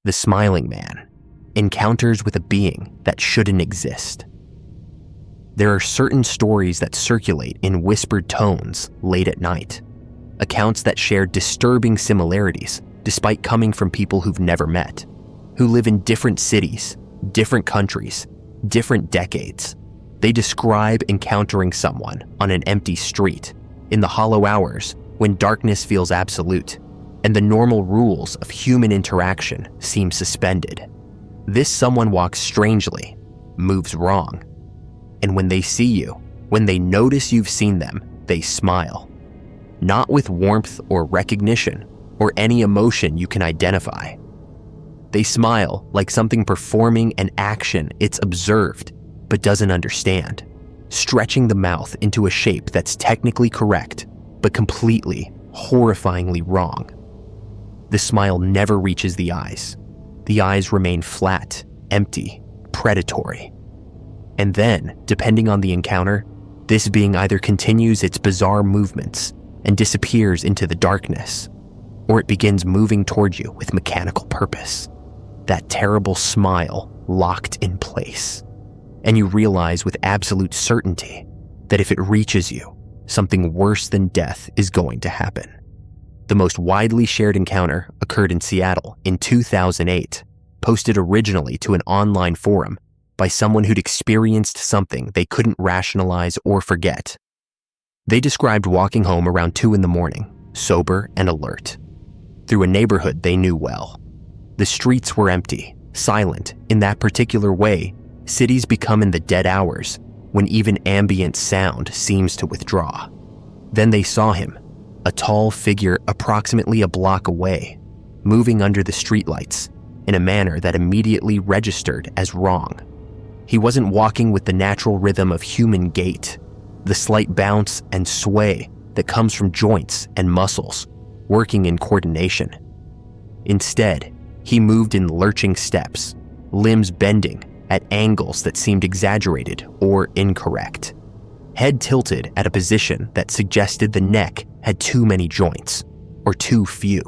The Smiling Man. Encounters with a being that shouldn't exist. There are certain stories that circulate in whispered tones late at night. Accounts that share disturbing similarities despite coming from people who've never met, who live in different cities, different countries, different decades. They describe encountering someone on an empty street in the hollow hours when darkness feels absolute and the normal rules of human interaction seem suspended. This someone walks strangely, moves wrong, and when they see you, when they notice you've seen them, they smile. Not with warmth or recognition or any emotion you can identify. They smile like something performing an action it's observed but doesn't understand, stretching the mouth into a shape that's technically correct but completely, horrifyingly wrong. The smile never reaches the eyes. The eyes remain flat, empty, predatory. And then, depending on the encounter, this being either continues its bizarre movements and disappears into the darkness, or it begins moving toward you with mechanical purpose. That terrible smile locked in place. And you realize with absolute certainty that if it reaches you, something worse than death is going to happen. The most widely shared encounter occurred in Seattle in 2008, posted originally to an online forum by someone who'd experienced something they couldn't rationalize or forget. They described walking home around 2 a.m, sober and alert, through a neighborhood they knew well. The streets were empty, silent in that particular way cities become in the dead hours when even ambient sound seems to withdraw. Then they saw him, a tall figure approximately a block away, moving under the streetlights in a manner that immediately registered as wrong. He wasn't walking with the natural rhythm of human gait, the slight bounce and sway that comes from joints and muscles working in coordination. Instead, he moved in lurching steps, limbs bending at angles that seemed exaggerated or incorrect, head tilted at a position that suggested the neck had too many joints, or too few.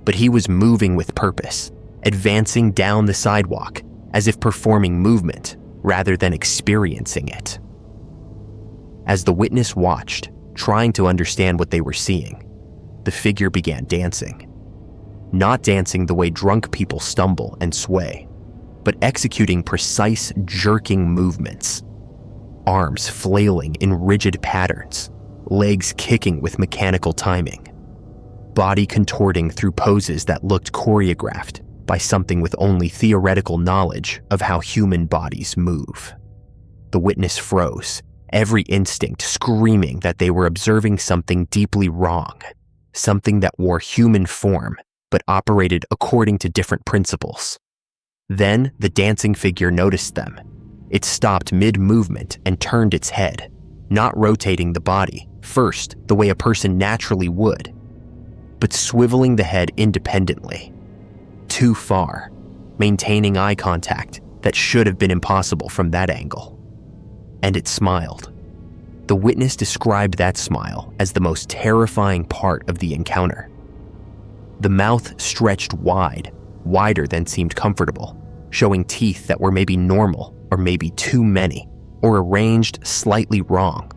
But he was moving with purpose, advancing down the sidewalk as if performing movement rather than experiencing it. As the witness watched, trying to understand what they were seeing, the figure began dancing. Not dancing the way drunk people stumble and sway, but executing precise, jerking movements. Arms flailing in rigid patterns, legs kicking with mechanical timing, body contorting through poses that looked choreographed by something with only theoretical knowledge of how human bodies move. The witness froze, every instinct screaming that they were observing something deeply wrong, something that wore human form but operated according to different principles. Then the dancing figure noticed them. It stopped mid-movement and turned its head, not rotating the body first the way a person naturally would, but swiveling the head independently. Too far, maintaining eye contact that should have been impossible from that angle. And it smiled. The witness described that smile as the most terrifying part of the encounter. The mouth stretched wide, wider than seemed comfortable, showing teeth that were maybe normal or maybe too many, or arranged slightly wrong.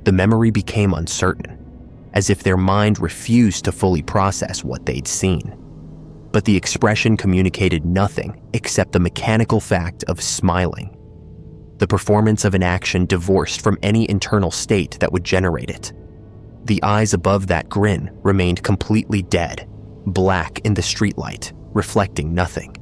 The memory became uncertain, as if their mind refused to fully process what they'd seen. But the expression communicated nothing except the mechanical fact of smiling, the performance of an action divorced from any internal state that would generate it. The eyes above that grin remained completely dead, black in the streetlight, reflecting nothing.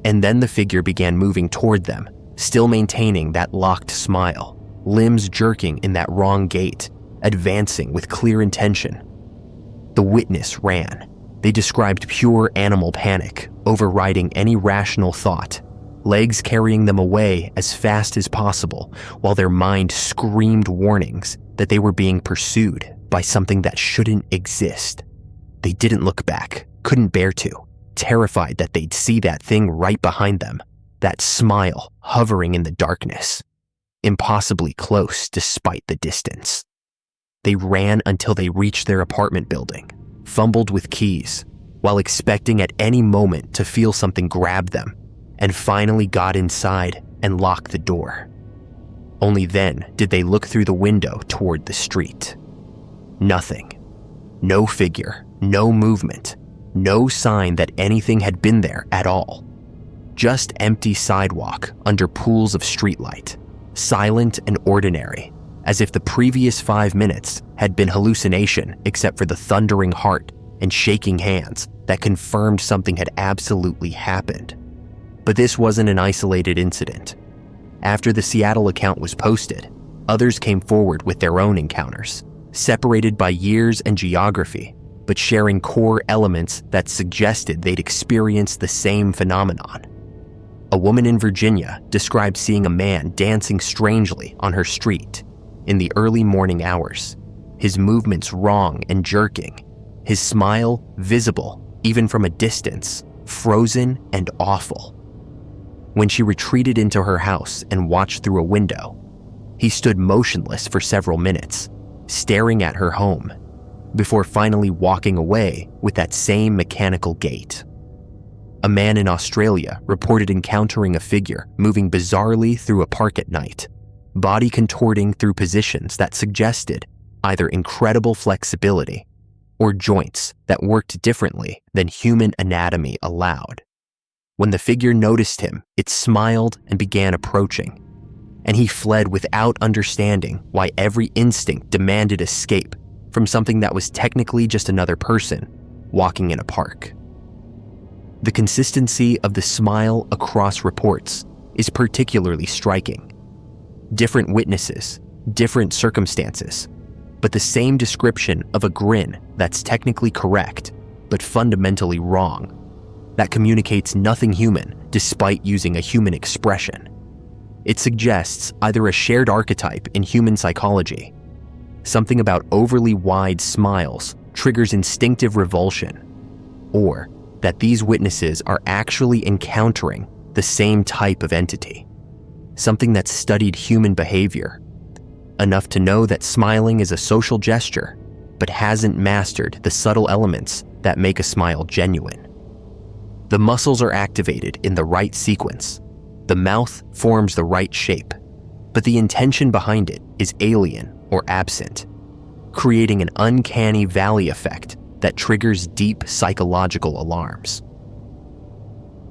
And then the figure began moving toward them, still maintaining that locked smile, limbs jerking in that wrong gait, advancing with clear intention. The witness ran. They described pure animal panic, overriding any rational thought, legs carrying them away as fast as possible, while their mind screamed warnings that they were being pursued by something that shouldn't exist. They didn't look back, couldn't bear to, terrified that they'd see that thing right behind them, that smile hovering in the darkness, impossibly close despite the distance. They ran until they reached their apartment building, fumbled with keys, while expecting at any moment to feel something grab them, and finally got inside and locked the door. Only then did they look through the window toward the street. Nothing. No figure, no movement, no sign that anything had been there at all. Just empty sidewalk under pools of streetlight, silent and ordinary, as if the previous 5 minutes had been hallucination except for the thundering heart and shaking hands that confirmed something had absolutely happened. But this wasn't an isolated incident. After the Seattle account was posted, others came forward with their own encounters, separated by years and geography, but sharing core elements that suggested they'd experienced the same phenomenon. A woman in Virginia described seeing a man dancing strangely on her street in the early morning hours, his movements wrong and jerking, his smile visible even from a distance, frozen and awful. When she retreated into her house and watched through a window, he stood motionless for several minutes, staring at her home, before finally walking away with that same mechanical gait. A man in Australia reported encountering a figure moving bizarrely through a park at night, body contorting through positions that suggested either incredible flexibility or joints that worked differently than human anatomy allowed. When the figure noticed him, it smiled and began approaching, and he fled without understanding why every instinct demanded escape from something that was technically just another person walking in a park. The consistency of the smile across reports is particularly striking. Different witnesses, different circumstances, but the same description of a grin that's technically correct, but fundamentally wrong, that communicates nothing human despite using a human expression. It suggests either a shared archetype in human psychology, something about overly wide smiles triggers instinctive revulsion, or that these witnesses are actually encountering the same type of entity, something that's studied human behavior, enough to know that smiling is a social gesture, but hasn't mastered the subtle elements that make a smile genuine. The muscles are activated in the right sequence, the mouth forms the right shape, but the intention behind it is alien or absent, creating an uncanny valley effect that triggers deep psychological alarms.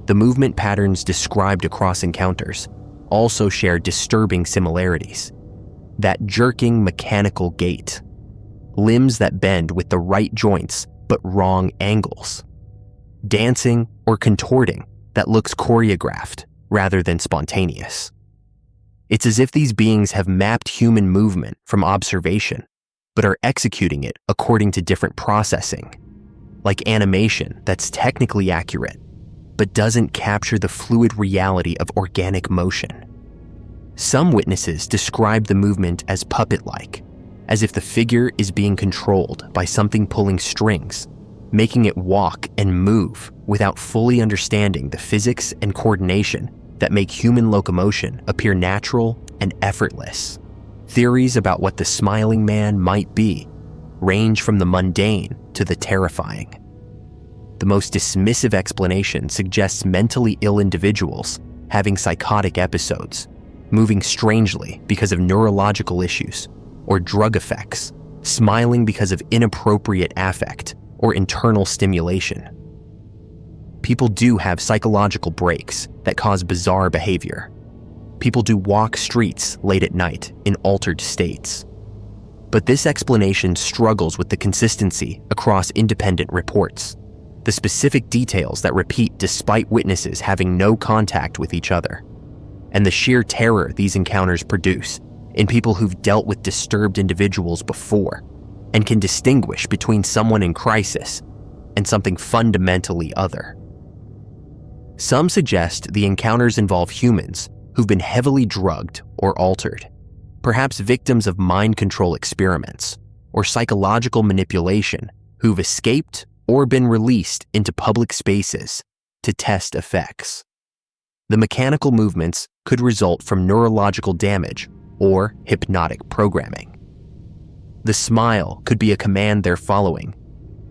The movement patterns described across encounters also share disturbing similarities. That jerking mechanical gait, limbs that bend with the right joints but wrong angles, dancing or contorting that looks choreographed rather than spontaneous. It's as if these beings have mapped human movement from observation, but are executing it according to different processing, like animation that's technically accurate, but doesn't capture the fluid reality of organic motion. Some witnesses describe the movement as puppet-like, as if the figure is being controlled by something pulling strings, making it walk and move without fully understanding the physics and coordination that make human locomotion appear natural and effortless. Theories about what the smiling man might be range from the mundane to the terrifying. The most dismissive explanation suggests mentally ill individuals having psychotic episodes, moving strangely because of neurological issues or drug effects, smiling because of inappropriate affect or internal stimulation. People do have psychological breaks that cause bizarre behavior. People do walk streets late at night in altered states. But this explanation struggles with the consistency across independent reports, the specific details that repeat despite witnesses having no contact with each other, and the sheer terror these encounters produce in people who've dealt with disturbed individuals before and can distinguish between someone in crisis and something fundamentally other. Some suggest the encounters involve humans who've been heavily drugged or altered, perhaps victims of mind control experiments or psychological manipulation who've escaped or been released into public spaces to test effects. The mechanical movements could result from neurological damage or hypnotic programming. The smile could be a command they're following,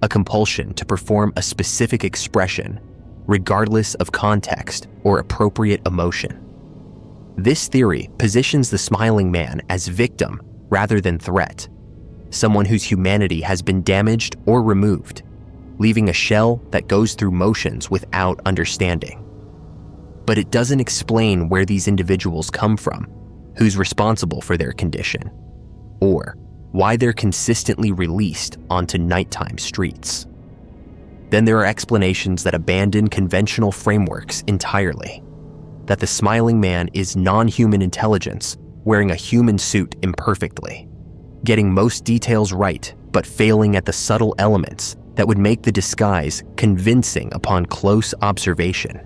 a compulsion to perform a specific expression, regardless of context or appropriate emotion. This theory positions the smiling man as victim rather than threat, someone whose humanity has been damaged or removed, leaving a shell that goes through motions without understanding. But it doesn't explain where these individuals come from, who's responsible for their condition, or why they're consistently released onto nighttime streets. Then there are explanations that abandon conventional frameworks entirely, that the smiling man is non-human intelligence wearing a human suit imperfectly, getting most details right but failing at the subtle elements that would make the disguise convincing upon close observation.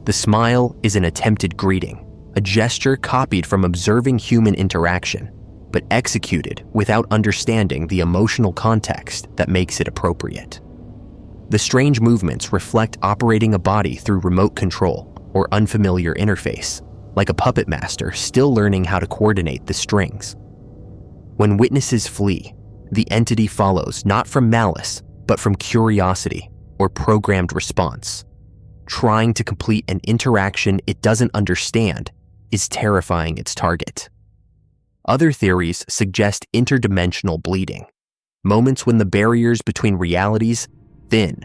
The smile is an attempted greeting, a gesture copied from observing human interaction, but executed without understanding the emotional context that makes it appropriate. The strange movements reflect operating a body through remote control or unfamiliar interface, like a puppet master still learning how to coordinate the strings. When witnesses flee, the entity follows not from malice, but from curiosity or programmed response. Trying to complete an interaction it doesn't understand is terrifying its target. Other theories suggest interdimensional bleeding, moments when the barriers between realities thin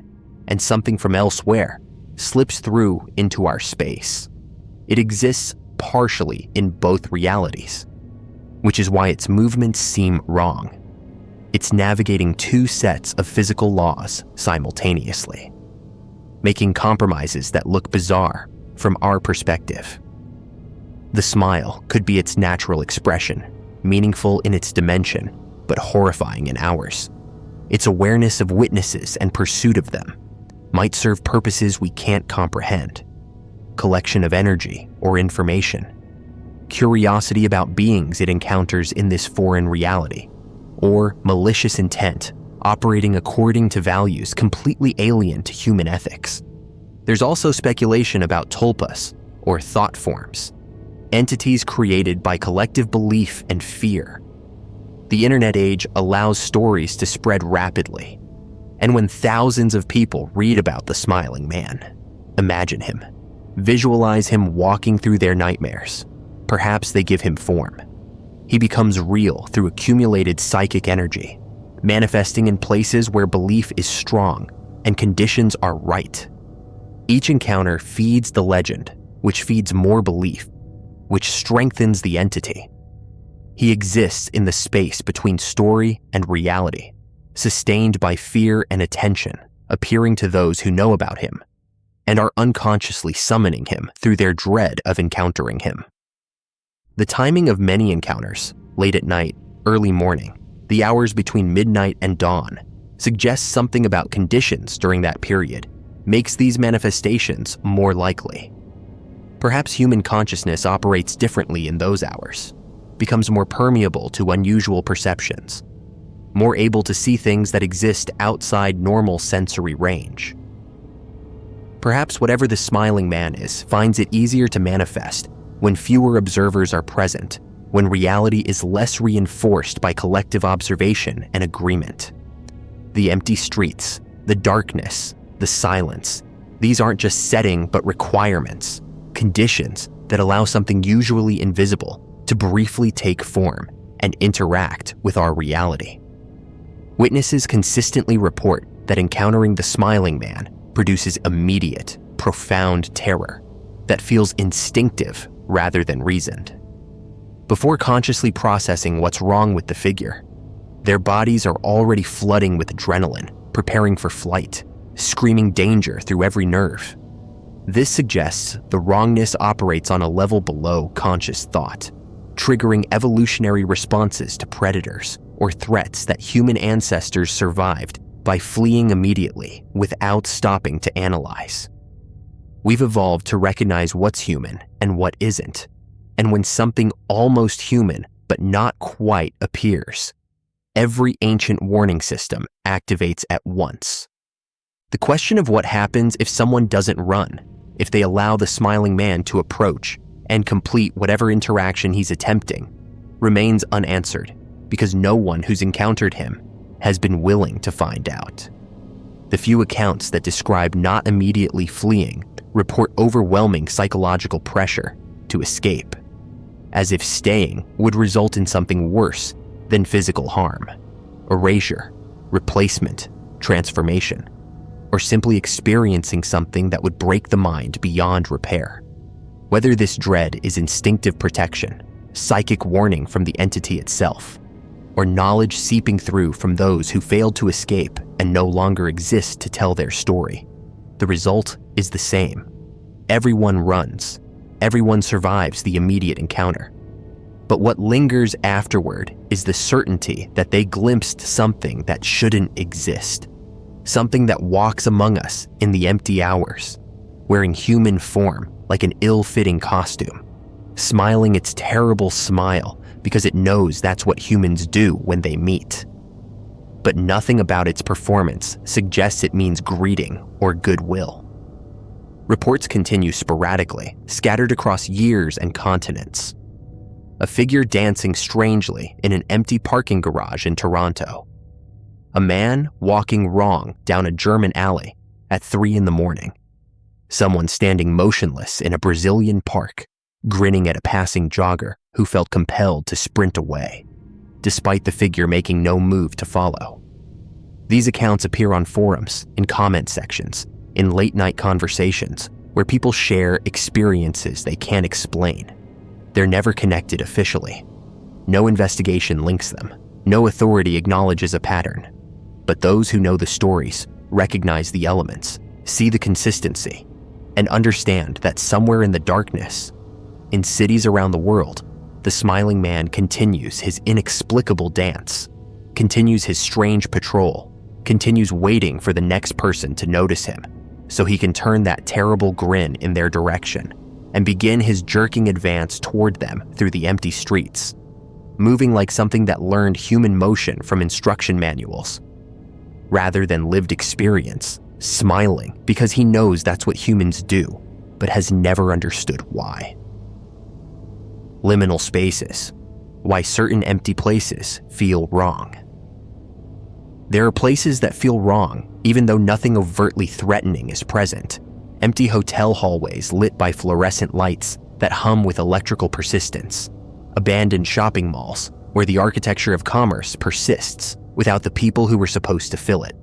and something from elsewhere slips through into our space. It exists partially in both realities, which is why its movements seem wrong. It's navigating two sets of physical laws simultaneously, making compromises that look bizarre from our perspective. The smile could be its natural expression, meaningful in its dimension, but horrifying in ours. Its awareness of witnesses and pursuit of them might serve purposes we can't comprehend. Collection of energy or information, curiosity about beings it encounters in this foreign reality, or malicious intent operating according to values completely alien to human ethics. There's also speculation about tulpas, or thought forms, entities created by collective belief and fear. The internet age allows stories to spread rapidly, and when thousands of people read about the smiling man, imagine him, visualize him walking through their nightmares. Perhaps they give him form. He becomes real through accumulated psychic energy, manifesting in places where belief is strong and conditions are right. Each encounter feeds the legend, which feeds more belief, which strengthens the entity. He exists in the space between story and reality, sustained by fear and attention, appearing to those who know about him, and are unconsciously summoning him through their dread of encountering him. The timing of many encounters, late at night, early morning, the hours between midnight and dawn, suggests something about conditions during that period, makes these manifestations more likely. Perhaps human consciousness operates differently in those hours, becomes more permeable to unusual perceptions, more able to see things that exist outside normal sensory range. Perhaps whatever the smiling man is finds it easier to manifest when fewer observers are present, when reality is less reinforced by collective observation and agreement. The empty streets, the darkness, the silence, these aren't just setting but requirements, conditions that allow something usually invisible to briefly take form and interact with our reality. Witnesses consistently report that encountering the smiling man produces immediate, profound terror that feels instinctive rather than reasoned. Before consciously processing what's wrong with the figure, their bodies are already flooding with adrenaline, preparing for flight, screaming danger through every nerve. This suggests the wrongness operates on a level below conscious thought, triggering evolutionary responses to predators or threats that human ancestors survived by fleeing immediately without stopping to analyze. We've evolved to recognize what's human and what isn't, and when something almost human but not quite appears, every ancient warning system activates at once. The question of what happens if someone doesn't run, if they allow the smiling man to approach and complete whatever interaction he's attempting, remains unanswered because no one who's encountered him has been willing to find out. The few accounts that describe not immediately fleeing report overwhelming psychological pressure to escape, as if staying would result in something worse than physical harm, erasure, replacement, transformation, or simply experiencing something that would break the mind beyond repair. Whether this dread is instinctive protection, psychic warning from the entity itself, or knowledge seeping through from those who failed to escape and no longer exist to tell their story, the result is the same. Everyone runs. Everyone survives the immediate encounter. But what lingers afterward is the certainty that they glimpsed something that shouldn't exist. Something that walks among us in the empty hours, wearing human form like an ill-fitting costume, smiling its terrible smile because it knows that's what humans do when they meet. But nothing about its performance suggests it means greeting or goodwill. Reports continue sporadically, scattered across years and continents. A figure dancing strangely in an empty parking garage in Toronto. A man walking wrong down a German alley at 3 a.m. Someone standing motionless in a Brazilian park, grinning at a passing jogger who felt compelled to sprint away, despite the figure making no move to follow. These accounts appear on forums, in comment sections, in late-night conversations where people share experiences they can't explain. They're never connected officially. No investigation links them. No authority acknowledges a pattern. But those who know the stories recognize the elements, see the consistency, and understand that somewhere in the darkness, in cities around the world, the smiling man continues his inexplicable dance, continues his strange patrol, continues waiting for the next person to notice him, so he can turn that terrible grin in their direction and begin his jerking advance toward them through the empty streets, moving like something that learned human motion from instruction manuals, rather than lived experience, smiling because he knows that's what humans do, but has never understood why. Liminal spaces. Why certain empty places feel wrong. There are places that feel wrong even though nothing overtly threatening is present. Empty hotel hallways lit by fluorescent lights that hum with electrical persistence. Abandoned shopping malls where the architecture of commerce persists without the people who were supposed to fill it.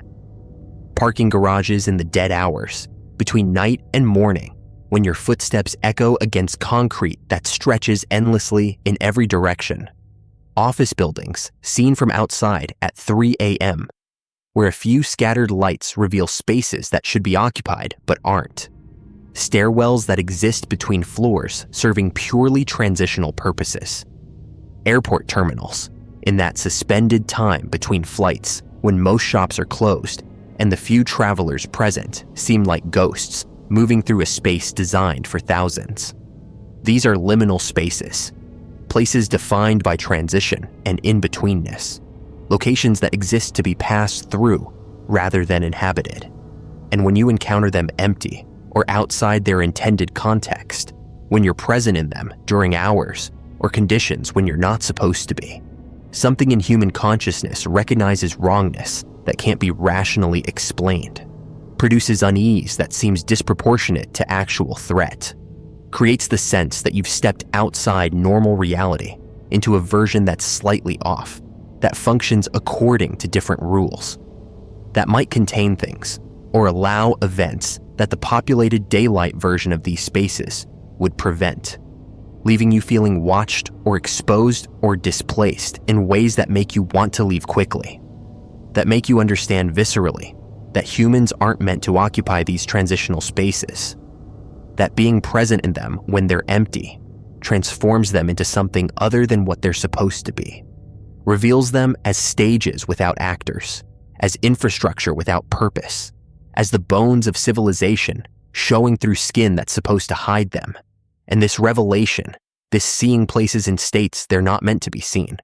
Parking garages in the dead hours, between night and morning, when your footsteps echo against concrete that stretches endlessly in every direction. Office buildings seen from outside at 3 a.m., where a few scattered lights reveal spaces that should be occupied but aren't. Stairwells that exist between floors serving purely transitional purposes. Airport terminals, in that suspended time between flights when most shops are closed and the few travelers present seem like ghosts moving through a space designed for thousands. These are liminal spaces, places defined by transition and in-betweenness, locations that exist to be passed through rather than inhabited. And when you encounter them empty or outside their intended context, when you're present in them during hours or conditions when you're not supposed to be, something in human consciousness recognizes wrongness that can't be rationally explained, produces unease that seems disproportionate to actual threat, creates the sense that you've stepped outside normal reality into a version that's slightly off, that functions according to different rules, that might contain things or allow events that the populated daylight version of these spaces would prevent, leaving you feeling watched or exposed or displaced in ways that make you want to leave quickly, that make you understand viscerally that humans aren't meant to occupy these transitional spaces, that being present in them when they're empty transforms them into something other than what they're supposed to be, reveals them as stages without actors, as infrastructure without purpose, as the bones of civilization showing through skin that's supposed to hide them. And this revelation, this seeing places in states they're not meant to be seen,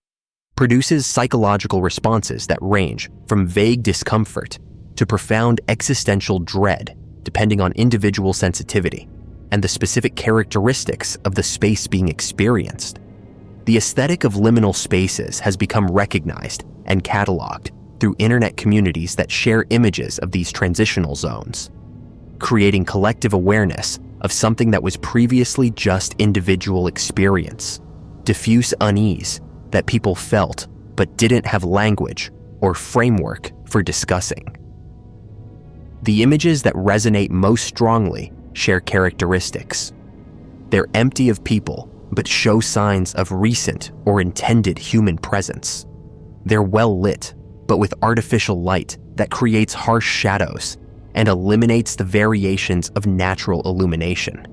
produces psychological responses that range from vague discomfort to profound existential dread, depending on individual sensitivity and the specific characteristics of the space being experienced. The aesthetic of liminal spaces has become recognized and cataloged through internet communities that share images of these transitional zones, creating collective awareness of something that was previously just individual experience, diffuse unease that people felt but didn't have language or framework for discussing. The images that resonate most strongly share characteristics. They're empty of people, but show signs of recent or intended human presence. They're well lit, but with artificial light that creates harsh shadows and eliminates the variations of natural illumination.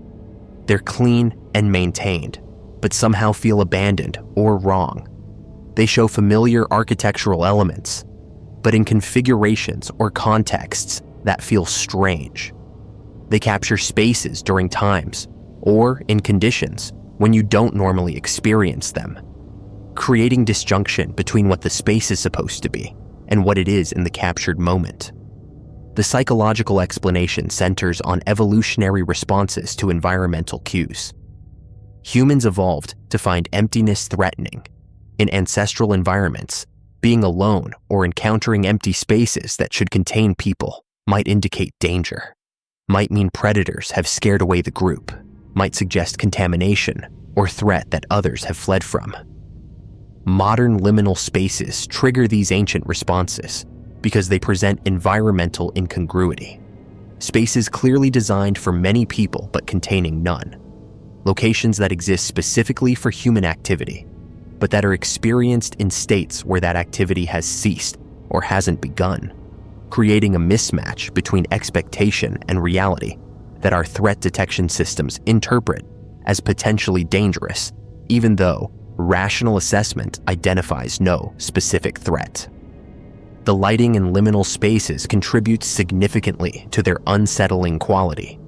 They're clean and maintained, but somehow feel abandoned or wrong. They show familiar architectural elements, but in configurations or contexts that feel strange. They capture spaces during times or in conditions when you don't normally experience them, creating disjunction between what the space is supposed to be and what it is in the captured moment. The psychological explanation centers on evolutionary responses to environmental cues. Humans evolved to find emptiness threatening. In ancestral environments, being alone or encountering empty spaces that should contain people might indicate danger, might mean predators have scared away the group, might suggest contamination or threat that others have fled from. Modern liminal spaces trigger these ancient responses because they present environmental incongruity. Spaces clearly designed for many people but containing none. Locations that exist specifically for human activity, but that are experienced in states where that activity has ceased or hasn't begun, creating a mismatch between expectation and reality that our threat detection systems interpret as potentially dangerous, even though rational assessment identifies no specific threat. The lighting in liminal spaces contributes significantly to their unsettling quality.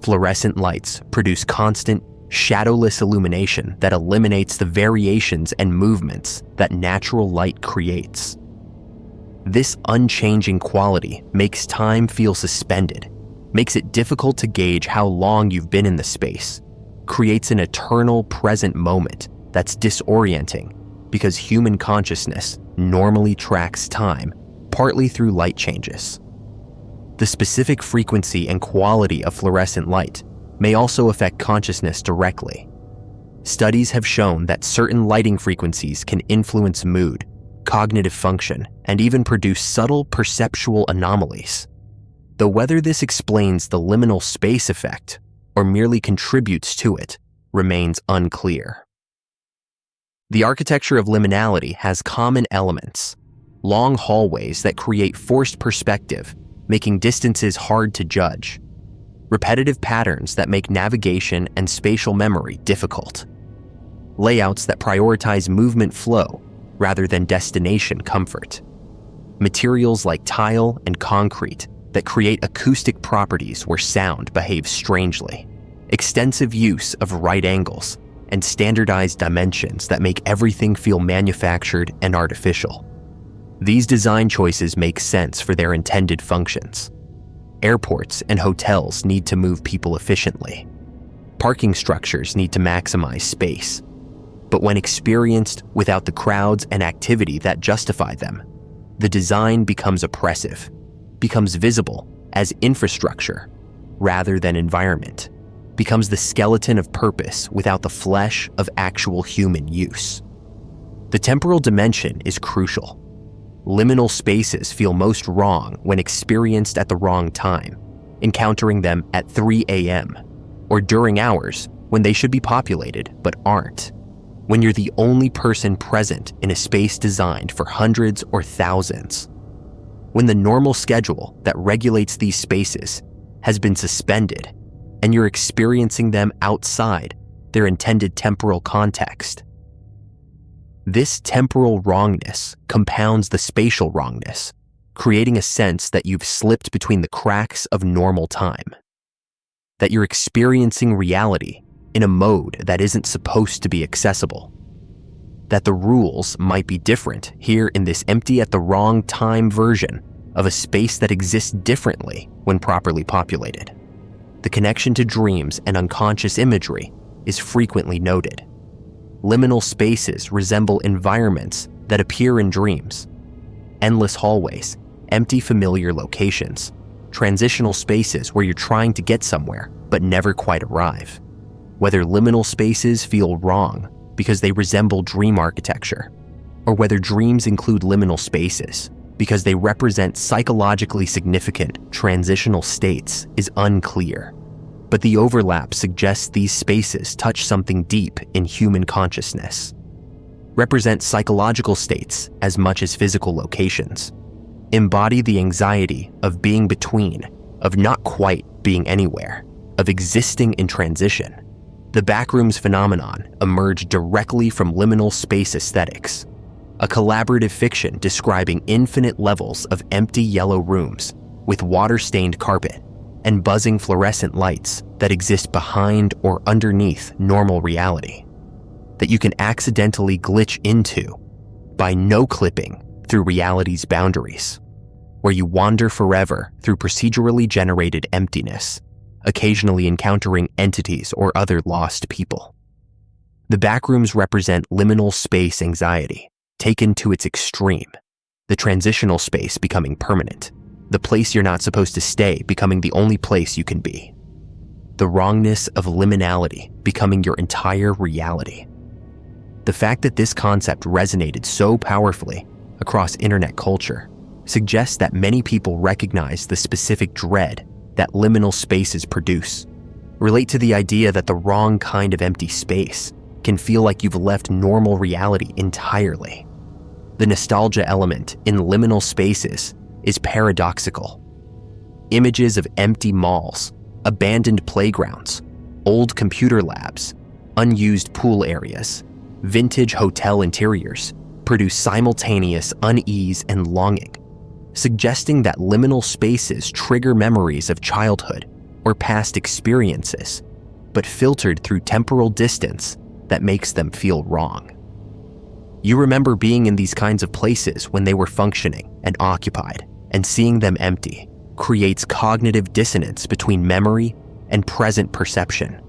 Fluorescent lights produce constant, shadowless illumination that eliminates the variations and movements that natural light creates. This unchanging quality makes time feel suspended, makes it difficult to gauge how long you've been in the space, creates an eternal present moment that's disorienting because human consciousness normally tracks time partly through light changes. The specific frequency and quality of fluorescent light may also affect consciousness directly. Studies have shown that certain lighting frequencies can influence mood, cognitive function, and even produce subtle perceptual anomalies. Though whether this explains the liminal space effect or merely contributes to it remains unclear. The architecture of liminality has common elements: long hallways that create forced perspective, making distances hard to judge; repetitive patterns that make navigation and spatial memory difficult; layouts that prioritize movement flow rather than destination comfort; materials like tile and concrete that create acoustic properties where sound behaves strangely; extensive use of right angles and standardized dimensions that make everything feel manufactured and artificial. These design choices make sense for their intended functions. Airports and hotels need to move people efficiently. Parking structures need to maximize space. But when experienced without the crowds and activity that justify them, the design becomes oppressive, becomes visible as infrastructure rather than environment, becomes the skeleton of purpose without the flesh of actual human use. The temporal dimension is crucial. Liminal spaces feel most wrong when experienced at the wrong time, encountering them at 3 a.m., or during hours when they should be populated but aren't, when you're the only person present in a space designed for hundreds or thousands, when the normal schedule that regulates these spaces has been suspended and you're experiencing them outside their intended temporal context. This temporal wrongness compounds the spatial wrongness, creating a sense that you've slipped between the cracks of normal time, that you're experiencing reality in a mode that isn't supposed to be accessible, that the rules might be different here in this empty at the wrong time version of a space that exists differently when properly populated. The connection to dreams and unconscious imagery is frequently noted. Liminal spaces resemble environments that appear in dreams. endless hallways, empty familiar locations, transitional spaces where you're trying to get somewhere but never quite arrive. Whether liminal spaces feel wrong because they resemble dream architecture, or whether dreams include liminal spaces because they represent psychologically significant transitional states is unclear. But the overlap suggests these spaces touch something deep in human consciousness, represent psychological states as much as physical locations, embody the anxiety of being between, of not quite being anywhere, of existing in transition. The backrooms phenomenon emerged directly from liminal space aesthetics, a collaborative fiction describing infinite levels of empty yellow rooms with water-stained carpet and buzzing fluorescent lights that exist behind or underneath normal reality, that you can accidentally glitch into by no-clipping through reality's boundaries, where you wander forever through procedurally generated emptiness, occasionally encountering entities or other lost people. The backrooms represent liminal space anxiety, taken to its extreme, the transitional space becoming permanent, the place you're not supposed to stay becoming the only place you can be, the wrongness of liminality becoming your entire reality. The fact that this concept resonated so powerfully across internet culture suggests that many people recognize the specific dread that liminal spaces produce, relate to the idea that the wrong kind of empty space can feel like you've left normal reality entirely. The nostalgia element in liminal spaces is paradoxical. Images of empty malls, abandoned playgrounds, old computer labs, unused pool areas, vintage hotel interiors produce simultaneous unease and longing, suggesting that liminal spaces trigger memories of childhood or past experiences, but filtered through temporal distance that makes them feel wrong. You remember being in these kinds of places when they were functioning and occupied, and seeing them empty creates cognitive dissonance between memory and present perception,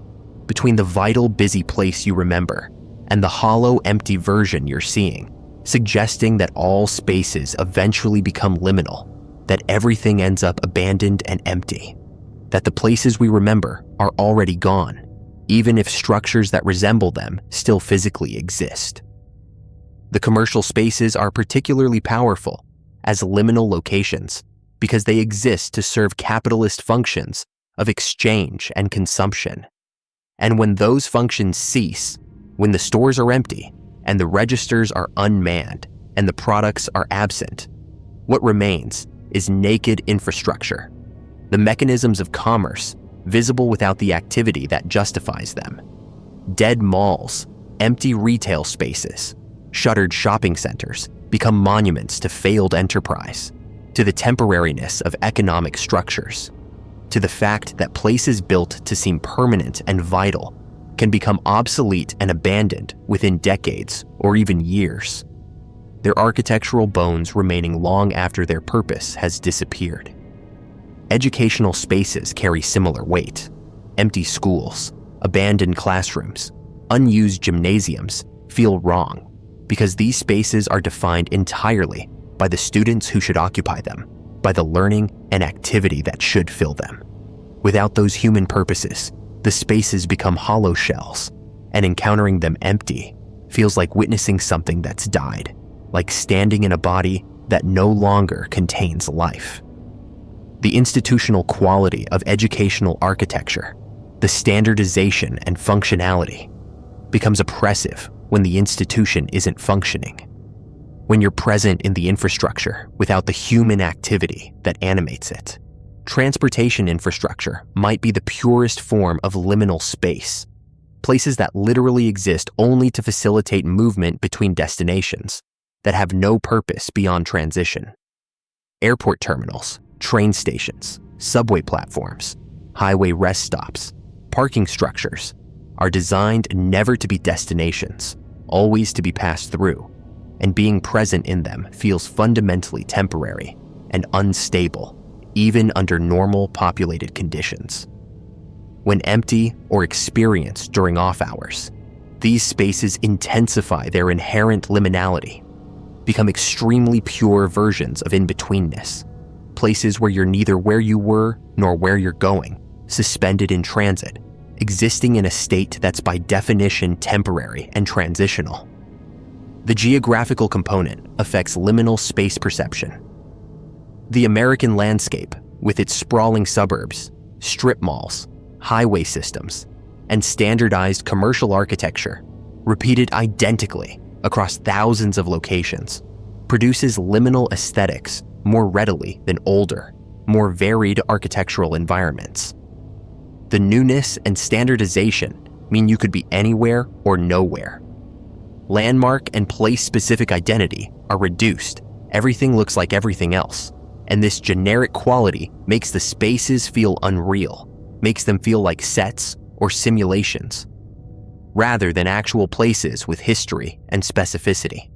between the vital busy place you remember and the hollow empty version you're seeing, suggesting that all spaces eventually become liminal, that everything ends up abandoned and empty, that the places we remember are already gone, even if structures that resemble them still physically exist. The commercial spaces are particularly powerful as liminal locations because they exist to serve capitalist functions of exchange and consumption. And when those functions cease, when the stores are empty and the registers are unmanned and the products are absent, what remains is naked infrastructure, the mechanisms of commerce visible without the activity that justifies them. Dead malls, empty retail spaces, shuttered shopping centers become monuments to failed enterprise, to the temporariness of economic structures, to the fact that places built to seem permanent and vital can become obsolete and abandoned within decades or even years, their architectural bones remaining long after their purpose has disappeared. Educational spaces carry similar weight. Empty schools, abandoned classrooms, unused gymnasiums feel wrong because these spaces are defined entirely by the students who should occupy them, by the learning and activity that should fill them. Without those human purposes, the spaces become hollow shells, and encountering them empty feels like witnessing something that's died, like standing in a body that no longer contains life. The institutional quality of educational architecture, the standardization and functionality, becomes oppressive when the institution isn't functioning. When you're present in the infrastructure without the human activity that animates it. Transportation infrastructure might be the purest form of liminal space, places that literally exist only to facilitate movement between destinations that have no purpose beyond transition. Airport terminals, train stations, subway platforms, highway rest stops, parking structures are designed never to be destinations, always to be passed through, and being present in them feels fundamentally temporary and unstable, even under normal populated conditions. When empty or experienced during off hours, these spaces intensify their inherent liminality. become extremely pure versions of in-betweenness, places where you're neither where you were nor where you're going, suspended in transit, existing in a state that's by definition temporary and transitional. The geographical component affects liminal space perception. The American landscape, with its sprawling suburbs, strip malls, highway systems, and standardized commercial architecture, repeated identically across thousands of locations, produces liminal aesthetics more readily than older, more varied architectural environments. The newness and standardization mean you could be anywhere or nowhere. Landmark and place-specific identity are reduced. Everything looks like everything else, and this generic quality makes the spaces feel unreal, makes them feel like sets or simulations, rather than actual places with history and specificity.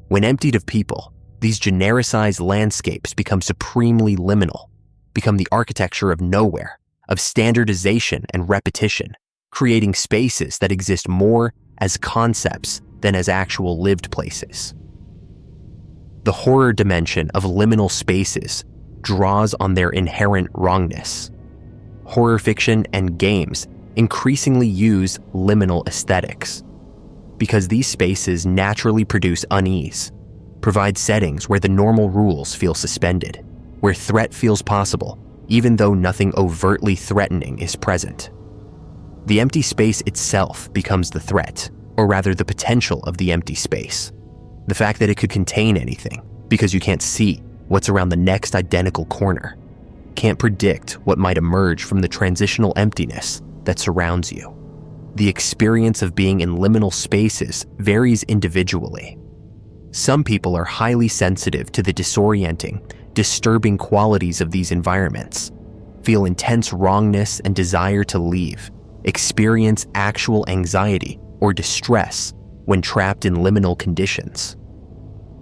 When emptied of people, these genericized landscapes become supremely liminal, become the architecture of nowhere, of standardization and repetition, creating spaces that exist more as concepts than as actual lived places. The horror dimension of liminal spaces draws on their inherent wrongness. Horror fiction and games increasingly use liminal aesthetics because these spaces naturally produce unease, provide settings where the normal rules feel suspended, where threat feels possible, even though nothing overtly threatening is present. The empty space itself becomes the threat, or rather the potential of the empty space. The fact that it could contain anything, because you can't see what's around the next identical corner, can't predict what might emerge from the transitional emptiness that surrounds you. The experience of being in liminal spaces varies individually. Some people are highly sensitive to the disorienting, disturbing qualities of these environments, feel intense wrongness and desire to leave, experience actual anxiety or distress when trapped in liminal conditions.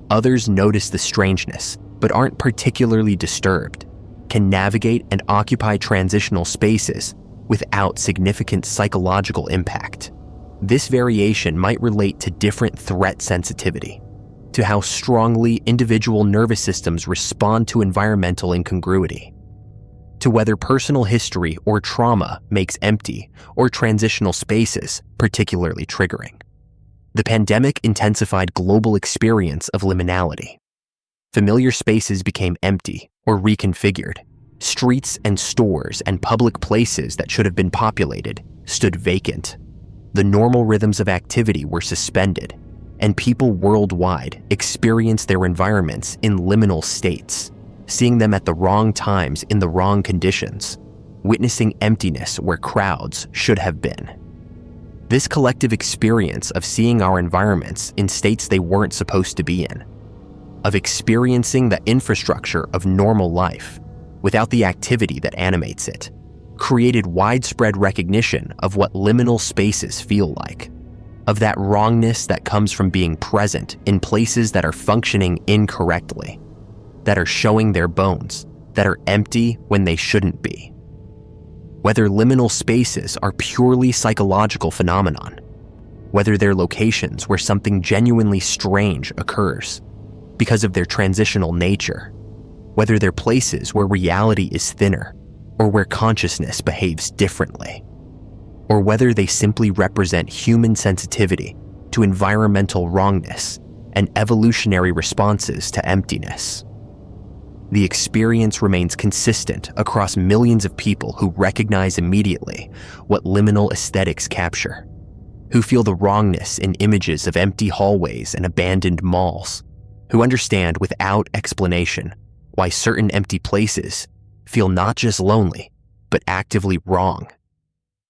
Others notice the strangeness, but aren't particularly disturbed, can navigate and occupy transitional spaces without significant psychological impact. This variation might relate to different threat sensitivity, to how strongly individual nervous systems respond to environmental incongruity, to whether personal history or trauma makes empty or transitional spaces particularly triggering. The pandemic intensified global experience of liminality. Familiar spaces became empty or reconfigured. Streets and stores and public places that should have been populated stood vacant. The normal rhythms of activity were suspended, and people worldwide experienced their environments in liminal states, seeing them at the wrong times in the wrong conditions, witnessing emptiness where crowds should have been. This collective experience of seeing our environments in states they weren't supposed to be in, of experiencing the infrastructure of normal life without the activity that animates it, created widespread recognition of what liminal spaces feel like, of that wrongness that comes from being present in places that are functioning incorrectly, that are showing their bones, that are empty when they shouldn't be. Whether liminal spaces are purely psychological phenomenon, whether they're locations where something genuinely strange occurs because of their transitional nature, whether they're places where reality is thinner or where consciousness behaves differently, or whether they simply represent human sensitivity to environmental wrongness and evolutionary responses to emptiness. The experience remains consistent across millions of people who recognize immediately what liminal aesthetics capture, who feel the wrongness in images of empty hallways and abandoned malls, who understand without explanation why certain empty places feel not just lonely, but actively wrong,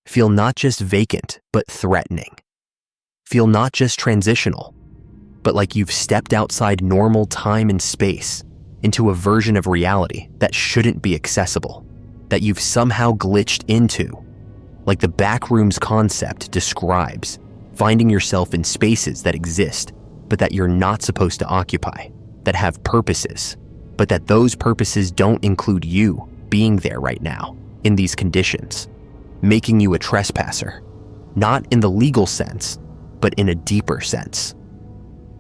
feel not just vacant, but threatening, feel not just transitional, but like you've stepped outside normal time and space into a version of reality that shouldn't be accessible, that you've somehow glitched into, like the backrooms concept describes, finding yourself in spaces that exist, but that you're not supposed to occupy, that have purposes, but that those purposes don't include you being there right now, in these conditions, making you a trespasser, not in the legal sense, but in a deeper sense.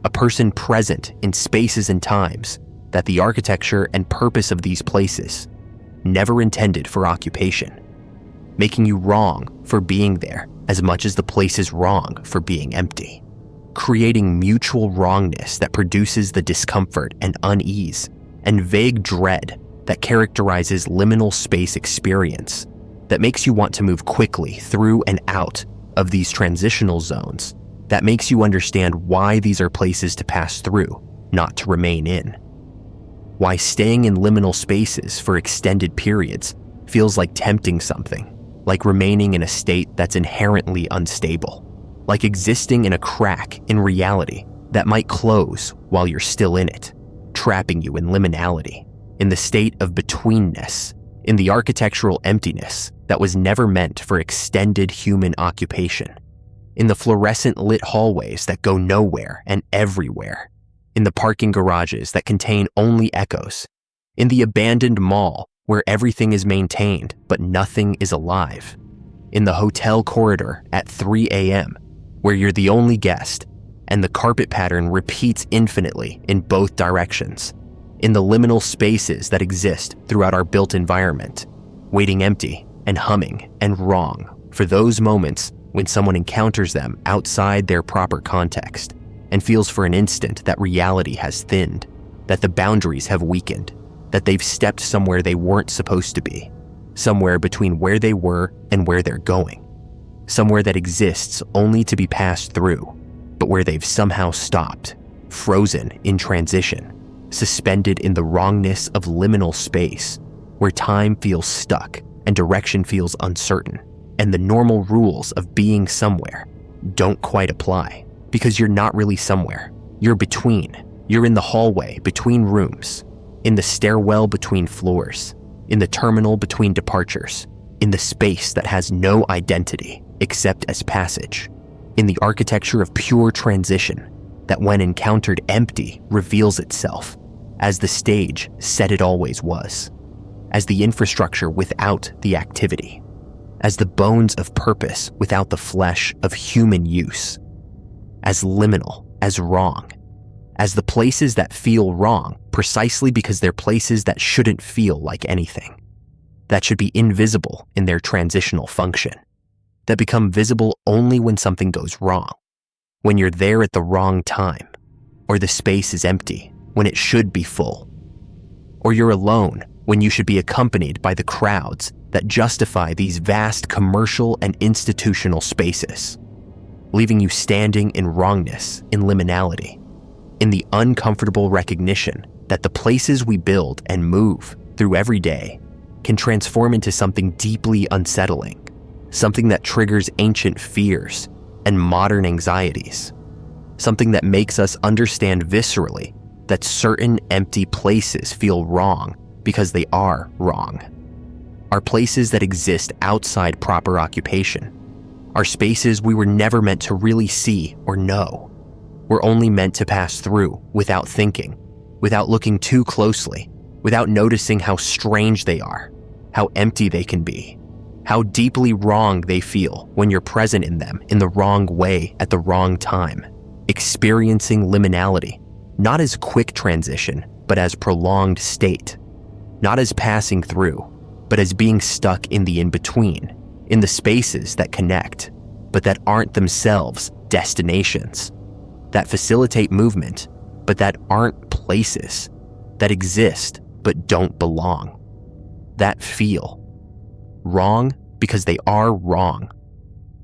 a person present in spaces and times that the architecture and purpose of these places never intended for occupation, making you wrong for being there as much as the place is wrong for being empty, creating mutual wrongness that produces the discomfort and unease and vague dread that characterizes liminal space experience that makes you want to move quickly through and out of these transitional zones, that makes you understand why these are places to pass through, not to remain in. Why staying in liminal spaces for extended periods feels like tempting something, like remaining in a state that's inherently unstable, like existing in a crack in reality that might close while you're still in it, trapping you in liminality, in the state of betweenness, in the architectural emptiness that was never meant for extended human occupation, in the fluorescent lit hallways that go nowhere and everywhere, in the parking garages that contain only echoes, in the abandoned mall where everything is maintained but nothing is alive, in the hotel corridor at 3 a.m. where you're the only guest and the carpet pattern repeats infinitely in both directions, in the liminal spaces that exist throughout our built environment, waiting empty and humming and wrong for those moments when someone encounters them outside their proper context and feels for an instant that reality has thinned, that the boundaries have weakened, that they've stepped somewhere they weren't supposed to be, somewhere between where they were and where they're going, somewhere that exists only to be passed through, but where they've somehow stopped, frozen in transition, suspended in the wrongness of liminal space, where time feels stuck and direction feels uncertain, and the normal rules of being somewhere don't quite apply, because you're not really somewhere. You're between. You're in the hallway between rooms, in the stairwell between floors, in the terminal between departures, in the space that has no identity except as passage, in the architecture of pure transition that when encountered empty reveals itself as the stage said it always was, as the infrastructure without the activity, as the bones of purpose without the flesh of human use, as liminal, as wrong, as the places that feel wrong precisely because they're places that shouldn't feel like anything, that should be invisible in their transitional function, that become visible only when something goes wrong, when you're there at the wrong time, or the space is empty when it should be full, or you're alone when you should be accompanied by the crowds that justify these vast commercial and institutional spaces, leaving you standing in wrongness, in liminality, in the uncomfortable recognition that the places we build and move through every day can transform into something deeply unsettling, something that triggers ancient fears and modern anxieties, something that makes us understand viscerally that certain empty places feel wrong because they are wrong, are places that exist outside proper occupation, are spaces we were never meant to really see or know. We're only meant to pass through without thinking, without looking too closely, without noticing how strange they are, how empty they can be, how deeply wrong they feel when you're present in them in the wrong way at the wrong time, experiencing liminality, not as quick transition, but as prolonged state, not as passing through, but as being stuck in the in-between, in the spaces that connect, but that aren't themselves destinations, that facilitate movement, but that aren't places, that exist but don't belong, that feel wrong because they are wrong,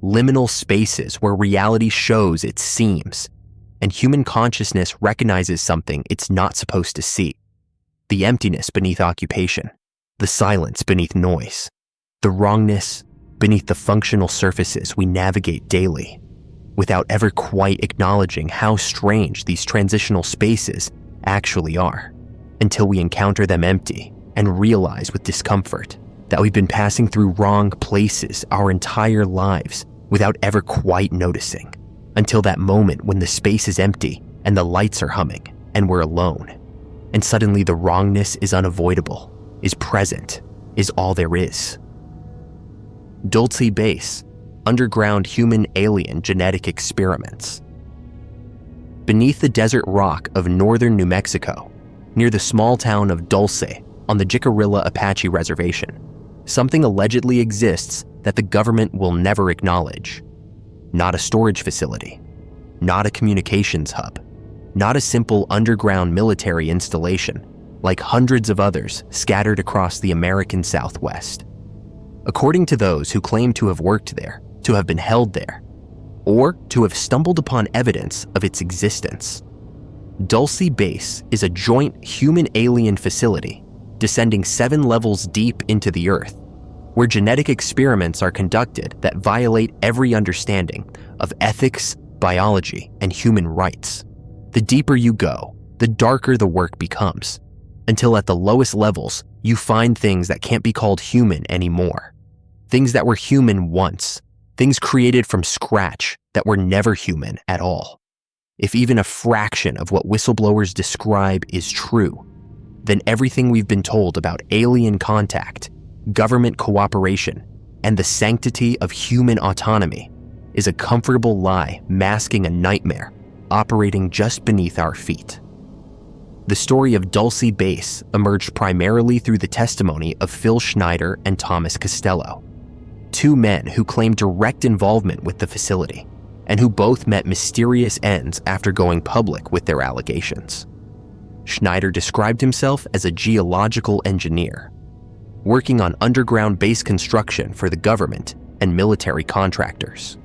liminal spaces where reality shows its seams, and human consciousness recognizes something it's not supposed to see, the emptiness beneath occupation, the silence beneath noise, the wrongness beneath the functional surfaces we navigate daily, without ever quite acknowledging how strange these transitional spaces actually are, until we encounter them empty and realize with discomfort that we've been passing through wrong places our entire lives without ever quite noticing, until that moment when the space is empty and the lights are humming and we're alone, and suddenly the wrongness is unavoidable, is present, is all there is. Dulce Base, Underground Human Alien Genetic Experiments. beneath the desert rock of northern New Mexico, near the small town of Dulce on the Jicarilla Apache Reservation, something allegedly exists that the government will never acknowledge. Not a storage facility, not a communications hub, not a simple underground military installation, like hundreds of others scattered across the American Southwest. According to those who claim to have worked there, to have been held there, or to have stumbled upon evidence of its existence, Dulce Base is a joint human-alien facility descending 7 levels deep into the earth, where genetic experiments are conducted that violate every understanding of ethics, biology, and human rights. The deeper you go, the darker the work becomes, until at the lowest levels, you find things that can't be called human anymore. Things that were human once, things created from scratch that were never human at all. If even a fraction of what whistleblowers describe is true, then everything we've been told about alien contact, government cooperation, and the sanctity of human autonomy is a comfortable lie masking a nightmare operating just beneath our feet. The story of Dulce Base emerged primarily through the testimony of Phil Schneider and Thomas Costello, 2 men who claimed direct involvement with the facility and who both met mysterious ends after going public with their allegations. Schneider described himself as a geological engineer, working on underground base construction for the government and military contractors.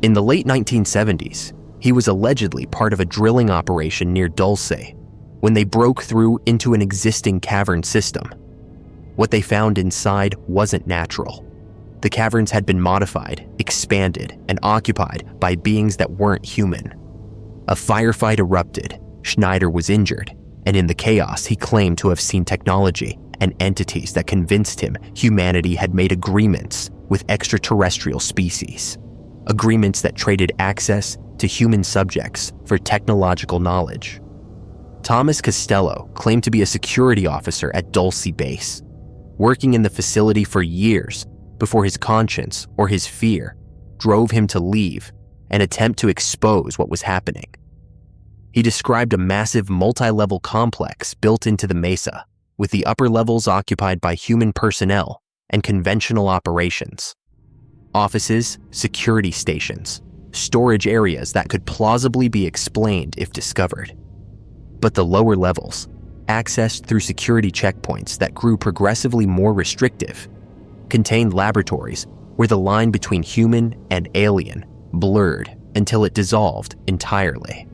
In the late 1970s, he was allegedly part of a drilling operation near Dulce when they broke through into an existing cavern system. What they found inside wasn't natural. The caverns had been modified, expanded, and occupied by beings that weren't human. A firefight erupted, Schneider was injured, and in the chaos he claimed to have seen technology and entities that convinced him humanity had made agreements with extraterrestrial species. Agreements that traded access to human subjects for technological knowledge. Thomas Costello claimed to be a security officer at Dulce Base, working in the facility for years before his conscience or his fear drove him to leave and attempt to expose what was happening. He described a massive multi-level complex built into the mesa, with the upper levels occupied by human personnel and conventional operations. Offices, security stations, storage areas that could plausibly be explained if discovered. But the lower levels, accessed through security checkpoints that grew progressively more restrictive, contained laboratories where the line between human and alien blurred until it dissolved entirely.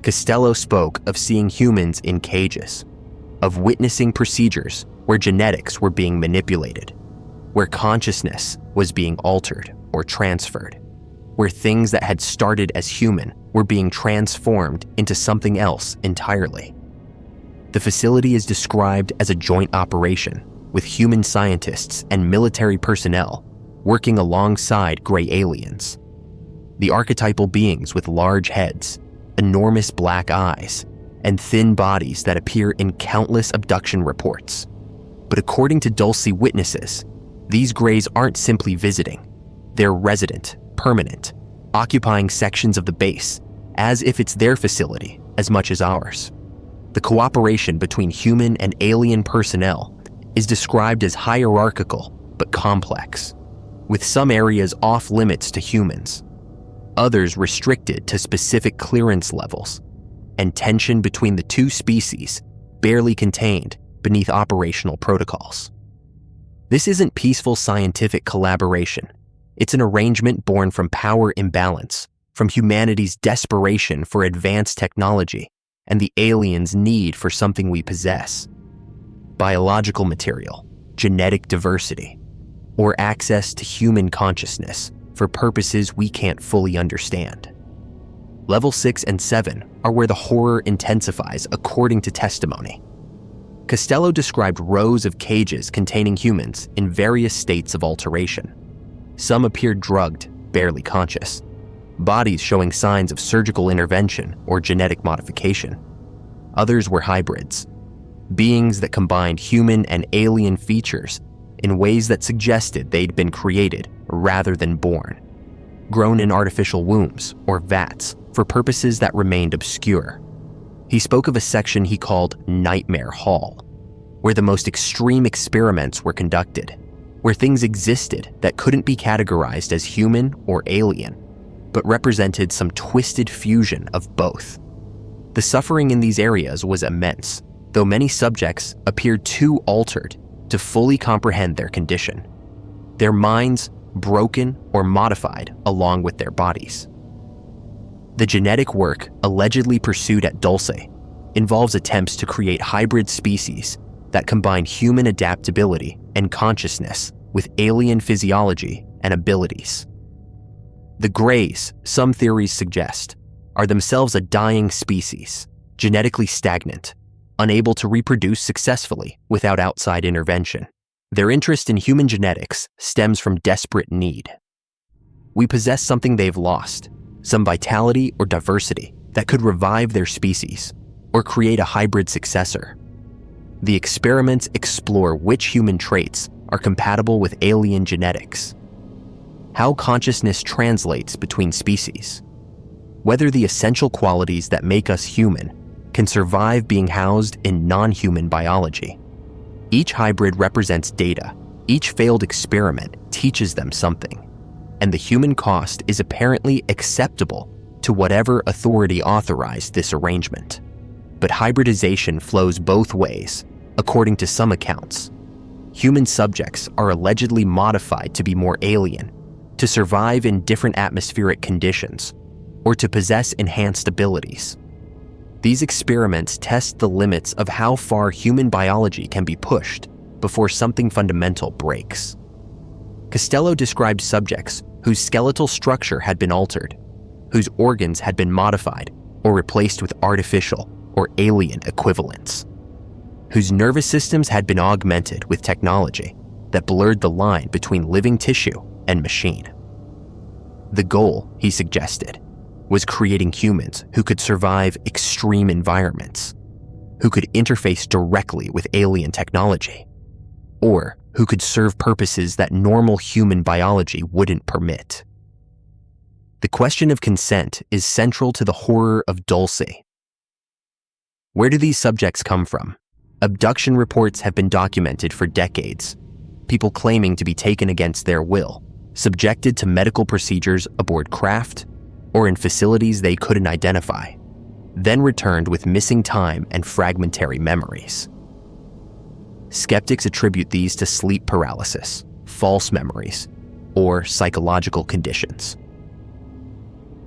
Costello spoke of seeing humans in cages, of witnessing procedures where genetics were being manipulated, where consciousness was being altered or transferred, where things that had started as human were being transformed into something else entirely. The facility is described as a joint operation with human scientists and military personnel working alongside gray aliens. The archetypal beings with large heads, enormous black eyes, and thin bodies that appear in countless abduction reports. But according to Dulce witnesses, these grays aren't simply visiting. They're resident, permanent, occupying sections of the base, as if it's their facility as much as ours. The cooperation between human and alien personnel is described as hierarchical but complex, with some areas off limits to humans, others restricted to specific clearance levels, and tension between the two species barely contained beneath operational protocols. This isn't peaceful scientific collaboration. It's an arrangement born from power imbalance, from humanity's desperation for advanced technology and the aliens' need for something we possess: biological material, genetic diversity, or access to human consciousness for purposes we can't fully understand. Level 6 and 7 are where the horror intensifies according to testimony. Costello described rows of cages containing humans in various states of alteration. Some appeared drugged, barely conscious, bodies showing signs of surgical intervention or genetic modification. Others were hybrids, beings that combined human and alien features in ways that suggested they'd been created rather than born, grown in artificial wombs or vats for purposes that remained obscure. He spoke of a section he called Nightmare Hall, where the most extreme experiments were conducted, where things existed that couldn't be categorized as human or alien, but represented some twisted fusion of both. The suffering in these areas was immense, though many subjects appeared too altered to fully comprehend their condition, their minds broken or modified along with their bodies. The genetic work allegedly pursued at Dulce involves attempts to create hybrid species that combine human adaptability and consciousness with alien physiology and abilities. The Greys, some theories suggest, are themselves a dying species, genetically stagnant, unable to reproduce successfully without outside intervention. Their interest in human genetics stems from desperate need. We possess something they've lost, some vitality or diversity that could revive their species or create a hybrid successor. The experiments explore which human traits are compatible with alien genetics, how consciousness translates between species, whether the essential qualities that make us human can survive being housed in non-human biology. Each hybrid represents data. Each failed experiment teaches them something, and the human cost is apparently acceptable to whatever authority authorized this arrangement. But hybridization flows both ways, according to some accounts. Human subjects are allegedly modified to be more alien, to survive in different atmospheric conditions, or to possess enhanced abilities. These experiments test the limits of how far human biology can be pushed before something fundamental breaks. Costello described subjects whose skeletal structure had been altered, whose organs had been modified or replaced with artificial or alien equivalents, whose nervous systems had been augmented with technology that blurred the line between living tissue and machine. The goal, he suggested, was creating humans who could survive extreme environments, who could interface directly with alien technology, or who could serve purposes that normal human biology wouldn't permit. The question of consent is central to the horror of Dulce. Where do these subjects come from? Abduction reports have been documented for decades, people claiming to be taken against their will, subjected to medical procedures aboard craft or in facilities they couldn't identify, then returned with missing time and fragmentary memories. Skeptics attribute these to sleep paralysis, false memories, or psychological conditions.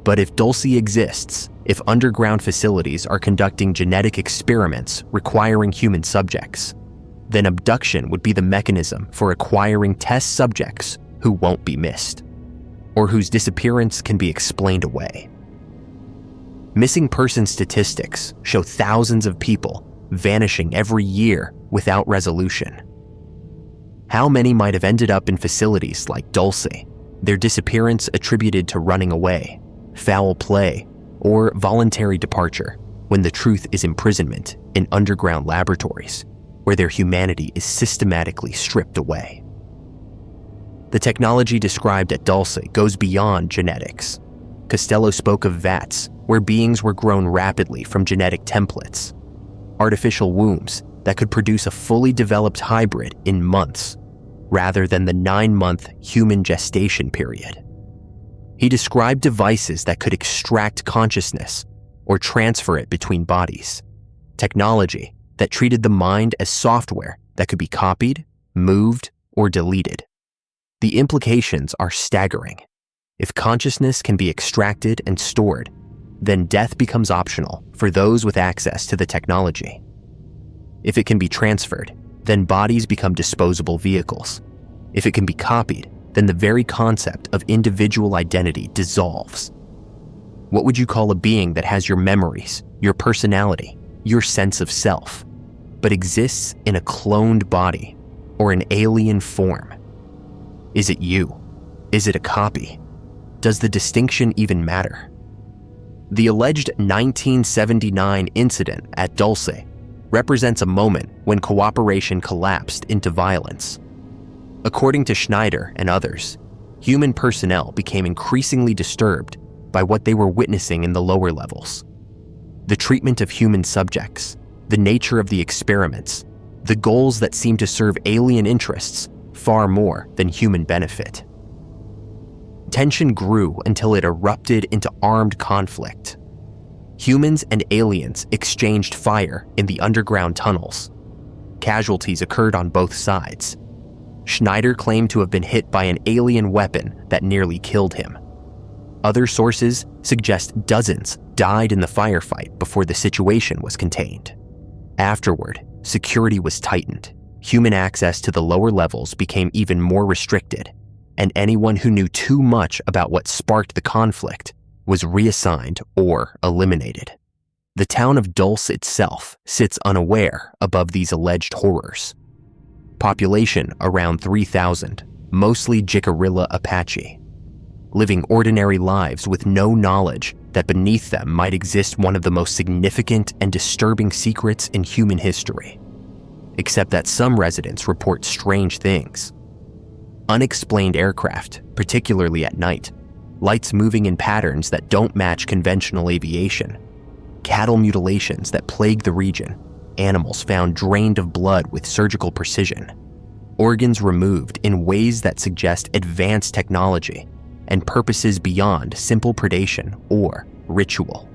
But if Dulce exists, if underground facilities are conducting genetic experiments requiring human subjects, then abduction would be the mechanism for acquiring test subjects who won't be missed, or whose disappearance can be explained away. Missing person statistics show thousands of people vanishing every year without resolution. How many might have ended up in facilities like Dulce, their disappearance attributed to running away, foul play, or voluntary departure, when the truth is imprisonment in underground laboratories where their humanity is systematically stripped away? The technology described at Dulce goes beyond genetics. Costello spoke of vats where beings were grown rapidly from genetic templates, artificial wombs that could produce a fully developed hybrid in months, rather than the 9-month human gestation period. He described devices that could extract consciousness or transfer it between bodies, technology that treated the mind as software that could be copied, moved, or deleted. The implications are staggering. If consciousness can be extracted and stored, then death becomes optional for those with access to the technology. If it can be transferred, then bodies become disposable vehicles. If it can be copied, then the very concept of individual identity dissolves. What would you call a being that has your memories, your personality, your sense of self, but exists in a cloned body or an alien form? Is it you? Is it a copy? Does the distinction even matter? The alleged 1979 incident at Dulce represents a moment when cooperation collapsed into violence. According to Schneider and others, human personnel became increasingly disturbed by what they were witnessing in the lower levels. The treatment of human subjects, the nature of the experiments, the goals that seemed to serve alien interests far more than human benefit. Tension grew until it erupted into armed conflict. Humans and aliens exchanged fire in the underground tunnels. Casualties occurred on both sides. Schneider claimed to have been hit by an alien weapon that nearly killed him. Other sources suggest dozens died in the firefight before the situation was contained. Afterward, security was tightened. Human access to the lower levels became even more restricted, and anyone who knew too much about what sparked the conflict was reassigned or eliminated. The town of Dulce itself sits unaware above these alleged horrors. Population around 3,000, mostly Jicarilla Apache, living ordinary lives with no knowledge that beneath them might exist one of the most significant and disturbing secrets in human history. Except that some residents report strange things. Unexplained aircraft, particularly at night, lights moving in patterns that don't match conventional aviation, cattle mutilations that plague the region, animals found drained of blood with surgical precision, organs removed in ways that suggest advanced technology and purposes beyond simple predation or ritual.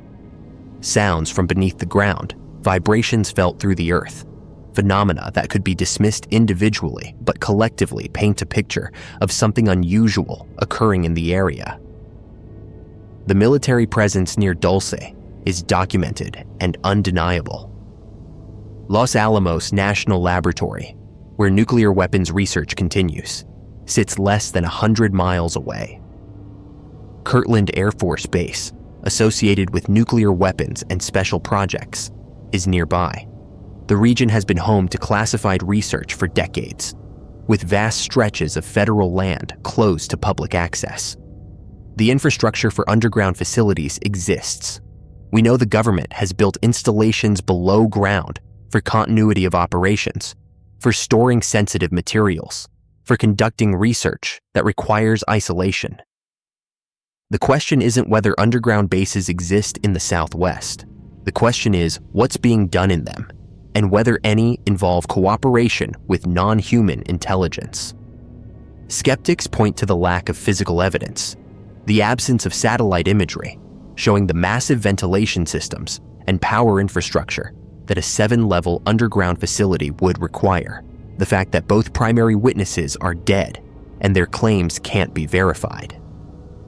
Sounds from beneath the ground, vibrations felt through the earth, phenomena that could be dismissed individually but collectively paint a picture of something unusual occurring in the area. The military presence near Dulce is documented and undeniable. Los Alamos National Laboratory, where nuclear weapons research continues, sits less than 100 miles away. Kirtland Air Force Base, associated with nuclear weapons and special projects, is nearby. The region has been home to classified research for decades, with vast stretches of federal land closed to public access. The infrastructure for underground facilities exists. We know the government has built installations below ground for continuity of operations, for storing sensitive materials, for conducting research that requires isolation. The question isn't whether underground bases exist in the Southwest. The question is what's being done in them, and whether any involve cooperation with non-human intelligence. Skeptics point to the lack of physical evidence, the absence of satellite imagery, showing the massive ventilation systems and power infrastructure that a 7-level underground facility would require, the fact that both primary witnesses are dead and their claims can't be verified.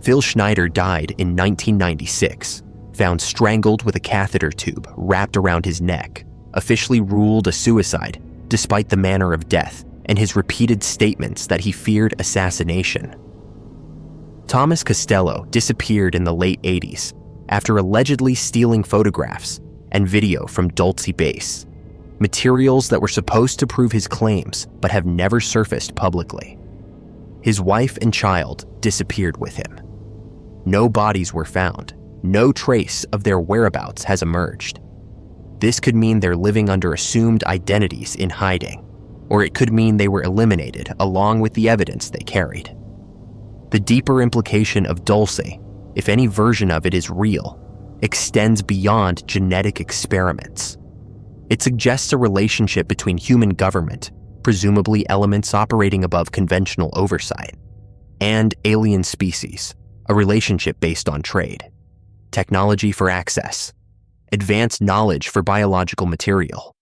Phil Schneider died in 1996, found strangled with a catheter tube wrapped around his neck, officially ruled a suicide despite the manner of death and his repeated statements that he feared assassination. Thomas Costello disappeared in the late 80s after allegedly stealing photographs and video from Dulce Base, materials that were supposed to prove his claims but have never surfaced publicly. His wife and child disappeared with him. No bodies were found. No trace of their whereabouts has emerged. This could mean they're living under assumed identities in hiding, or it could mean they were eliminated along with the evidence they carried. The deeper implication of Dulce, if any version of it is real, extends beyond genetic experiments. It suggests a relationship between human government, presumably elements operating above conventional oversight, and alien species, a relationship based on trade, technology for access, advanced knowledge for biological material.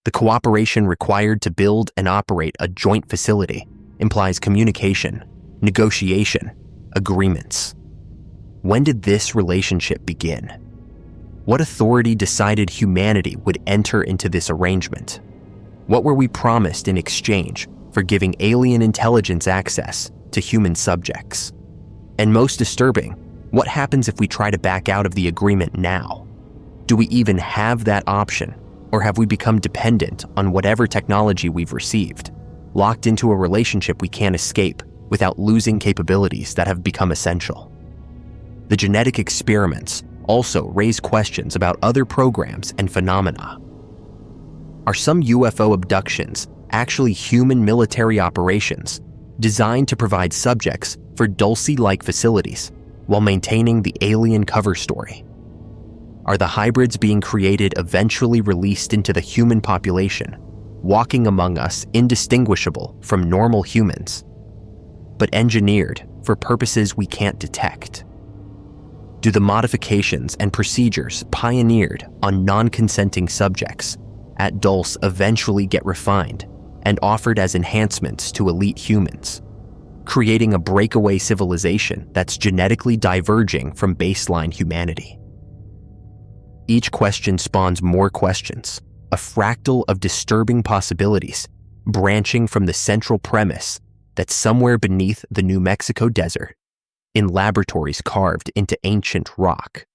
The cooperation required to build and operate a joint facility implies communication, negotiation, agreements. When did this relationship begin? What authority decided humanity would enter into this arrangement? What were we promised in exchange for giving alien intelligence access to human subjects? And most disturbing, what happens if we try to back out of the agreement now? Do we even have that option, or have we become dependent on whatever technology we've received, locked into a relationship we can't escape without losing capabilities that have become essential? The genetic experiments also raise questions about other programs and phenomena. Are some UFO abductions actually human military operations designed to provide subjects for Dulce-like facilities while maintaining the alien cover story? Are the hybrids being created eventually released into the human population, walking among us indistinguishable from normal humans, but engineered for purposes we can't detect? Do the modifications and procedures pioneered on non-consenting subjects at Dulce eventually get refined and offered as enhancements to elite humans, creating a breakaway civilization that's genetically diverging from baseline humanity? Each question spawns more questions, a fractal of disturbing possibilities, branching from the central premise that somewhere beneath the New Mexico desert, in laboratories carved into ancient rock,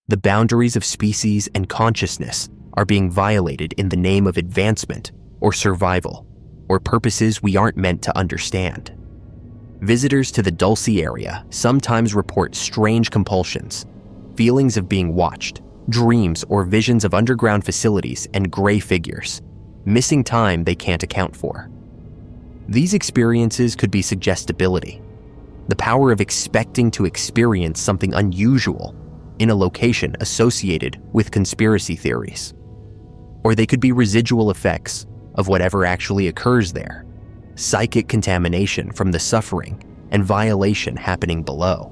the boundaries of species and consciousness are being violated in the name of advancement or survival, or purposes we aren't meant to understand. Visitors to the Dulce area sometimes report strange compulsions, feelings of being watched, dreams or visions of underground facilities and gray figures, missing time they can't account for. These experiences could be suggestibility, the power of expecting to experience something unusual in a location associated with conspiracy theories. Or they could be residual effects of whatever actually occurs there, psychic contamination from the suffering and violation happening below.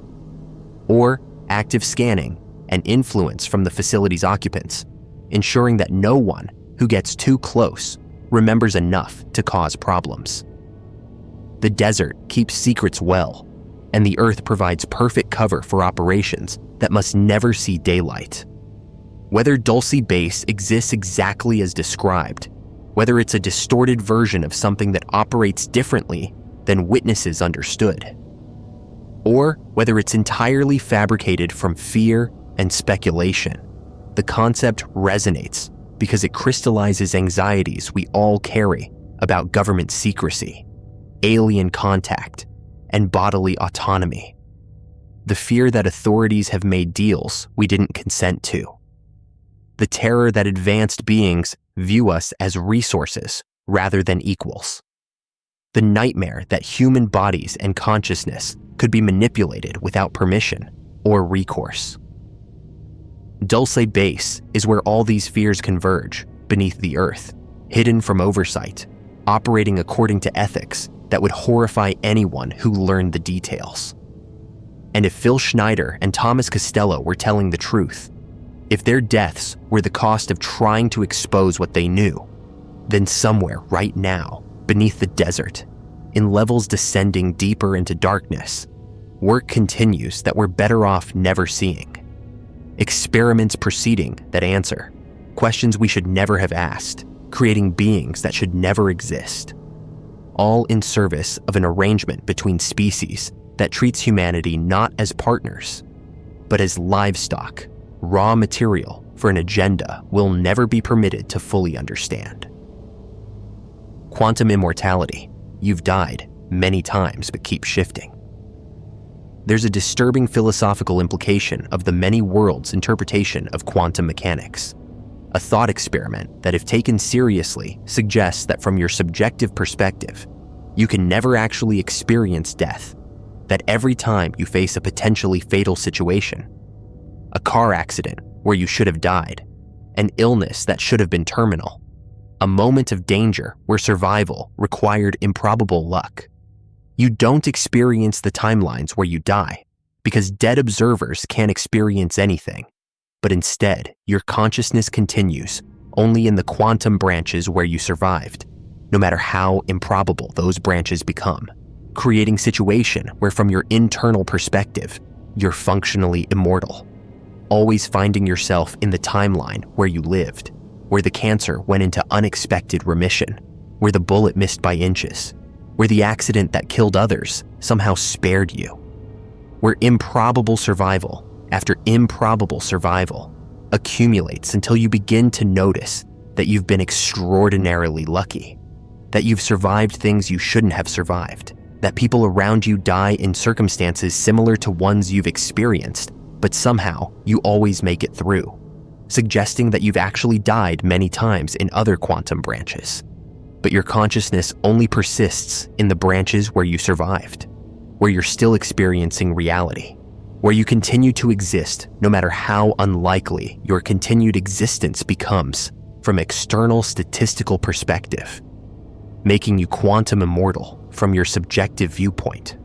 Or active scanning and influence from the facility's occupants, ensuring that no one who gets too close remembers enough to cause problems. The desert keeps secrets well, and the Earth provides perfect cover for operations that must never see daylight. Whether Dulce Base exists exactly as described, whether it's a distorted version of something that operates differently than witnesses understood, or whether it's entirely fabricated from fear and speculation, the concept resonates because it crystallizes anxieties we all carry about government secrecy, alien contact, and bodily autonomy. The fear that authorities have made deals we didn't consent to. The terror that advanced beings view us as resources rather than equals. The nightmare that human bodies and consciousness could be manipulated without permission or recourse. Dulce Base is where all these fears converge beneath the Earth, hidden from oversight, operating according to ethics that would horrify anyone who learned the details. And if Phil Schneider and Thomas Costello were telling the truth, if their deaths were the cost of trying to expose what they knew, then somewhere right now, beneath the desert, in levels descending deeper into darkness, work continues that we're better off never seeing. Experiments proceeding that answer questions we should never have asked, creating beings that should never exist. All in service of an arrangement between species that treats humanity not as partners, but as livestock, raw material for an agenda we'll never be permitted to fully understand. Quantum immortality. You've died many times but keep shifting. There's a disturbing philosophical implication of the many worlds interpretation of quantum mechanics. A thought experiment that, if taken seriously, suggests that from your subjective perspective, you can never actually experience death, that every time you face a potentially fatal situation, a car accident where you should have died, an illness that should have been terminal, a moment of danger where survival required improbable luck, you don't experience the timelines where you die, because dead observers can't experience anything, but instead, your consciousness continues only in the quantum branches where you survived, no matter how improbable those branches become, creating a situation where from your internal perspective, you're functionally immortal, always finding yourself in the timeline where you lived, where the cancer went into unexpected remission, where the bullet missed by inches, where the accident that killed others somehow spared you, where improbable survival after improbable survival accumulates until you begin to notice that you've been extraordinarily lucky, that you've survived things you shouldn't have survived, that people around you die in circumstances similar to ones you've experienced, but somehow you always make it through, suggesting that you've actually died many times in other quantum branches. But your consciousness only persists in the branches where you survived, where you're still experiencing reality, where you continue to exist no matter how unlikely your continued existence becomes from external statistical perspective, making you quantum immortal from your subjective viewpoint.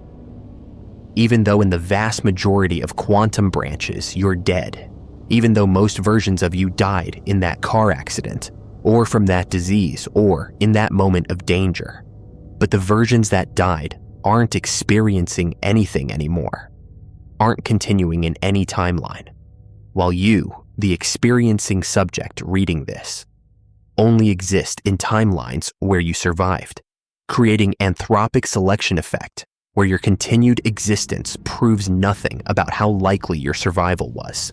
Even though in the vast majority of quantum branches you're dead, even though most versions of you died in that car accident, or from that disease, or in that moment of danger, but the versions that died aren't experiencing anything anymore, aren't continuing in any timeline, while you, the experiencing subject reading this, only exist in timelines where you survived, creating anthropic selection effect where your continued existence proves nothing about how likely your survival was.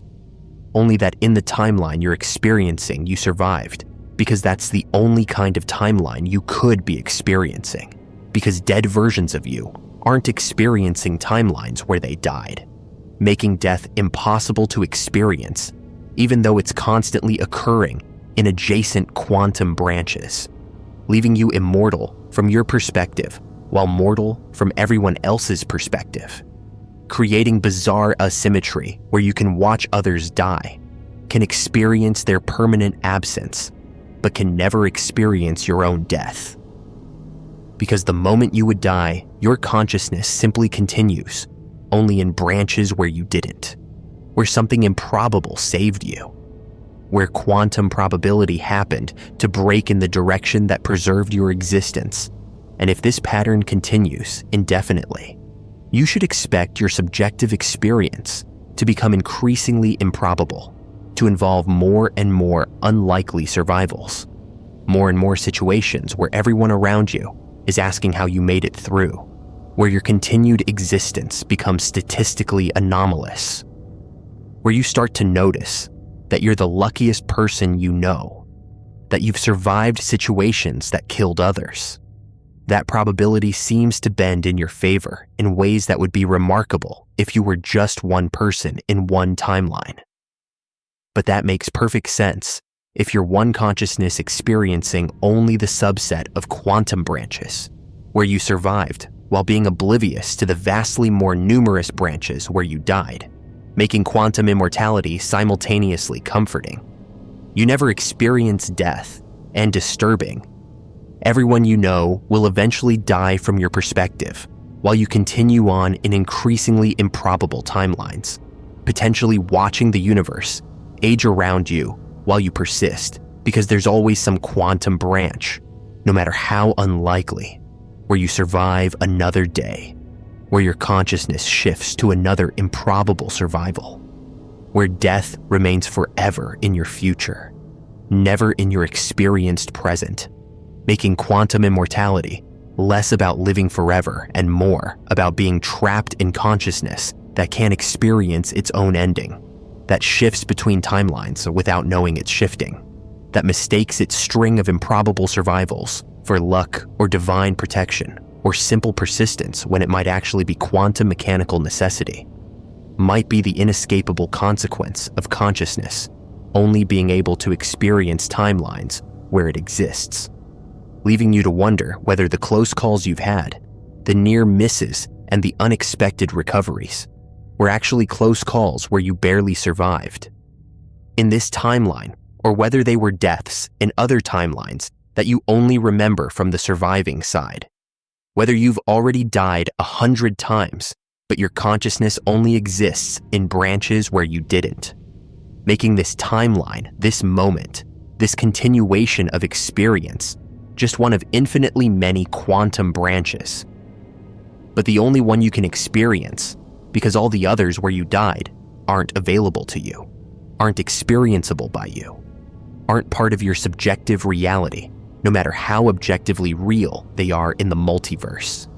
Only that in the timeline you're experiencing, you survived, because that's the only kind of timeline you could be experiencing, because dead versions of you aren't experiencing timelines where they died, making death impossible to experience, even though it's constantly occurring in adjacent quantum branches, leaving you immortal from your perspective while mortal from everyone else's perspective, creating bizarre asymmetry where you can watch others die, can experience their permanent absence, but can never experience your own death. Because the moment you would die, your consciousness simply continues, only in branches where you didn't, where something improbable saved you, where quantum probability happened to break in the direction that preserved your existence. And if this pattern continues indefinitely, you should expect your subjective experience to become increasingly improbable, to involve more and more unlikely survivals, more and more situations where everyone around you is asking how you made it through, where your continued existence becomes statistically anomalous, where you start to notice that you're the luckiest person you know, that you've survived situations that killed others. That probability seems to bend in your favor in ways that would be remarkable if you were just one person in one timeline. But that makes perfect sense if you're one consciousness experiencing only the subset of quantum branches, where you survived while being oblivious to the vastly more numerous branches where you died, making quantum immortality simultaneously comforting. You never experience death and disturbing. Everyone you know will eventually die from your perspective, while you continue on in increasingly improbable timelines, potentially watching the universe age around you while you persist, because there's always some quantum branch, no matter how unlikely, where you survive another day, where your consciousness shifts to another improbable survival, where death remains forever in your future, never in your experienced present, making quantum immortality less about living forever and more about being trapped in consciousness that can't experience its own ending, that shifts between timelines without knowing it's shifting, that mistakes its string of improbable survivals for luck or divine protection or simple persistence when it might actually be quantum mechanical necessity, might be the inescapable consequence of consciousness only being able to experience timelines where it exists, leaving you to wonder whether the close calls you've had, the near misses, and the unexpected recoveries were actually close calls where you barely survived in this timeline, or whether they were deaths in other timelines that you only remember from the surviving side. Whether you've already died 100 times, but your consciousness only exists in branches where you didn't, making this timeline, this moment, this continuation of experience just one of infinitely many quantum branches, but the only one you can experience because all the others where you died aren't available to you, aren't experienceable by you, aren't part of your subjective reality, no matter how objectively real they are in the multiverse,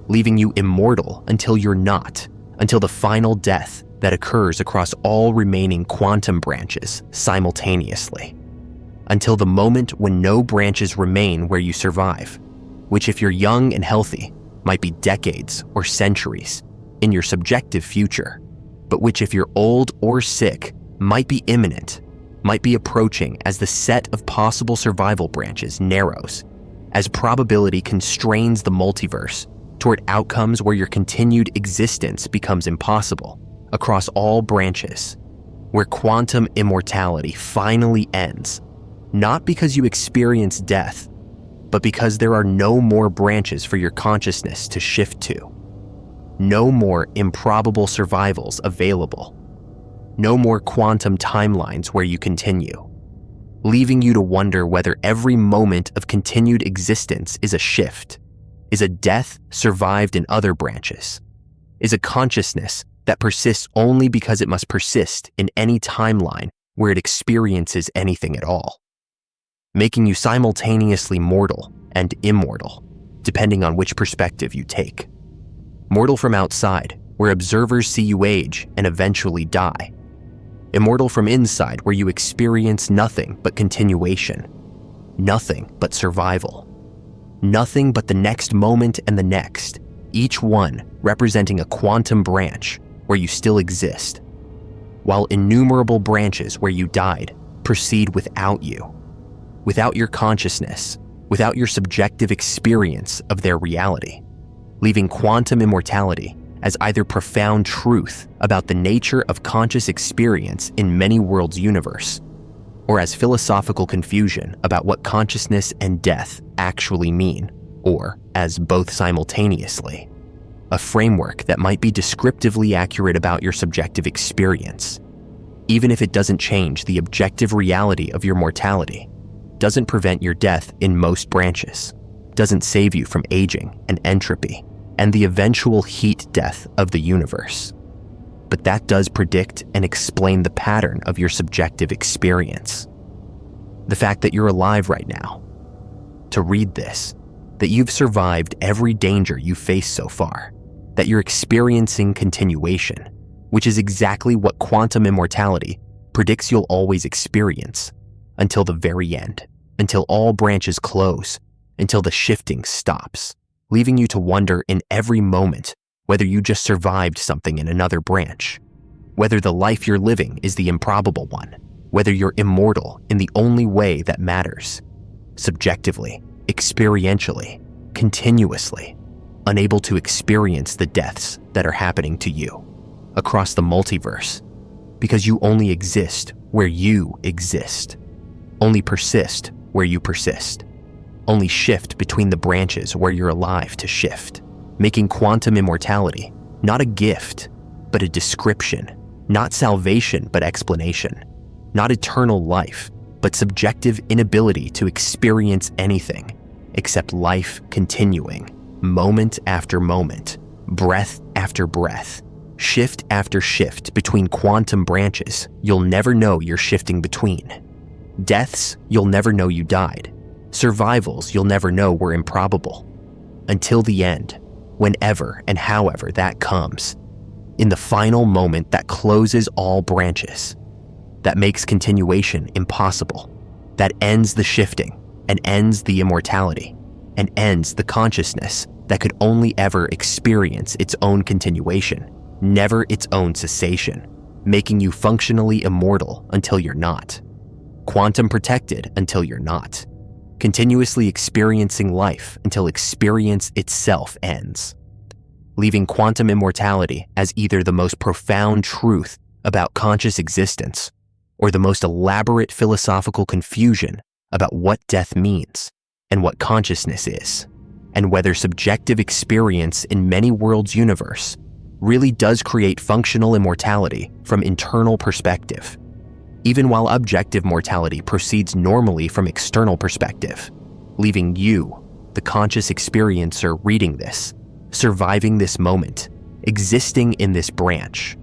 leaving you immortal until you're not, until the final death that occurs across all remaining quantum branches simultaneously, until the moment when no branches remain where you survive, which if you're young and healthy might be decades or centuries in your subjective future, but which if you're old or sick might be imminent, might be approaching as the set of possible survival branches narrows, as probability constrains the multiverse toward outcomes where your continued existence becomes impossible, across all branches, where quantum immortality finally ends, not because you experience death, but because there are no more branches for your consciousness to shift to. No more improbable survivals available. No more quantum timelines where you continue, leaving you to wonder whether every moment of continued existence is a shift, is a death survived in other branches, is a consciousness that persists only because it must persist in any timeline where it experiences anything at all, making you simultaneously mortal and immortal, depending on which perspective you take. Mortal from outside, where observers see you age and eventually die. Immortal from inside, where you experience nothing but continuation, nothing but survival, nothing but the next moment and the next, each one representing a quantum branch where you still exist, while innumerable branches where you died proceed without you, without your consciousness, without your subjective experience of their reality, leaving quantum immortality as either profound truth about the nature of conscious experience in many worlds' universe, or as philosophical confusion about what consciousness and death actually mean, or as both simultaneously, a framework that might be descriptively accurate about your subjective experience, even if it doesn't change the objective reality of your mortality, doesn't prevent your death in most branches, doesn't save you from aging and entropy, and the eventual heat death of the universe. But that does predict and explain the pattern of your subjective experience. The fact that you're alive right now. To read this, that you've survived every danger you've faced so far, that you're experiencing continuation, which is exactly what quantum immortality predicts you'll always experience, until the very end, until all branches close, until the shifting stops, leaving you to wonder in every moment whether you just survived something in another branch, whether the life you're living is the improbable one, whether you're immortal in the only way that matters, subjectively, experientially, continuously, unable to experience the deaths that are happening to you across the multiverse, because you only exist where you exist, only persist where you persist, only shift between the branches where you're alive to shift, making quantum immortality not a gift, but a description, not salvation, but explanation, not eternal life, but subjective inability to experience anything except life continuing, moment after moment, breath after breath, shift after shift between quantum branches you'll never know you're shifting between, deaths you'll never know you died, survivals you'll never know were improbable, until the end, whenever and however that comes, in the final moment that closes all branches, that makes continuation impossible, that ends the shifting and ends the immortality and ends the consciousness that could only ever experience its own continuation, never its own cessation, making you functionally immortal until you're not, quantum protected until you're not, continuously experiencing life until experience itself ends, leaving quantum immortality as either the most profound truth about conscious existence or the most elaborate philosophical confusion about what death means and what consciousness is, and whether subjective experience in many worlds' universe really does create functional immortality from internal perspective, even while objective mortality proceeds normally from external perspective, leaving you, the conscious experiencer reading this, surviving this moment, existing in this branch,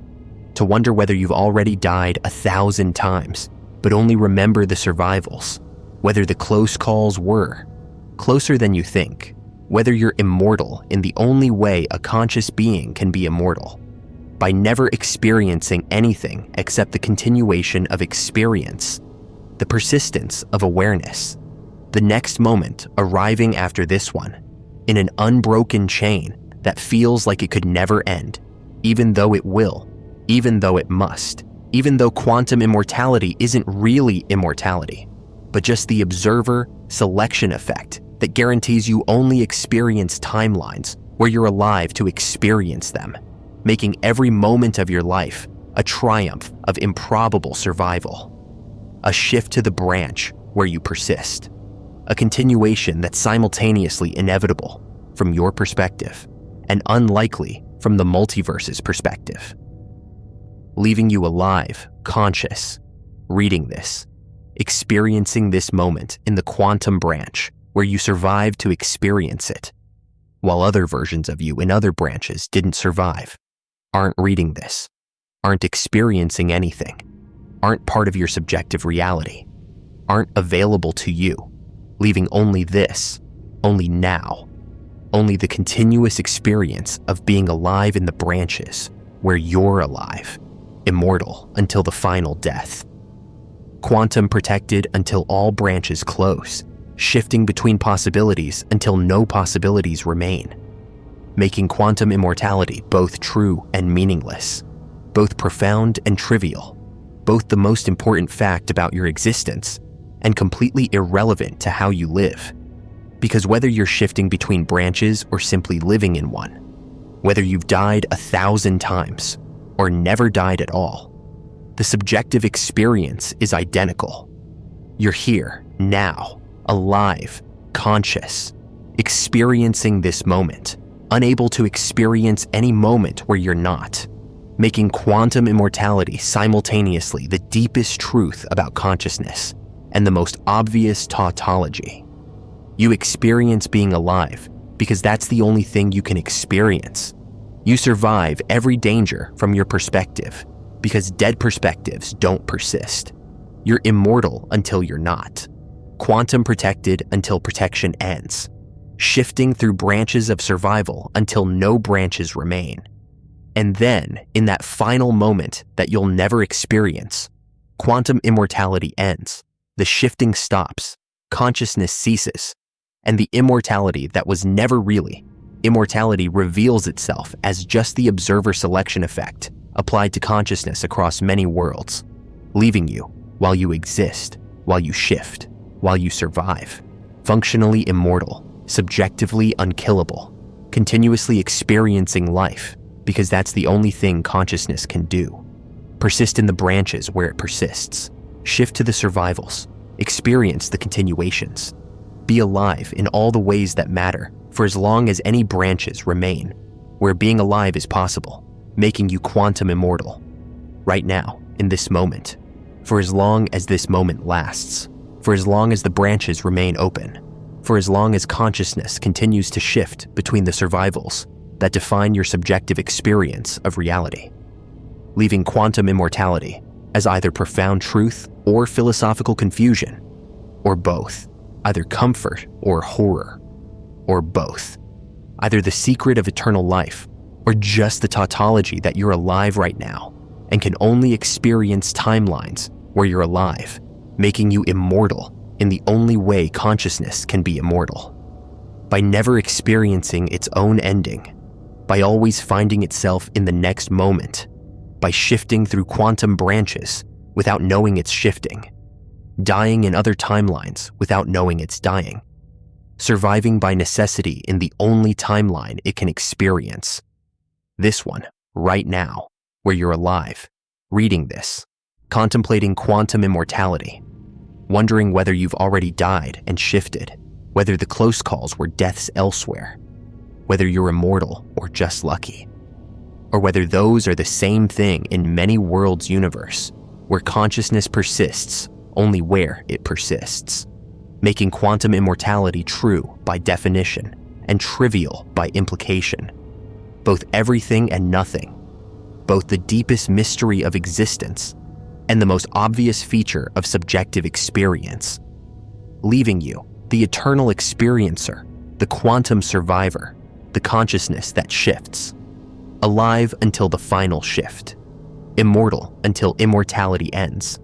to wonder whether you've already died 1,000 times, but only remember the survivals, whether the close calls were closer than you think, whether you're immortal in the only way a conscious being can be immortal, by never experiencing anything except the continuation of experience, the persistence of awareness, the next moment arriving after this one, in an unbroken chain that feels like it could never end, even though it will, even though it must, even though quantum immortality isn't really immortality, but just the observer selection effect that guarantees you only experience timelines where you're alive to experience them, making every moment of your life a triumph of improbable survival. A shift to the branch where you persist. A continuation that's simultaneously inevitable from your perspective and unlikely from the multiverse's perspective. Leaving you alive, conscious, reading this, experiencing this moment in the quantum branch where you survived to experience it, while other versions of you in other branches didn't survive, aren't reading this, aren't experiencing anything, aren't part of your subjective reality, aren't available to you, leaving only this, only now, only the continuous experience of being alive in the branches where you're alive, immortal until the final death. Quantum protected until all branches close, shifting between possibilities until no possibilities remain, making quantum immortality both true and meaningless, both profound and trivial, both the most important fact about your existence and completely irrelevant to how you live. Because whether you're shifting between branches or simply living in one, whether you've died 1,000 times or never died at all, the subjective experience is identical. You're here, now, alive, conscious, experiencing this moment, unable to experience any moment where you're not, making quantum immortality simultaneously the deepest truth about consciousness and the most obvious tautology. You experience being alive because that's the only thing you can experience. You survive every danger from your perspective because dead perspectives don't persist. You're immortal until you're not. Quantum protected until protection ends. Shifting through branches of survival until no branches remain. And then, in that final moment that you'll never experience, quantum immortality ends. The shifting stops, consciousness ceases, and the immortality that was never really, immortality reveals itself as just the observer selection effect applied to consciousness across many worlds, leaving you while you exist, while you shift, while you survive, functionally immortal, subjectively unkillable, continuously experiencing life because that's the only thing consciousness can do. Persist in the branches where it persists, shift to the survivals, experience the continuations, be alive in all the ways that matter for as long as any branches remain, where being alive is possible, making you quantum immortal. Right now, in this moment, for as long as this moment lasts, for as long as the branches remain open, for as long as consciousness continues to shift between the survivals that define your subjective experience of reality, leaving quantum immortality as either profound truth or philosophical confusion, or both, either comfort or horror, or both, either the secret of eternal life or just the tautology that you're alive right now and can only experience timelines where you're alive, making you immortal in the only way consciousness can be immortal. By never experiencing its own ending, by always finding itself in the next moment, by shifting through quantum branches without knowing it's shifting, dying in other timelines without knowing it's dying, surviving by necessity in the only timeline it can experience. This one, right now, where you're alive, reading this, contemplating quantum immortality, wondering whether you've already died and shifted, whether the close calls were deaths elsewhere, whether you're immortal or just lucky, or whether those are the same thing in many worlds universe, where consciousness persists only where it persists, making quantum immortality true by definition and trivial by implication, both everything and nothing, both the deepest mystery of existence and the most obvious feature of subjective experience, leaving you, the eternal experiencer, the quantum survivor, the consciousness that shifts, alive until the final shift, immortal until immortality ends,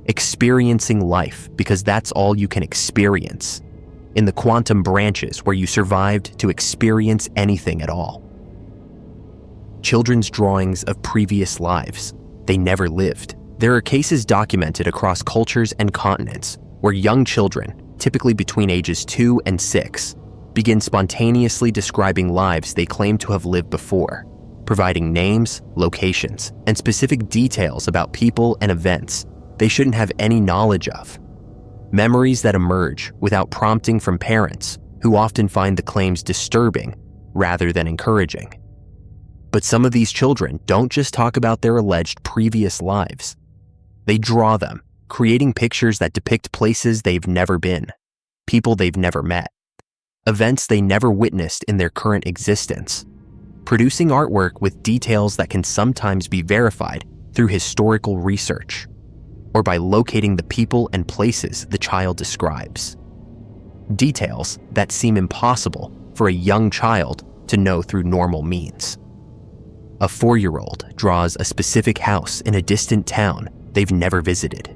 experiencing life because that's all you can experience, in the quantum branches where you survived to experience anything at all. Children's drawings of previous lives, they never lived. There are cases documented across cultures and continents where young children, typically between ages 2 and 6, begin spontaneously describing lives they claim to have lived before, providing names, locations, and specific details about people and events they shouldn't have any knowledge of. Memories that emerge without prompting from parents who often find the claims disturbing rather than encouraging. But some of these children don't just talk about their alleged previous lives. They draw them, creating pictures that depict places they've never been, people they've never met, events they never witnessed in their current existence, producing artwork with details that can sometimes be verified through historical research, or by locating the people and places the child describes. Details that seem impossible for a young child to know through normal means. A 4-year-old draws a specific house in a distant town they've never visited,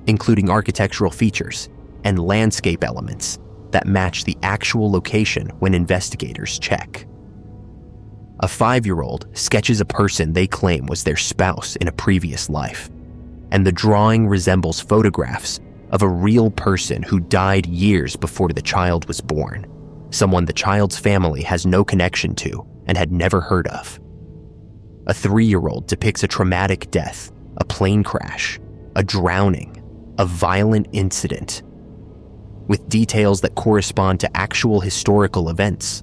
including architectural features and landscape elements that match the actual location when investigators check. A 5-year-old sketches a person they claim was their spouse in a previous life, and the drawing resembles photographs of a real person who died years before the child was born, someone the child's family has no connection to and had never heard of. A 3-year-old depicts a traumatic death, a plane crash, a drowning, a violent incident, with details that correspond to actual historical events,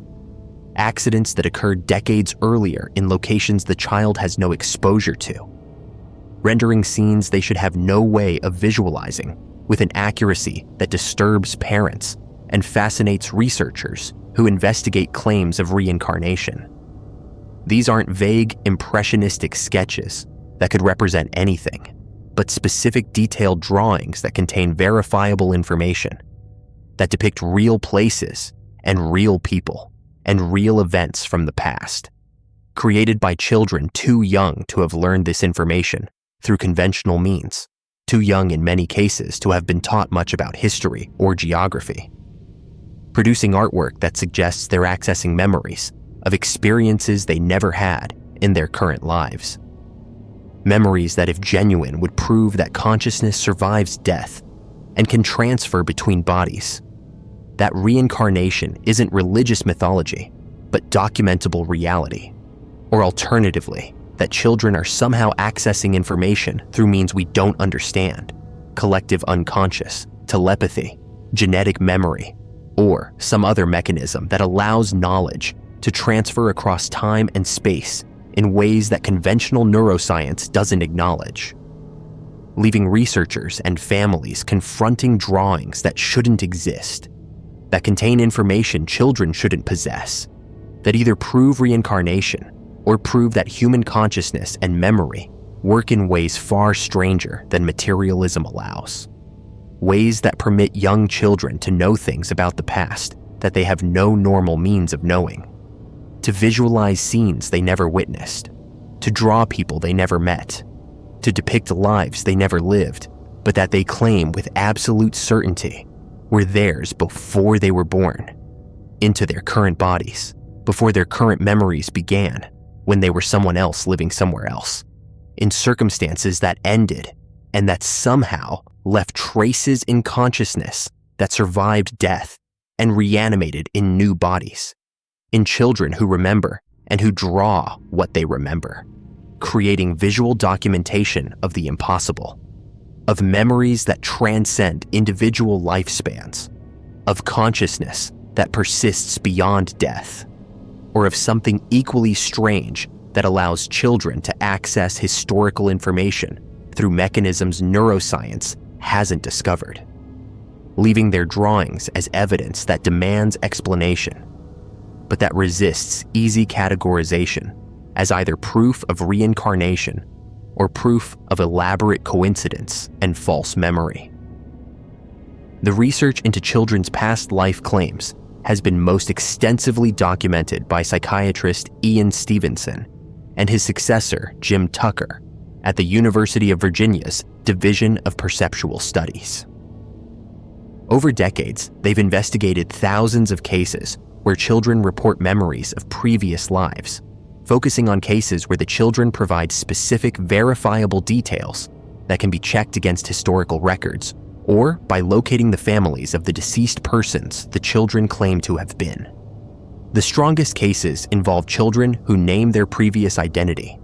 accidents that occurred decades earlier in locations the child has no exposure to, rendering scenes they should have no way of visualizing with an accuracy that disturbs parents and fascinates researchers who investigate claims of reincarnation. These aren't vague, impressionistic sketches that could represent anything, but specific detailed drawings that contain verifiable information, that depict real places and real people and real events from the past, created by children too young to have learned this information through conventional means, too young in many cases to have been taught much about history or geography, producing artwork that suggests they're accessing memories of experiences they never had in their current lives. Memories that, if genuine, would prove that consciousness survives death and can transfer between bodies. That reincarnation isn't religious mythology, but documentable reality. Or alternatively, that children are somehow accessing information through means we don't understand, collective unconscious, telepathy, genetic memory, or some other mechanism that allows knowledge to transfer across time and space in ways that conventional neuroscience doesn't acknowledge, leaving researchers and families confronting drawings that shouldn't exist, that contain information children shouldn't possess, that either prove reincarnation or prove that human consciousness and memory work in ways far stranger than materialism allows, ways that permit young children to know things about the past that they have no normal means of knowing, to visualize scenes they never witnessed, to draw people they never met, to depict lives they never lived, but that they claim with absolute certainty were theirs before they were born, into their current bodies, before their current memories began, when they were someone else living somewhere else, in circumstances that ended and that somehow left traces in consciousness that survived death and reanimated in new bodies, in children who remember and who draw what they remember, creating visual documentation of the impossible, of memories that transcend individual lifespans, of consciousness that persists beyond death, or of something equally strange that allows children to access historical information through mechanisms neuroscience hasn't discovered, leaving their drawings as evidence that demands explanation, but that resists easy categorization as either proof of reincarnation or proof of elaborate coincidence and false memory. The research into children's past life claims has been most extensively documented by psychiatrist Ian Stevenson and his successor, Jim Tucker, at the University of Virginia's Division of Perceptual Studies. Over decades, they've investigated thousands of cases where children report memories of previous lives, focusing on cases where the children provide specific verifiable details that can be checked against historical records or by locating the families of the deceased persons the children claim to have been. The strongest cases involve children who name their previous identity,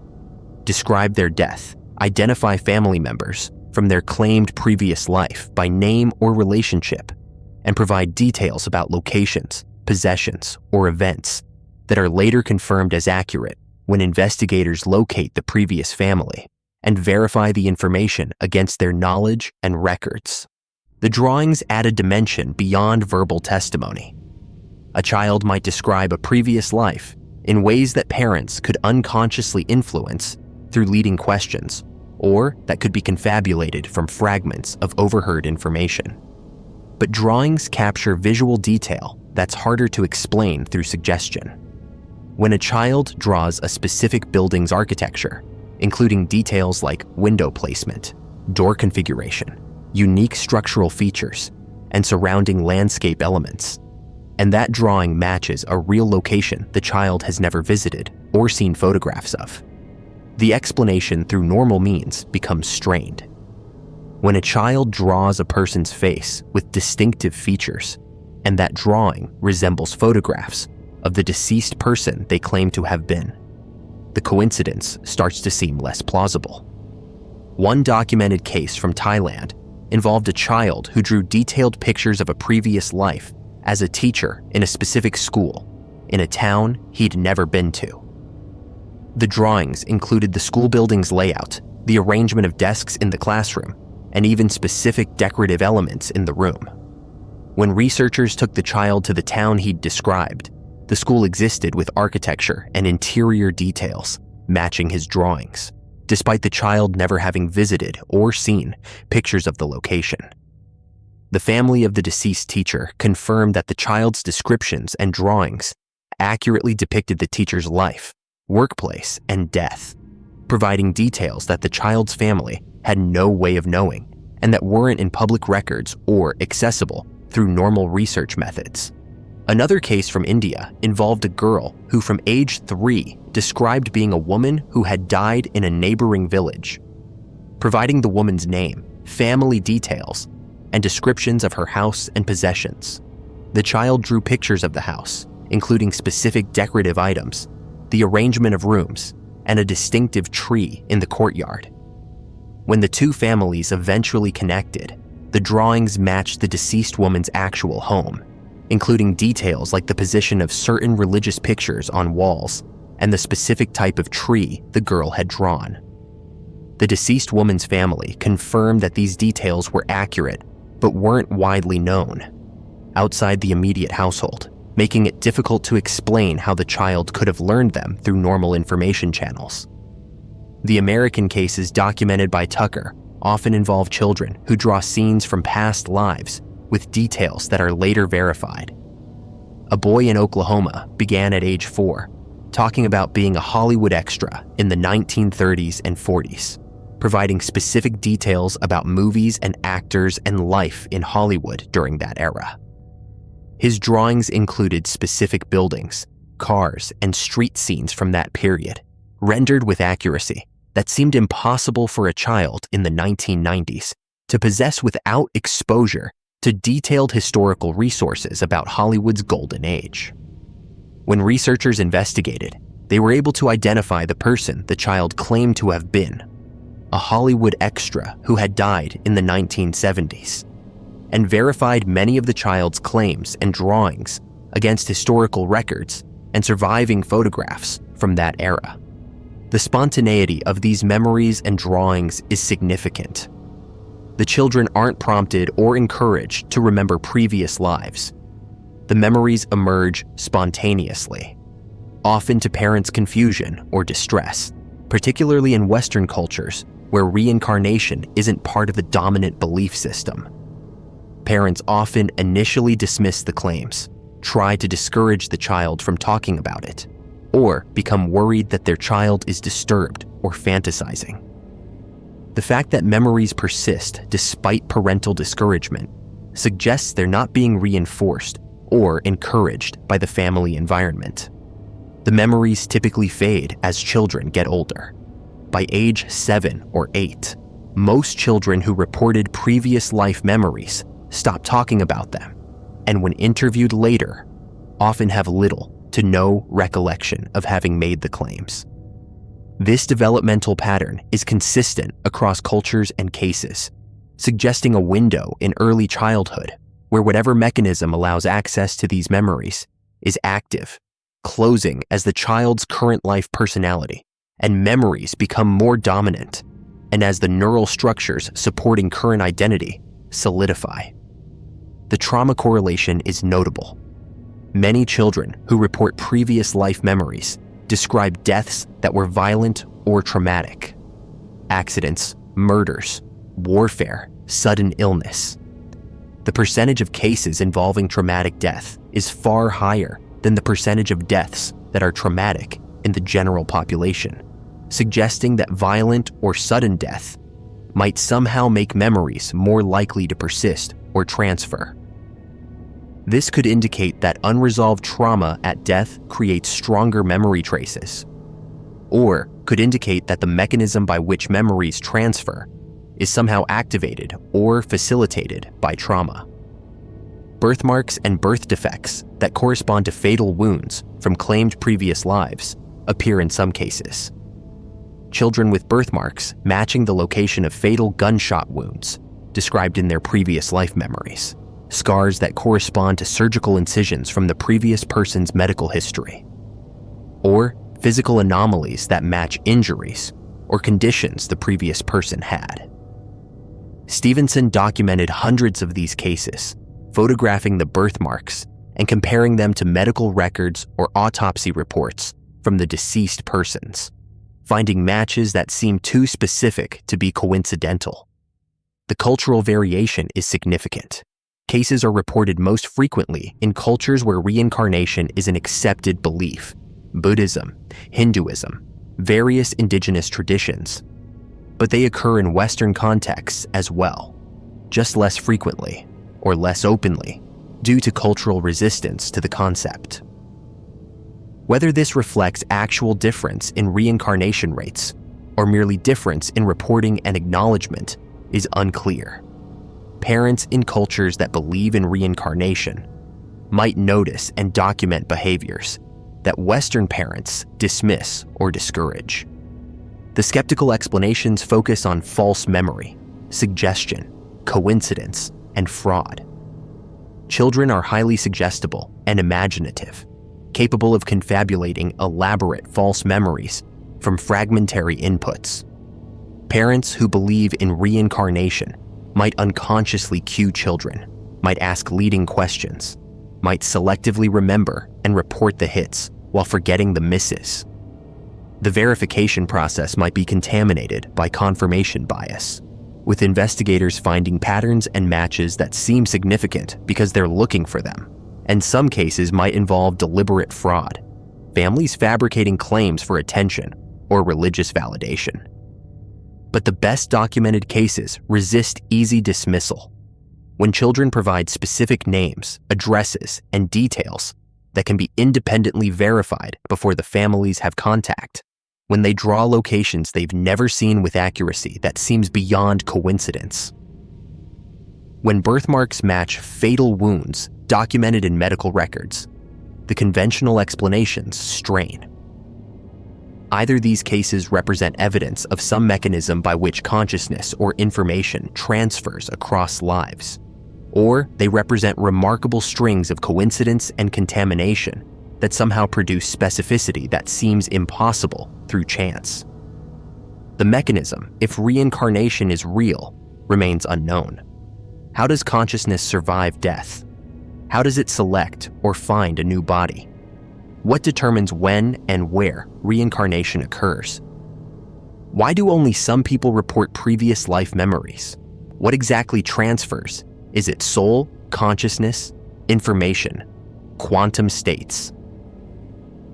describe their death, identify family members from their claimed previous life by name or relationship, and provide details about locations, possessions, or events that are later confirmed as accurate when investigators locate the previous family and verify the information against their knowledge and records. The drawings add a dimension beyond verbal testimony. A child might describe a previous life in ways that parents could unconsciously influence through leading questions, or that could be confabulated from fragments of overheard information. But drawings capture visual detail that's harder to explain through suggestion. When a child draws a specific building's architecture, including details like window placement, door configuration, unique structural features, and surrounding landscape elements, and that drawing matches a real location the child has never visited or seen photographs of, the explanation through normal means becomes strained. When a child draws a person's face with distinctive features, and that drawing resembles photographs of the deceased person they claim to have been, the coincidence starts to seem less plausible. One documented case from Thailand involved a child who drew detailed pictures of a previous life as a teacher in a specific school in a town he'd never been to. The drawings included the school building's layout, the arrangement of desks in the classroom, and even specific decorative elements in the room. When researchers took the child to the town he'd described, the school existed with architecture and interior details matching his drawings, despite the child never having visited or seen pictures of the location. The family of the deceased teacher confirmed that the child's descriptions and drawings accurately depicted the teacher's life, workplace, and death, providing details that the child's family had no way of knowing and that weren't in public records or accessible through normal research methods. Another case from India involved a girl who from age 3 described being a woman who had died in a neighboring village, providing the woman's name, family details, and descriptions of her house and possessions. The child drew pictures of the house, including specific decorative items, the arrangement of rooms, and a distinctive tree in the courtyard. When the two families eventually connected, the drawings matched the deceased woman's actual home, including details like the position of certain religious pictures on walls and the specific type of tree the girl had drawn. The deceased woman's family confirmed that these details were accurate but weren't widely known outside the immediate household, making it difficult to explain how the child could have learned them through normal information channels. The American cases documented by Tucker often involve children who draw scenes from past lives with details that are later verified. A boy in Oklahoma began at age 4, talking about being a Hollywood extra in the 1930s and 40s, providing specific details about movies and actors and life in Hollywood during that era. His drawings included specific buildings, cars, and street scenes from that period, rendered with accuracy that seemed impossible for a child in the 1990s to possess without exposure to detailed historical resources about Hollywood's golden age. When researchers investigated, they were able to identify the person the child claimed to have been, a Hollywood extra who had died in the 1970s, and verified many of the child's claims and drawings against historical records and surviving photographs from that era. The spontaneity of these memories and drawings is significant. The children aren't prompted or encouraged to remember previous lives. The memories emerge spontaneously, often to parents' confusion or distress, particularly in Western cultures where reincarnation isn't part of the dominant belief system. Parents often initially dismiss the claims, try to discourage the child from talking about it, or become worried that their child is disturbed or fantasizing. The fact that memories persist despite parental discouragement suggests they're not being reinforced or encouraged by the family environment. The memories typically fade as children get older. By age 7 or 8, most children who reported previous life memories stop talking about them, and when interviewed later, often have little to no recollection of having made the claims. This developmental pattern is consistent across cultures and cases, suggesting a window in early childhood where whatever mechanism allows access to these memories is active, closing as the child's current life personality and memories become more dominant, and as the neural structures supporting current identity solidify. The trauma correlation is notable. Many children who report previous life memories describe deaths that were violent or traumatic. Accidents, murders, warfare, sudden illness. The percentage of cases involving traumatic death is far higher than the percentage of deaths that are traumatic in the general population, suggesting that violent or sudden death might somehow make memories more likely to persist or transfer. This could indicate that unresolved trauma at death creates stronger memory traces, or could indicate that the mechanism by which memories transfer is somehow activated or facilitated by trauma. Birthmarks and birth defects that correspond to fatal wounds from claimed previous lives appear in some cases. Children with birthmarks matching the location of fatal gunshot wounds described in their previous life memories, scars that correspond to surgical incisions from the previous person's medical history, or physical anomalies that match injuries or conditions the previous person had. Stevenson documented hundreds of these cases, photographing the birthmarks and comparing them to medical records or autopsy reports from the deceased persons, finding matches that seem too specific to be coincidental. The cultural variation is significant. Cases are reported most frequently in cultures where reincarnation is an accepted belief: Buddhism, Hinduism, various indigenous traditions. But they occur in Western contexts as well, just less frequently or less openly due to cultural resistance to the concept. Whether this reflects actual difference in reincarnation rates or merely difference in reporting and acknowledgement is unclear. Parents in cultures that believe in reincarnation might notice and document behaviors that Western parents dismiss or discourage. The skeptical explanations focus on false memory, suggestion, coincidence, and fraud. Children are highly suggestible and imaginative, capable of confabulating elaborate false memories from fragmentary inputs. Parents who believe in reincarnation might unconsciously cue children, might ask leading questions, might selectively remember and report the hits while forgetting the misses. The verification process might be contaminated by confirmation bias, with investigators finding patterns and matches that seem significant because they're looking for them, and some cases might involve deliberate fraud, families fabricating claims for attention or religious validation. But the best documented cases resist easy dismissal. When children provide specific names, addresses, and details that can be independently verified before the families have contact, when they draw locations they've never seen with accuracy that seems beyond coincidence. When birthmarks match fatal wounds documented in medical records, the conventional explanations strain. Either these cases represent evidence of some mechanism by which consciousness or information transfers across lives, or they represent remarkable strings of coincidence and contamination that somehow produce specificity that seems impossible through chance. The mechanism, if reincarnation is real, remains unknown. How does consciousness survive death? How does it select or find a new body? What determines when and where reincarnation occurs? Why do only some people report previous life memories? What exactly transfers? Is it soul, consciousness, information, quantum states?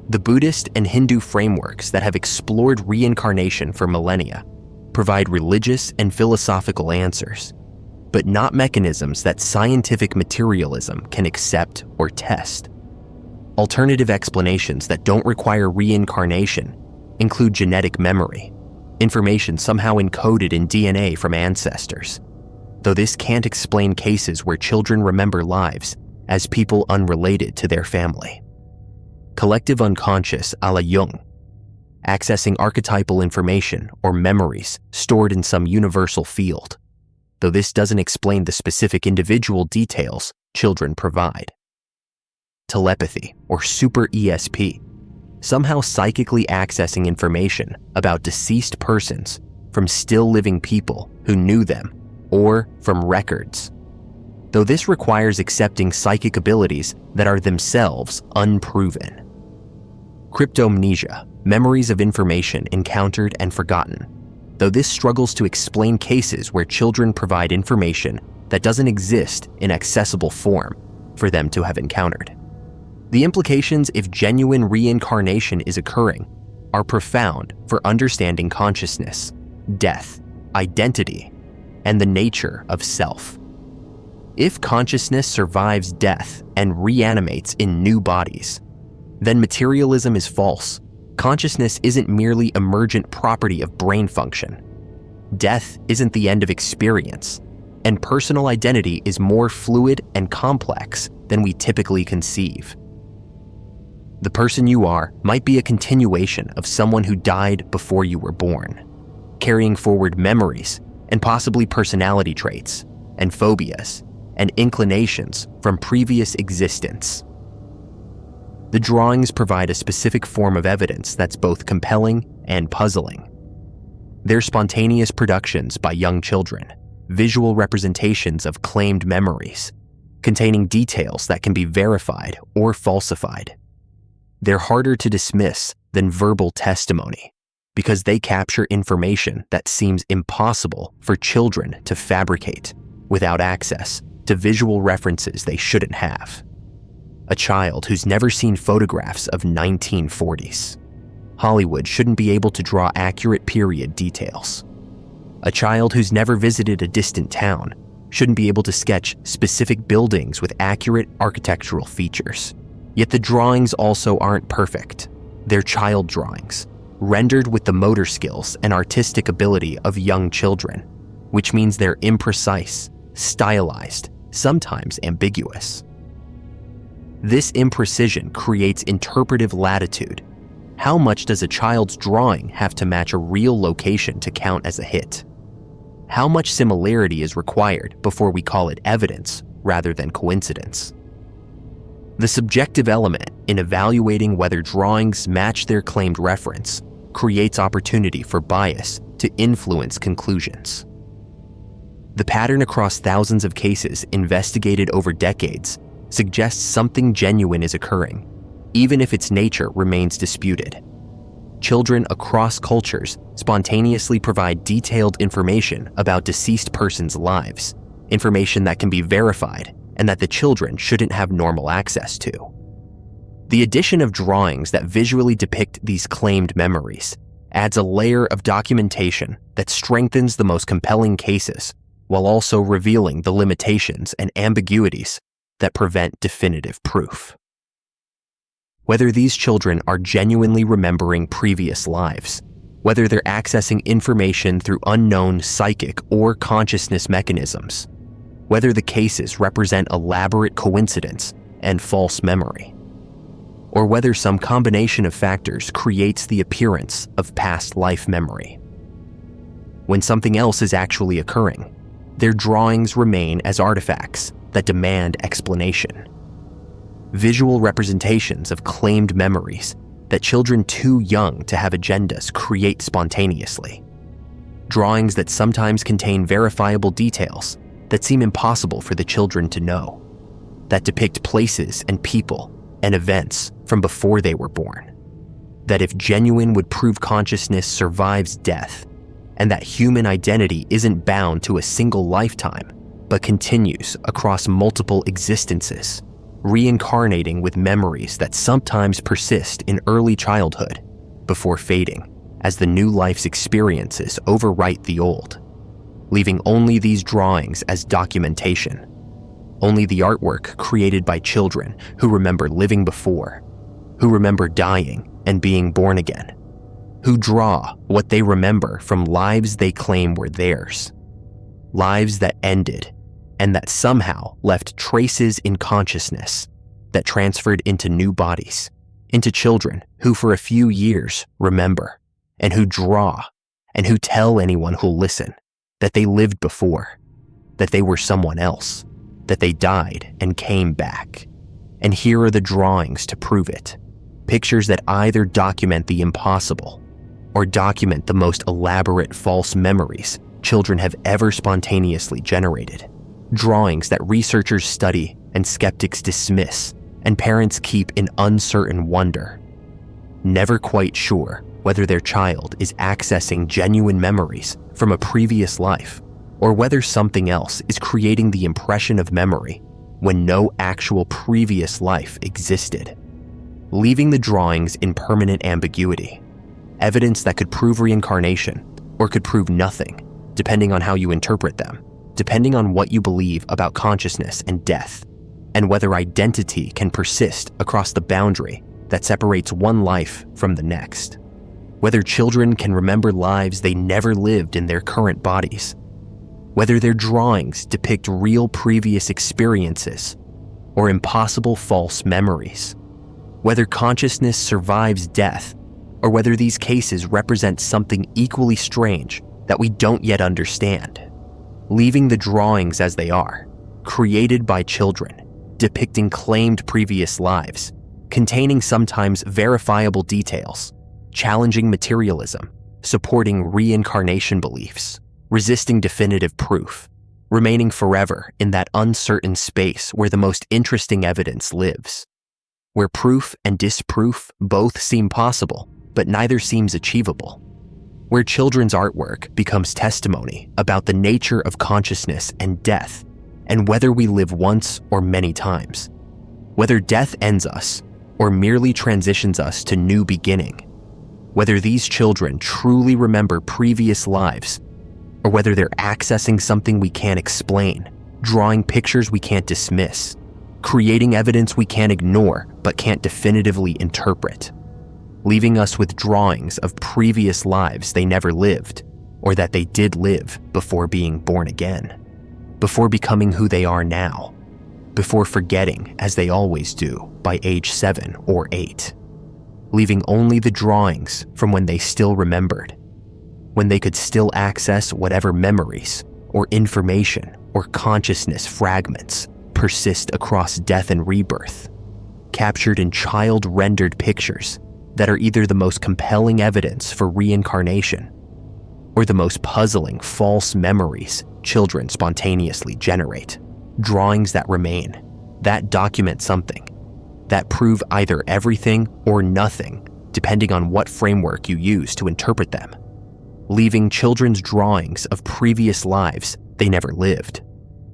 The Buddhist and Hindu frameworks that have explored reincarnation for millennia provide religious and philosophical answers, but not mechanisms that scientific materialism can accept or test. Alternative explanations that don't require reincarnation include genetic memory, information somehow encoded in DNA from ancestors, though this can't explain cases where children remember lives as people unrelated to their family. collective unconscious a la Jung, accessing archetypal information or memories stored in some universal field, though this doesn't explain the specific individual details children provide. Telepathy, or super ESP, somehow psychically accessing information about deceased persons from still living people who knew them or from records, though this requires accepting psychic abilities that are themselves unproven. Cryptomnesia, memories of information encountered and forgotten, though this struggles to explain cases where children provide information that doesn't exist in accessible form for them to have encountered. The implications if genuine reincarnation is occurring are profound for understanding consciousness, death, identity, and the nature of self. If consciousness survives death and reanimates in new bodies, then materialism is false. Consciousness isn't merely emergent property of brain function. Death isn't the end of experience, and personal identity is more fluid and complex than we typically conceive. The person you are might be a continuation of someone who died before you were born, carrying forward memories and possibly personality traits and phobias and inclinations from previous existence. The drawings provide a specific form of evidence that's both compelling and puzzling. They're spontaneous productions by young children, visual representations of claimed memories, containing details that can be verified or falsified. They're harder to dismiss than verbal testimony because they capture information that seems impossible for children to fabricate without access to visual references they shouldn't have. A child who's never seen photographs of 1940s. Hollywood shouldn't be able to draw accurate period details. A child who's never visited a distant town shouldn't be able to sketch specific buildings with accurate architectural features. Yet the drawings also aren't perfect. They're child drawings, rendered with the motor skills and artistic ability of young children, which means they're imprecise, stylized, sometimes ambiguous. This imprecision creates interpretive latitude. How much does a child's drawing have to match a real location to count as a hit? How much similarity is required before we call it evidence rather than coincidence? The subjective element in evaluating whether drawings match their claimed reference creates opportunity for bias to influence conclusions. The pattern across thousands of cases investigated over decades suggests something genuine is occurring, even if its nature remains disputed. Children across cultures spontaneously provide detailed information about deceased persons' lives, information that can be verified and that the children shouldn't have normal access to. The addition of drawings that visually depict these claimed memories adds a layer of documentation that strengthens the most compelling cases while also revealing the limitations and ambiguities that prevent definitive proof. Whether these children are genuinely remembering previous lives, whether they're accessing information through unknown psychic or consciousness mechanisms, whether the cases represent elaborate coincidence and false memory, or whether some combination of factors creates the appearance of past life memory. When something else is actually occurring, their drawings remain as artifacts that demand explanation. Visual representations of claimed memories that children too young to have agendas create spontaneously. Drawings that sometimes contain verifiable details that seem impossible for the children to know, that depict places and people and events from before they were born, that if genuine would prove consciousness survives death, and that human identity isn't bound to a single lifetime, but continues across multiple existences, reincarnating with memories that sometimes persist in early childhood before fading as the new life's experiences overwrite the old, leaving only these drawings as documentation, only the artwork created by children who remember living before, who remember dying and being born again, who draw what they remember from lives they claim were theirs, lives that ended and that somehow left traces in consciousness that transferred into new bodies, into children who for a few years remember, and who draw, and who tell anyone who'll listen that they lived before, that they were someone else, that they died and came back. And here are the drawings to prove it. Pictures that either document the impossible or document the most elaborate false memories children have ever spontaneously generated. Drawings that researchers study and skeptics dismiss, and parents keep in uncertain wonder, never quite sure whether their child is accessing genuine memories from a previous life or whether something else is creating the impression of memory when no actual previous life existed, leaving the drawings in permanent ambiguity, evidence that could prove reincarnation or could prove nothing, depending on how you interpret them, depending on what you believe about consciousness and death, and whether identity can persist across the boundary that separates one life from the next, whether children can remember lives they never lived in their current bodies, whether their drawings depict real previous experiences or impossible false memories, whether consciousness survives death, or whether these cases represent something equally strange that we don't yet understand, leaving the drawings as they are, created by children, depicting claimed previous lives, containing sometimes verifiable details, challenging materialism, supporting reincarnation beliefs, resisting definitive proof, remaining forever in that uncertain space where the most interesting evidence lives, where proof and disproof both seem possible, but neither seems achievable, where children's artwork becomes testimony about the nature of consciousness and death, and whether we live once or many times, whether death ends us or merely transitions us to new beginning, whether these children truly remember previous lives, or whether they're accessing something we can't explain, drawing pictures we can't dismiss, creating evidence we can't ignore but can't definitively interpret, leaving us with drawings of previous lives they never lived, or that they did live before being born again, before becoming who they are now, before forgetting as they always do by age 7 or 8, leaving only the drawings from when they still remembered, when they could still access whatever memories or information or consciousness fragments persist across death and rebirth, captured in child-rendered pictures that are either the most compelling evidence for reincarnation or the most puzzling false memories children spontaneously generate, drawings that remain, that document something, that prove either everything or nothing depending on what framework you use to interpret them, leaving children's drawings of previous lives they never lived,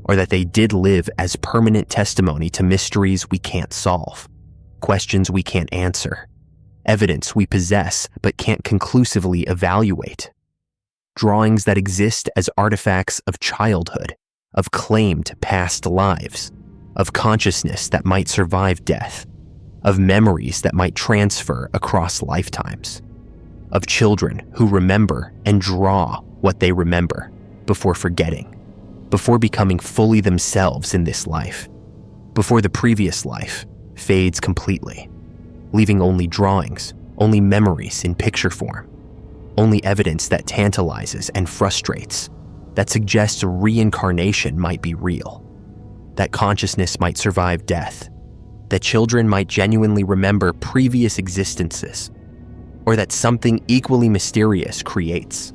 or that they did live as permanent testimony to mysteries we can't solve, questions we can't answer, evidence we possess but can't conclusively evaluate, drawings that exist as artifacts of childhood, of claimed past lives, of consciousness that might survive death, of memories that might transfer across lifetimes, of children who remember and draw what they remember before forgetting, before becoming fully themselves in this life, before the previous life fades completely, leaving only drawings, only memories in picture form, only evidence that tantalizes and frustrates, that suggests reincarnation might be real, that consciousness might survive death, that children might genuinely remember previous existences, or that something equally mysterious creates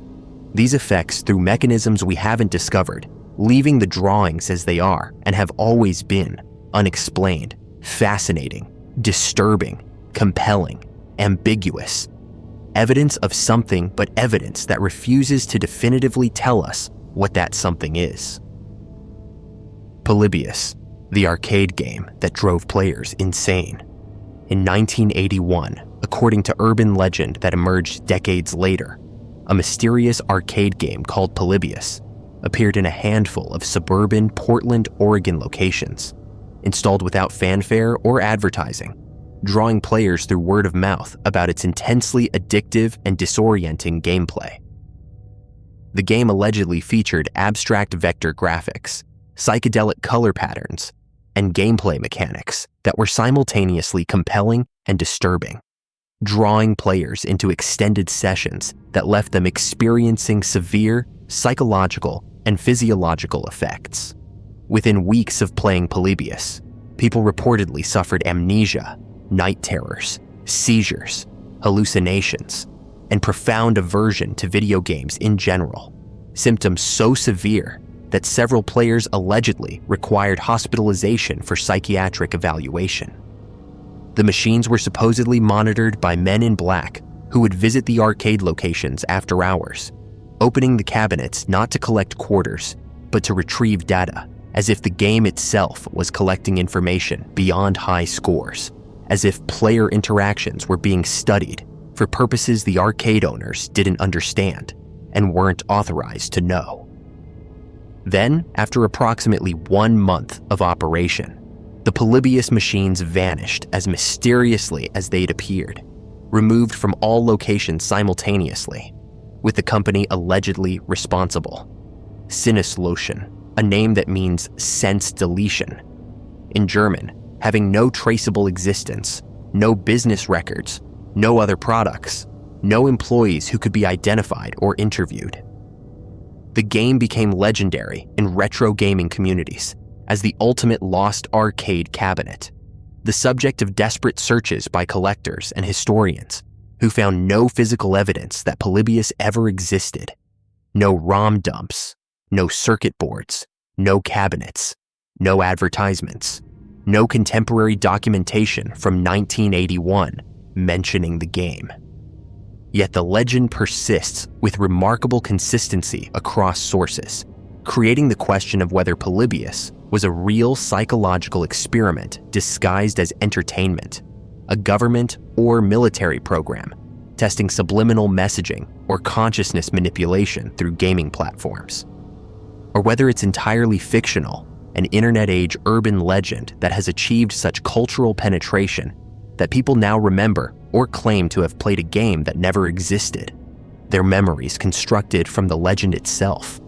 these effects through mechanisms we haven't discovered, leaving the drawings as they are and have always been unexplained, fascinating, disturbing, compelling, ambiguous, evidence of something but evidence that refuses to definitively tell us what that something is. Polybius, the arcade game that drove players insane. In 1981, according to urban legend that emerged decades later, a mysterious arcade game called Polybius appeared in a handful of suburban Portland, Oregon locations, installed without fanfare or advertising, drawing players through word of mouth about its intensely addictive and disorienting gameplay. The game allegedly featured abstract vector graphics, psychedelic color patterns, and gameplay mechanics that were simultaneously compelling and disturbing, drawing players into extended sessions that left them experiencing severe psychological and physiological effects. Within weeks of playing Polybius, people reportedly suffered amnesia, night terrors, seizures, hallucinations, and profound aversion to video games in general, symptoms so severe that several players allegedly required hospitalization for psychiatric evaluation. The machines were supposedly monitored by men in black who would visit the arcade locations after hours, opening the cabinets not to collect quarters, but to retrieve data, as if the game itself was collecting information beyond high scores, as if player interactions were being studied for purposes the arcade owners didn't understand and weren't authorized to know. Then, after approximately 1 month of operation, the Polybius machines vanished as mysteriously as they'd appeared, removed from all locations simultaneously, with the company allegedly responsible. Sinneslöschen, a name that means sense deletion. In German, having no traceable existence, no business records, no other products, no employees who could be identified or interviewed. The game became legendary in retro gaming communities as the ultimate lost arcade cabinet, the subject of desperate searches by collectors and historians who found no physical evidence that Polybius ever existed. No ROM dumps, no circuit boards, no cabinets, no advertisements, no contemporary documentation from 1981 mentioning the game. Yet the legend persists with remarkable consistency across sources, creating the question of whether Polybius was a real psychological experiment disguised as entertainment, a government or military program testing subliminal messaging or consciousness manipulation through gaming platforms, or whether it's entirely fictional, an internet-age urban legend that has achieved such cultural penetration that people now remember or claim to have played a game that never existed, their memories constructed from the legend itself,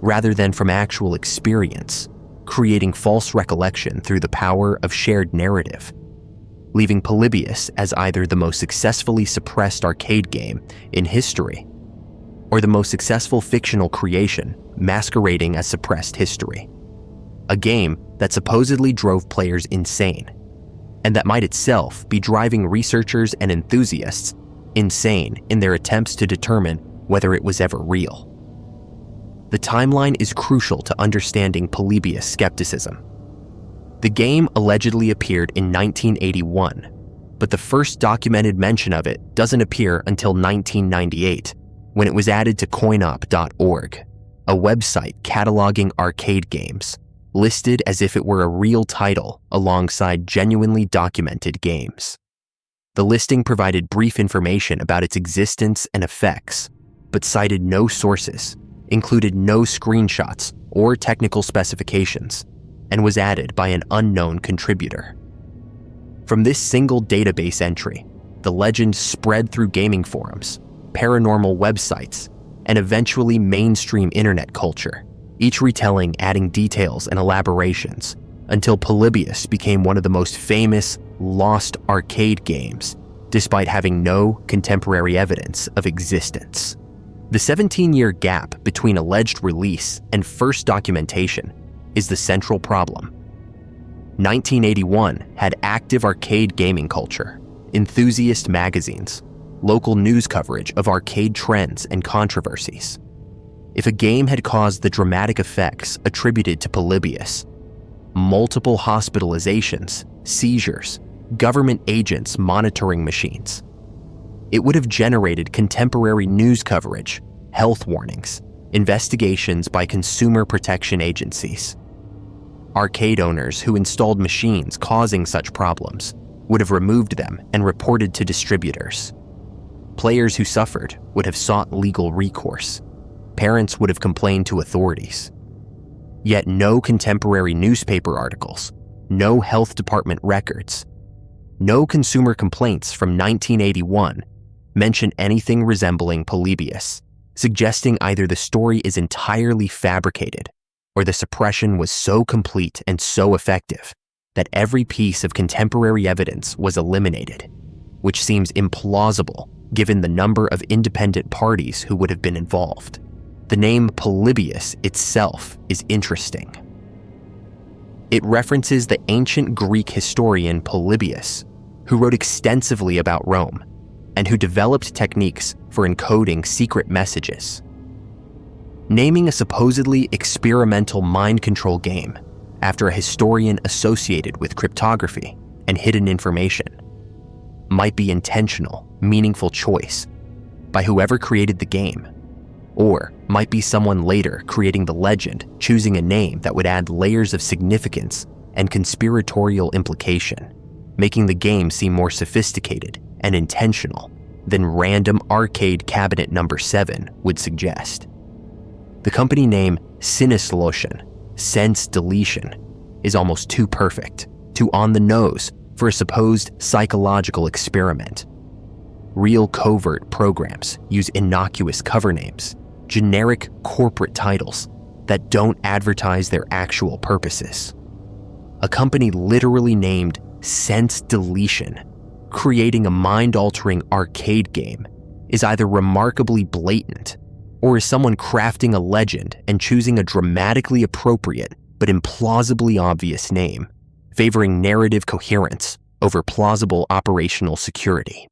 rather than from actual experience, creating false recollection through the power of shared narrative, leaving Polybius as either the most successfully suppressed arcade game in history or the most successful fictional creation masquerading as suppressed history. A game that supposedly drove players insane, and that might itself be driving researchers and enthusiasts insane in their attempts to determine whether it was ever real. The timeline is crucial to understanding Polybius skepticism. The game allegedly appeared in 1981, but the first documented mention of it doesn't appear until 1998, when it was added to coinop.org, a website cataloging arcade games, listed as if it were a real title alongside genuinely documented games. The listing provided brief information about its existence and effects, but cited no sources, included no screenshots or technical specifications, and was added by an unknown contributor. From this single database entry, the legend spread through gaming forums, paranormal websites, and eventually mainstream internet culture, each retelling adding details and elaborations, until Polybius became one of the most famous lost arcade games, despite having no contemporary evidence of existence. The 17-year gap between alleged release and first documentation is the central problem. 1981 had active arcade gaming culture, enthusiast magazines, local news coverage of arcade trends and controversies. If a game had caused the dramatic effects attributed to Polybius, multiple hospitalizations, seizures, government agents monitoring machines, it would have generated contemporary news coverage, health warnings, investigations by consumer protection agencies. Arcade owners who installed machines causing such problems would have removed them and reported to distributors. Players who suffered would have sought legal recourse. Parents would have complained to authorities. Yet no contemporary newspaper articles, no health department records, no consumer complaints from 1981 mention anything resembling Polybius, suggesting either the story is entirely fabricated or the suppression was so complete and so effective that every piece of contemporary evidence was eliminated, which seems implausible given the number of independent parties who would have been involved. The name Polybius itself is interesting. It references the ancient Greek historian Polybius, who wrote extensively about Rome and who developed techniques for encoding secret messages. Naming a supposedly experimental mind control game after a historian associated with cryptography and hidden information might be intentional, meaningful choice by whoever created the game, or might be someone later creating the legend choosing a name that would add layers of significance and conspiratorial implication, making the game seem more sophisticated and intentional than random arcade cabinet number 7 would suggest. The company name Sinneslotion, sense deletion, is almost too perfect, too on the nose for a supposed psychological experiment. Real covert programs use innocuous cover names, generic corporate titles that don't advertise their actual purposes. A company literally named Sense Deletion, creating a mind-altering arcade game, is either remarkably blatant or is someone crafting a legend and choosing a dramatically appropriate but implausibly obvious name, favoring narrative coherence over plausible operational security.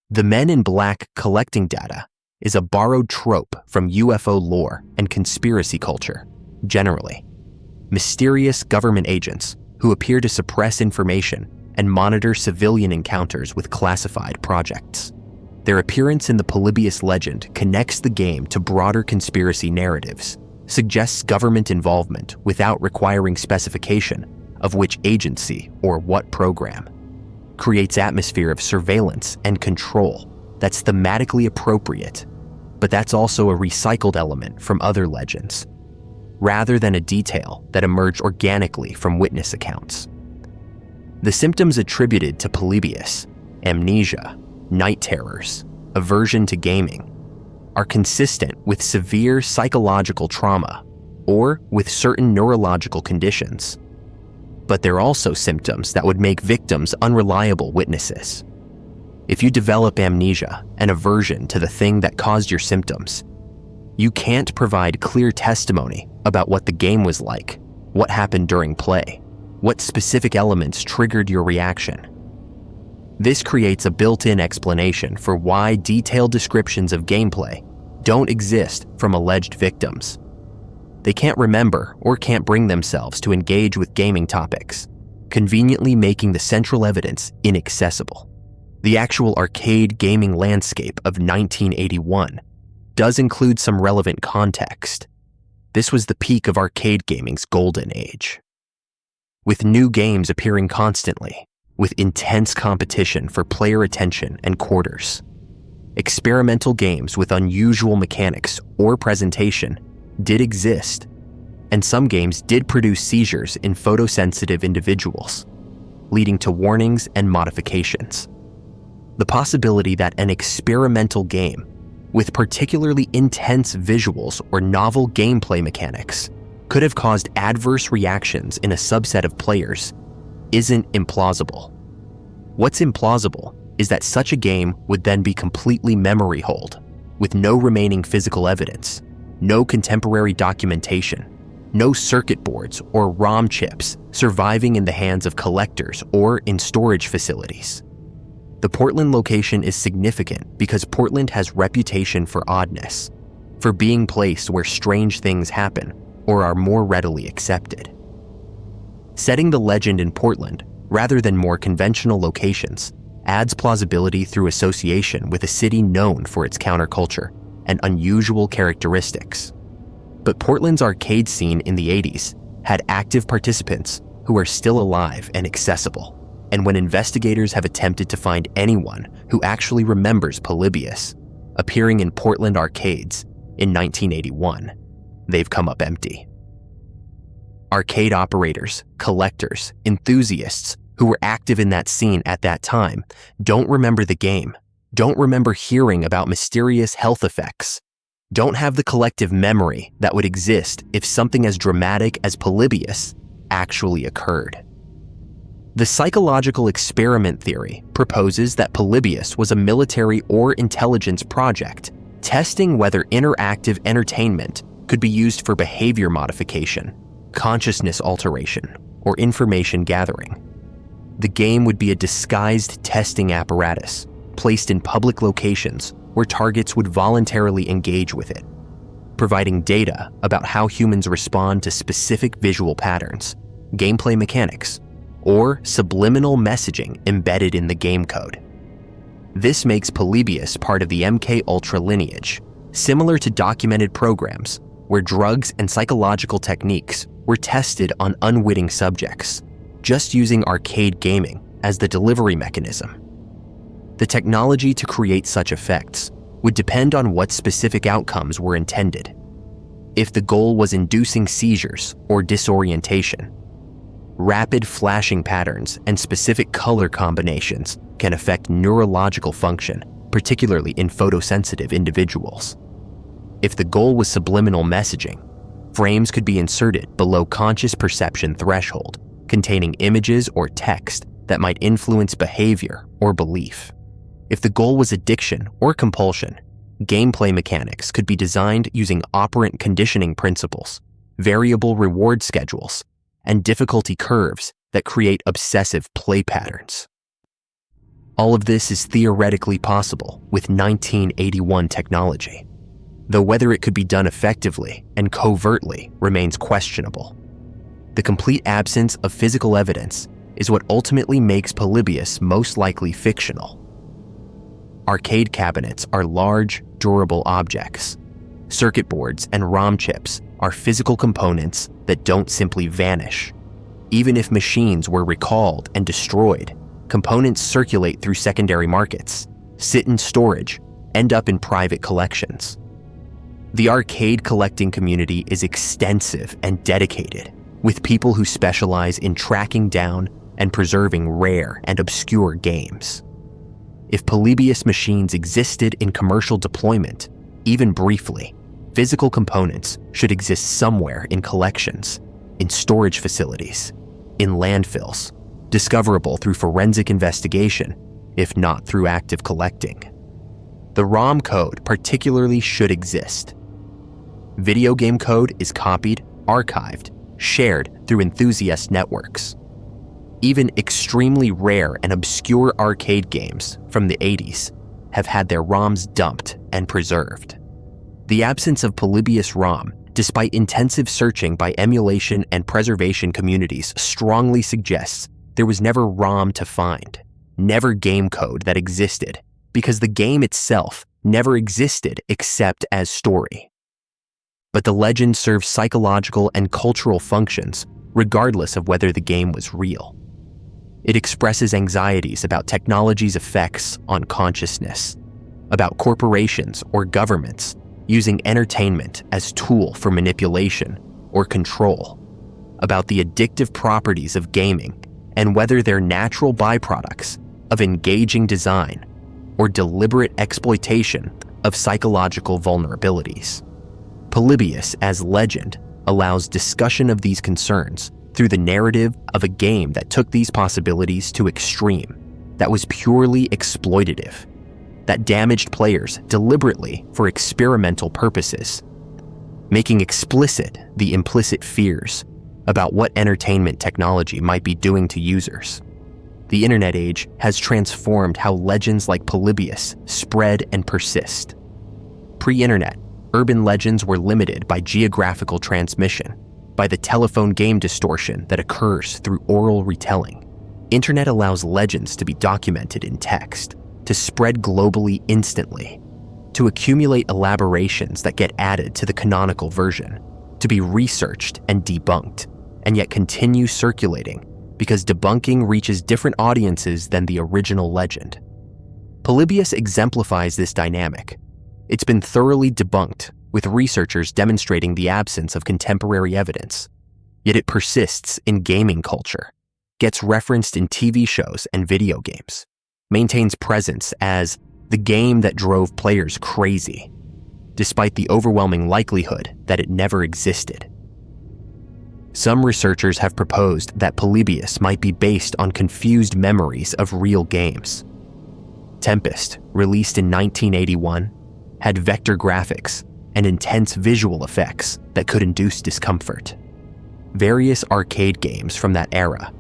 The Men in Black collecting data is a borrowed trope from UFO lore and conspiracy culture, generally. Mysterious government agents who appear to suppress information and monitor civilian encounters with classified projects. Their appearance in the Polybius legend connects the game to broader conspiracy narratives, suggests government involvement without requiring specification of which agency or what program, creates atmosphere of surveillance and control that's thematically appropriate, but that's also a recycled element from other legends, rather than a detail that emerged organically from witness accounts. The symptoms attributed to Polybius, amnesia, night terrors, aversion to gaming, are consistent with severe psychological trauma or with certain neurological conditions. But they're also symptoms that would make victims unreliable witnesses. If you develop amnesia and aversion to the thing that caused your symptoms, you can't provide clear testimony about what the game was like, what happened during play, what specific elements triggered your reaction. This creates a built-in explanation for why detailed descriptions of gameplay don't exist from alleged victims. They can't remember or can't bring themselves to engage with gaming topics, conveniently making the central evidence inaccessible. The actual arcade gaming landscape of 1981 does include some relevant context. This was the peak of arcade gaming's golden age. With new games appearing constantly, with intense competition for player attention and quarters, experimental games with unusual mechanics or presentation did exist, and some games did produce seizures in photosensitive individuals, leading to warnings and modifications. The possibility that an experimental game with particularly intense visuals or novel gameplay mechanics could have caused adverse reactions in a subset of players isn't implausible. What's implausible is that such a game would then be completely memory holed, with no remaining physical evidence, no contemporary documentation, no circuit boards or ROM chips surviving in the hands of collectors or in storage facilities. The Portland location is significant because Portland has reputation for oddness, for being placed where strange things happen or are more readily accepted. Setting the legend in Portland, rather than more conventional locations, adds plausibility through association with a city known for its counterculture and unusual characteristics. But Portland's arcade scene in the 80s had active participants who are still alive and accessible, and when investigators have attempted to find anyone who actually remembers Polybius appearing in Portland arcades in 1981, they've come up empty. Arcade operators, collectors, enthusiasts who were active in that scene at that time don't remember the game, don't remember hearing about mysterious health effects, don't have the collective memory that would exist if something as dramatic as Polybius actually occurred. The psychological experiment theory proposes that Polybius was a military or intelligence project testing whether interactive entertainment could be used for behavior modification, consciousness alteration, or information gathering. The game would be a disguised testing apparatus placed in public locations where targets would voluntarily engage with it, providing data about how humans respond to specific visual patterns, gameplay mechanics, or subliminal messaging embedded in the game code. This makes Polybius part of the MKUltra lineage, similar to documented programs where drugs and psychological techniques were tested on unwitting subjects, just using arcade gaming as the delivery mechanism. The technology to create such effects would depend on what specific outcomes were intended. If the goal was inducing seizures or disorientation, rapid flashing patterns and specific color combinations can affect neurological function, particularly in photosensitive individuals. If the goal was subliminal messaging, frames could be inserted below conscious perception threshold, containing images or text that might influence behavior or belief. If the goal was addiction or compulsion, gameplay mechanics could be designed using operant conditioning principles, variable reward schedules, and difficulty curves that create obsessive play patterns. All of this is theoretically possible with 1981 technology, though whether it could be done effectively and covertly remains questionable. The complete absence of physical evidence is what ultimately makes Polybius most likely fictional. Arcade cabinets are large, durable objects. Circuit boards and ROM chips are physical components that don't simply vanish. Even if machines were recalled and destroyed, components circulate through secondary markets, sit in storage, end up in private collections. The arcade collecting community is extensive and dedicated, with people who specialize in tracking down and preserving rare and obscure games. If Polybius machines existed in commercial deployment, even briefly, physical components should exist somewhere in collections, in storage facilities, in landfills, discoverable through forensic investigation, if not through active collecting. The ROM code particularly should exist. Video game code is copied, archived, shared through enthusiast networks. Even extremely rare and obscure arcade games from the 80s have had their ROMs dumped and preserved. The absence of Polybius ROM, despite intensive searching by emulation and preservation communities, strongly suggests there was never ROM to find, never game code that existed, because the game itself never existed except as story. But the legend serves psychological and cultural functions regardless of whether the game was real. It expresses anxieties about technology's effects on consciousness, about corporations or governments using entertainment as tool for manipulation or control, about the addictive properties of gaming and whether they're natural byproducts of engaging design or deliberate exploitation of psychological vulnerabilities. Polybius as legend allows discussion of these concerns through the narrative of a game that took these possibilities to extreme, that was purely exploitative, that damaged players deliberately for experimental purposes, making explicit the implicit fears about what entertainment technology might be doing to users. The internet age has transformed how legends like Polybius spread and persist. Pre-internet, urban legends were limited by geographical transmission, by the telephone game distortion that occurs through oral retelling. Internet allows legends to be documented in text, to spread globally instantly, to accumulate elaborations that get added to the canonical version, to be researched and debunked, and yet continue circulating because debunking reaches different audiences than the original legend. Polybius exemplifies this dynamic. It's been thoroughly debunked, with researchers demonstrating the absence of contemporary evidence. Yet it persists in gaming culture, gets referenced in TV shows and video games, maintains presence as the game that drove players crazy, despite the overwhelming likelihood that it never existed. Some researchers have proposed that Polybius might be based on confused memories of real games. Tempest, released in 1981, had vector graphics and intense visual effects that could induce discomfort. Various arcade games from that era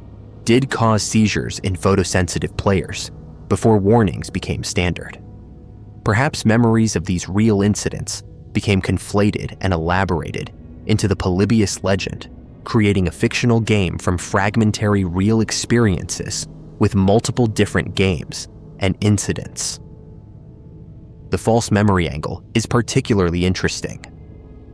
did cause seizures in photosensitive players before warnings became standard. Perhaps memories of these real incidents became conflated and elaborated into the Polybius legend, creating a fictional game from fragmentary real experiences with multiple different games and incidents. The false memory angle is particularly interesting.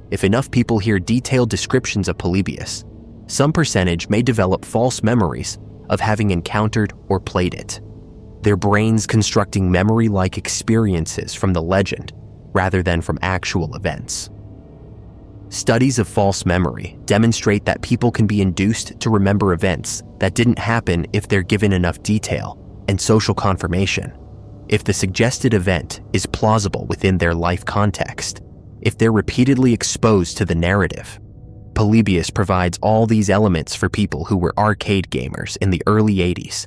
If enough people hear detailed descriptions of Polybius, some percentage may develop false memories of having encountered or played it, their brains constructing memory-like experiences from the legend rather than from actual events. Studies of false memory demonstrate that people can be induced to remember events that didn't happen if they're given enough detail and social confirmation, if the suggested event is plausible within their life context, if they're repeatedly exposed to the narrative. Polybius provides all these elements for people who were arcade gamers in the early 80s,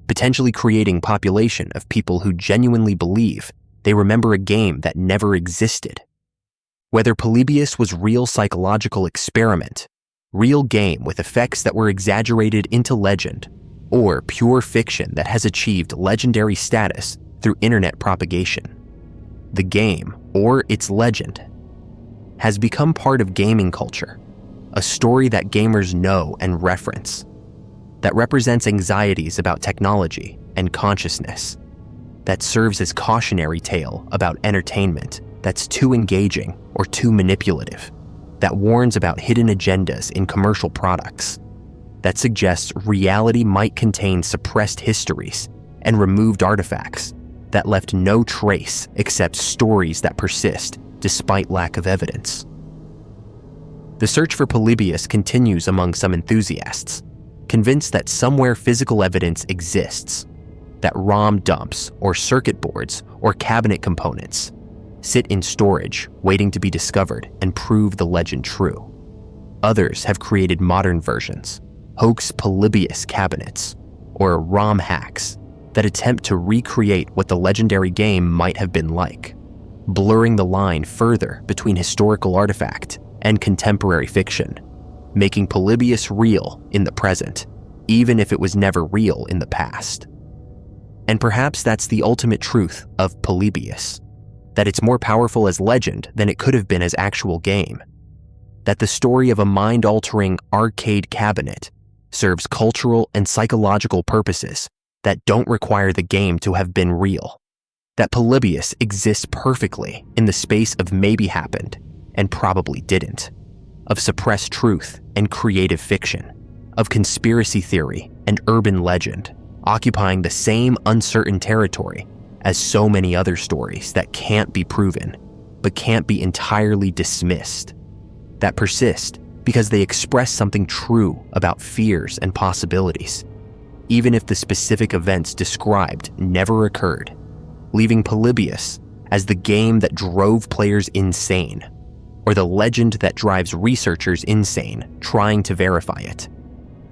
potentially creating a population of people who genuinely believe they remember a game that never existed. Whether Polybius was real psychological experiment, real game with effects that were exaggerated into legend, or pure fiction that has achieved legendary status through internet propagation, the game, or its legend, has become part of gaming culture, a story that gamers know and reference, that represents anxieties about technology and consciousness, that serves as cautionary tale about entertainment that's too engaging or too manipulative, that warns about hidden agendas in commercial products, that suggests reality might contain suppressed histories and removed artifacts that left no trace except stories that persist despite lack of evidence. The search for Polybius continues among some enthusiasts, convinced that somewhere physical evidence exists, that ROM dumps or circuit boards or cabinet components sit in storage waiting to be discovered and prove the legend true. Others have created modern versions, hoax Polybius cabinets, or ROM hacks that attempt to recreate what the legendary game might have been like, blurring the line further between historical artifact and contemporary fiction, making Polybius real in the present, even if it was never real in the past. And perhaps that's the ultimate truth of Polybius, that it's more powerful as legend than it could have been as actual game, that the story of a mind-altering arcade cabinet serves cultural and psychological purposes that don't require the game to have been real, that Polybius exists perfectly in the space of maybe happened and probably didn't, of suppressed truth and creative fiction, of conspiracy theory and urban legend, occupying the same uncertain territory as so many other stories that can't be proven, but can't be entirely dismissed, that persist because they express something true about fears and possibilities, even if the specific events described never occurred, leaving Polybius as the game that drove players insane, or the legend that drives researchers insane trying to verify it.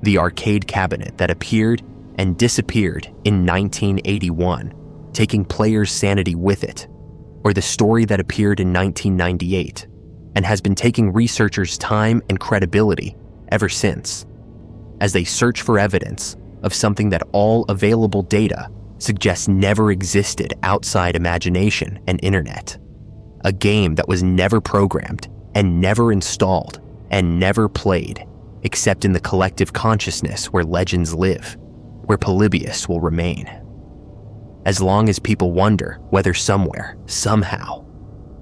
The arcade cabinet that appeared and disappeared in 1981, taking players' sanity with it, or the story that appeared in 1998 and has been taking researchers' time and credibility ever since, as they search for evidence of something that all available data suggests never existed outside imagination and internet. A game that was never programmed and never installed and never played, except in the collective consciousness where legends live, where Polybius will remain. As long as people wonder whether somewhere, somehow,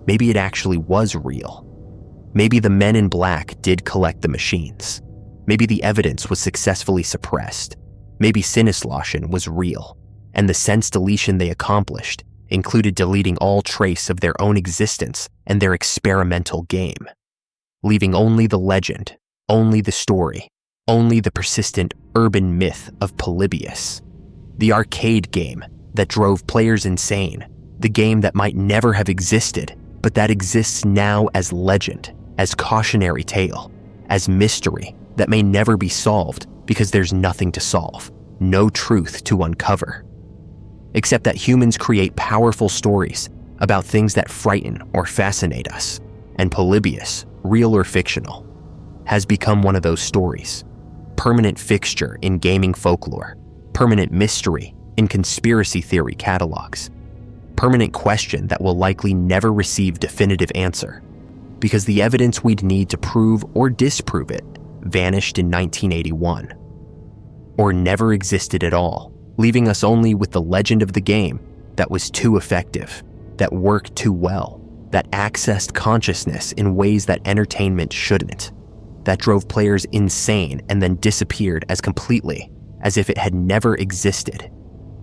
maybe it actually was real. Maybe the men in black did collect the machines. Maybe the evidence was successfully suppressed. Maybe Sinneslauschen was real, and the sense deletion they accomplished included deleting all trace of their own existence and their experimental game, leaving only the legend, only the story, only the persistent urban myth of Polybius, the arcade game that drove players insane, the game that might never have existed, but that exists now as legend, as cautionary tale, as mystery, that may never be solved because there's nothing to solve, no truth to uncover. Except that humans create powerful stories about things that frighten or fascinate us, and Polybius, real or fictional, has become one of those stories. Permanent fixture in gaming folklore, permanent mystery in conspiracy theory catalogs, permanent question that will likely never receive definitive answer, because the evidence we'd need to prove or disprove it vanished in 1981, or never existed at all, leaving us only with the legend of the game that was too effective, that worked too well, that accessed consciousness in ways that entertainment shouldn't, that drove players insane and then disappeared as completely as if it had never existed,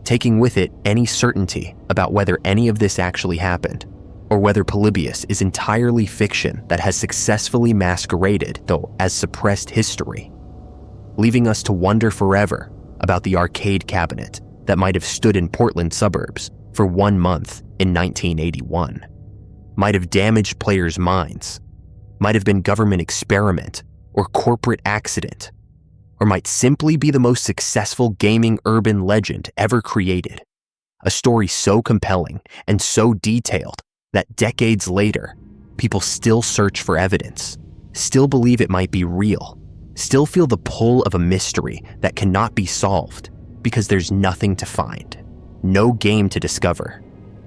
taking with it any certainty about whether any of this actually happened, or whether Polybius is entirely fiction that has successfully masqueraded, though, as suppressed history, leaving us to wonder forever about the arcade cabinet that might have stood in Portland suburbs for 1 month in 1981, might have damaged players' minds, might have been government experiment or corporate accident, or might simply be the most successful gaming urban legend ever created, a story so compelling and so detailed that decades later, people still search for evidence, still believe it might be real, still feel the pull of a mystery that cannot be solved because there's nothing to find, no game to discover,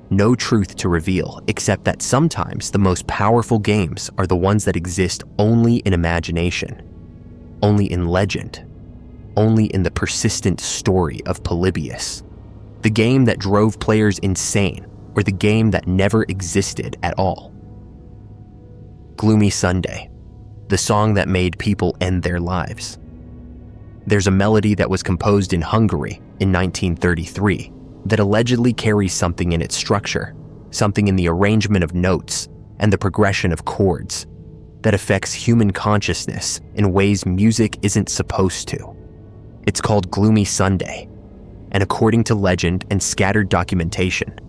no truth to reveal, except that sometimes the most powerful games are the ones that exist only in imagination, only in legend, only in the persistent story of Polybius, the game that drove players insane, or the game that never existed at all. Gloomy Sunday, the song that made people end their lives. There's a melody that was composed in Hungary in 1933 that allegedly carries something in its structure, something in the arrangement of notes and the progression of chords that affects human consciousness in ways music isn't supposed to. It's called Gloomy Sunday, and according to legend and scattered documentation,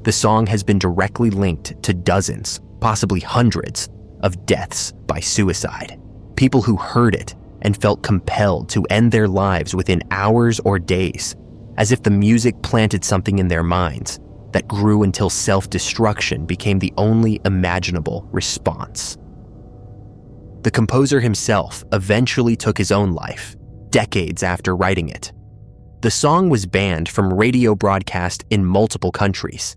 the song has been directly linked to dozens, possibly hundreds, of deaths by suicide. People who heard it and felt compelled to end their lives within hours or days, as if the music planted something in their minds that grew until self-destruction became the only imaginable response. The composer himself eventually took his own life, decades after writing it. The song was banned from radio broadcast in multiple countries.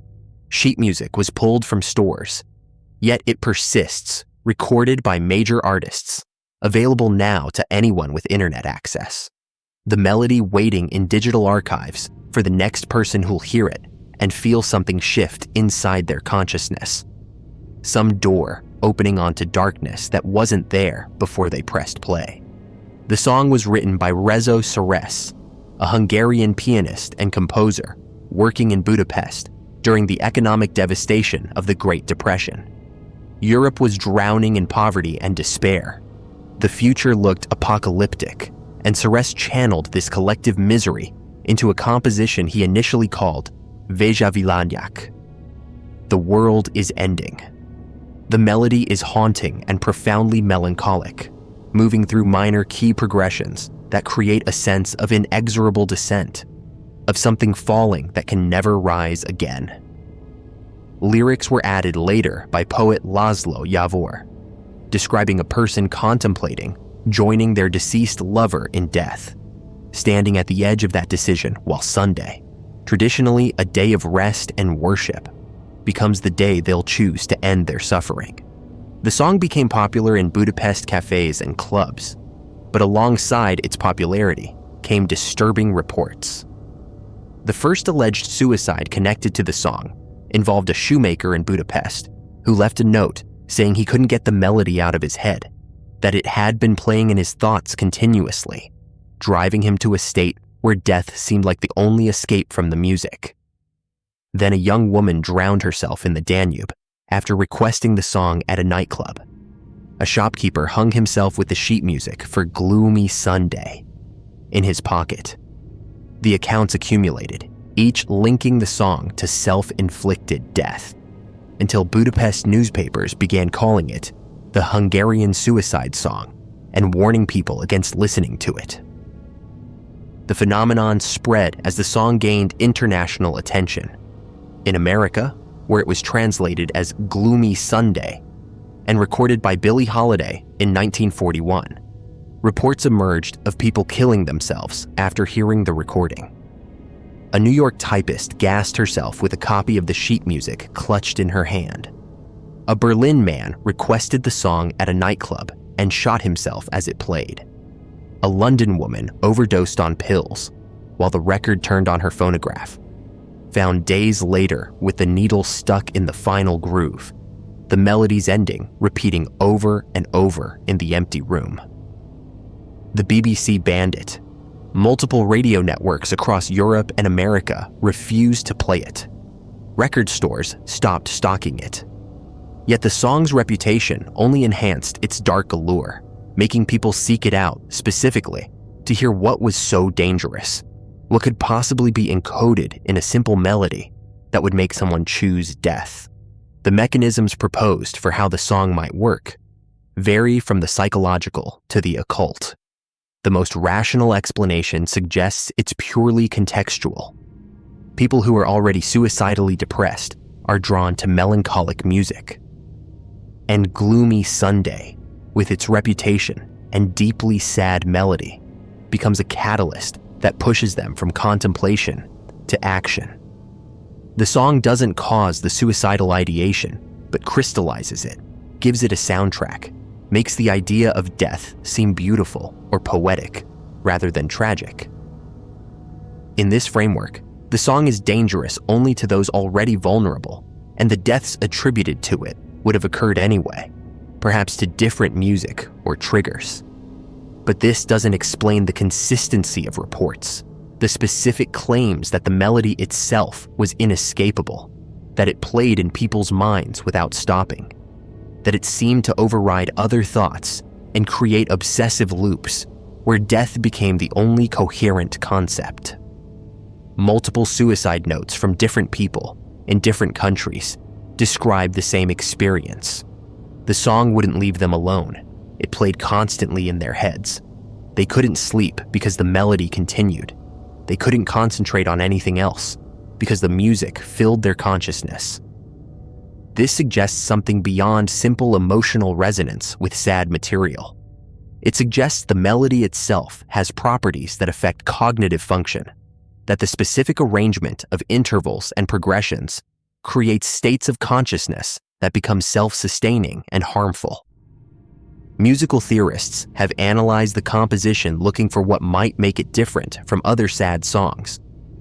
Sheet music was pulled from stores, yet it persists, recorded by major artists, available now to anyone with internet access. The melody waiting in digital archives for the next person who'll hear it and feel something shift inside their consciousness. Some door opening onto darkness that wasn't there before they pressed play. The song was written by Rezo Seres, a Hungarian pianist and composer working in Budapest during the economic devastation of the Great Depression. Europe was drowning in poverty and despair. The future looked apocalyptic, and Seres channeled this collective misery into a composition he initially called Vége Vilányak. The world is ending. The melody is haunting and profoundly melancholic, moving through minor key progressions that create a sense of inexorable descent, of something falling that can never rise again. Lyrics were added later by poet Laszlo Javor, describing a person contemplating joining their deceased lover in death, standing at the edge of that decision while Sunday, traditionally a day of rest and worship, becomes the day they'll choose to end their suffering. The song became popular in Budapest cafes and clubs, but alongside its popularity came disturbing reports. The first alleged suicide connected to the song involved a shoemaker in Budapest who left a note saying he couldn't get the melody out of his head, that it had been playing in his thoughts continuously, driving him to a state where death seemed like the only escape from the music. Then a young woman drowned herself in the Danube after requesting the song at a nightclub. A shopkeeper hung himself with the sheet music for Gloomy Sunday in his pocket. The accounts accumulated, each linking the song to self-inflicted death, until Budapest newspapers began calling it the Hungarian suicide song and warning people against listening to it. The phenomenon spread as the song gained international attention. In America, where it was translated as Gloomy Sunday and recorded by Billie Holiday in 1941, reports emerged of people killing themselves after hearing the recording. A New York typist gassed herself with a copy of the sheet music clutched in her hand. A Berlin man requested the song at a nightclub and shot himself as it played. A London woman overdosed on pills while the record turned on her phonograph, found days later with the needle stuck in the final groove, the melody's ending repeating over and over in the empty room. The BBC banned it. Multiple radio networks across Europe and America refused to play it. Record stores stopped stocking it. Yet the song's reputation only enhanced its dark allure, making people seek it out specifically to hear what was so dangerous, what could possibly be encoded in a simple melody that would make someone choose death. The mechanisms proposed for how the song might work vary from the psychological to the occult. The most rational explanation suggests it's purely contextual. People who are already suicidally depressed are drawn to melancholic music. And Gloomy Sunday, with its reputation and deeply sad melody, becomes a catalyst that pushes them from contemplation to action. The song doesn't cause the suicidal ideation, but crystallizes it, gives it a soundtrack, makes the idea of death seem beautiful or poetic rather than tragic. In this framework, the song is dangerous only to those already vulnerable, and the deaths attributed to it would have occurred anyway, perhaps to different music or triggers. But this doesn't explain the consistency of reports, the specific claims that the melody itself was inescapable, that it played in people's minds without stopping, that it seemed to override other thoughts and create obsessive loops where death became the only coherent concept. Multiple suicide notes from different people in different countries describe the same experience. The song wouldn't leave them alone. It played constantly in their heads. They couldn't sleep because the melody continued. They couldn't concentrate on anything else because the music filled their consciousness. This suggests something beyond simple emotional resonance with sad material. It suggests the melody itself has properties that affect cognitive function, that the specific arrangement of intervals and progressions creates states of consciousness that become self-sustaining and harmful. Musical theorists have analyzed the composition looking for what might make it different from other sad songs,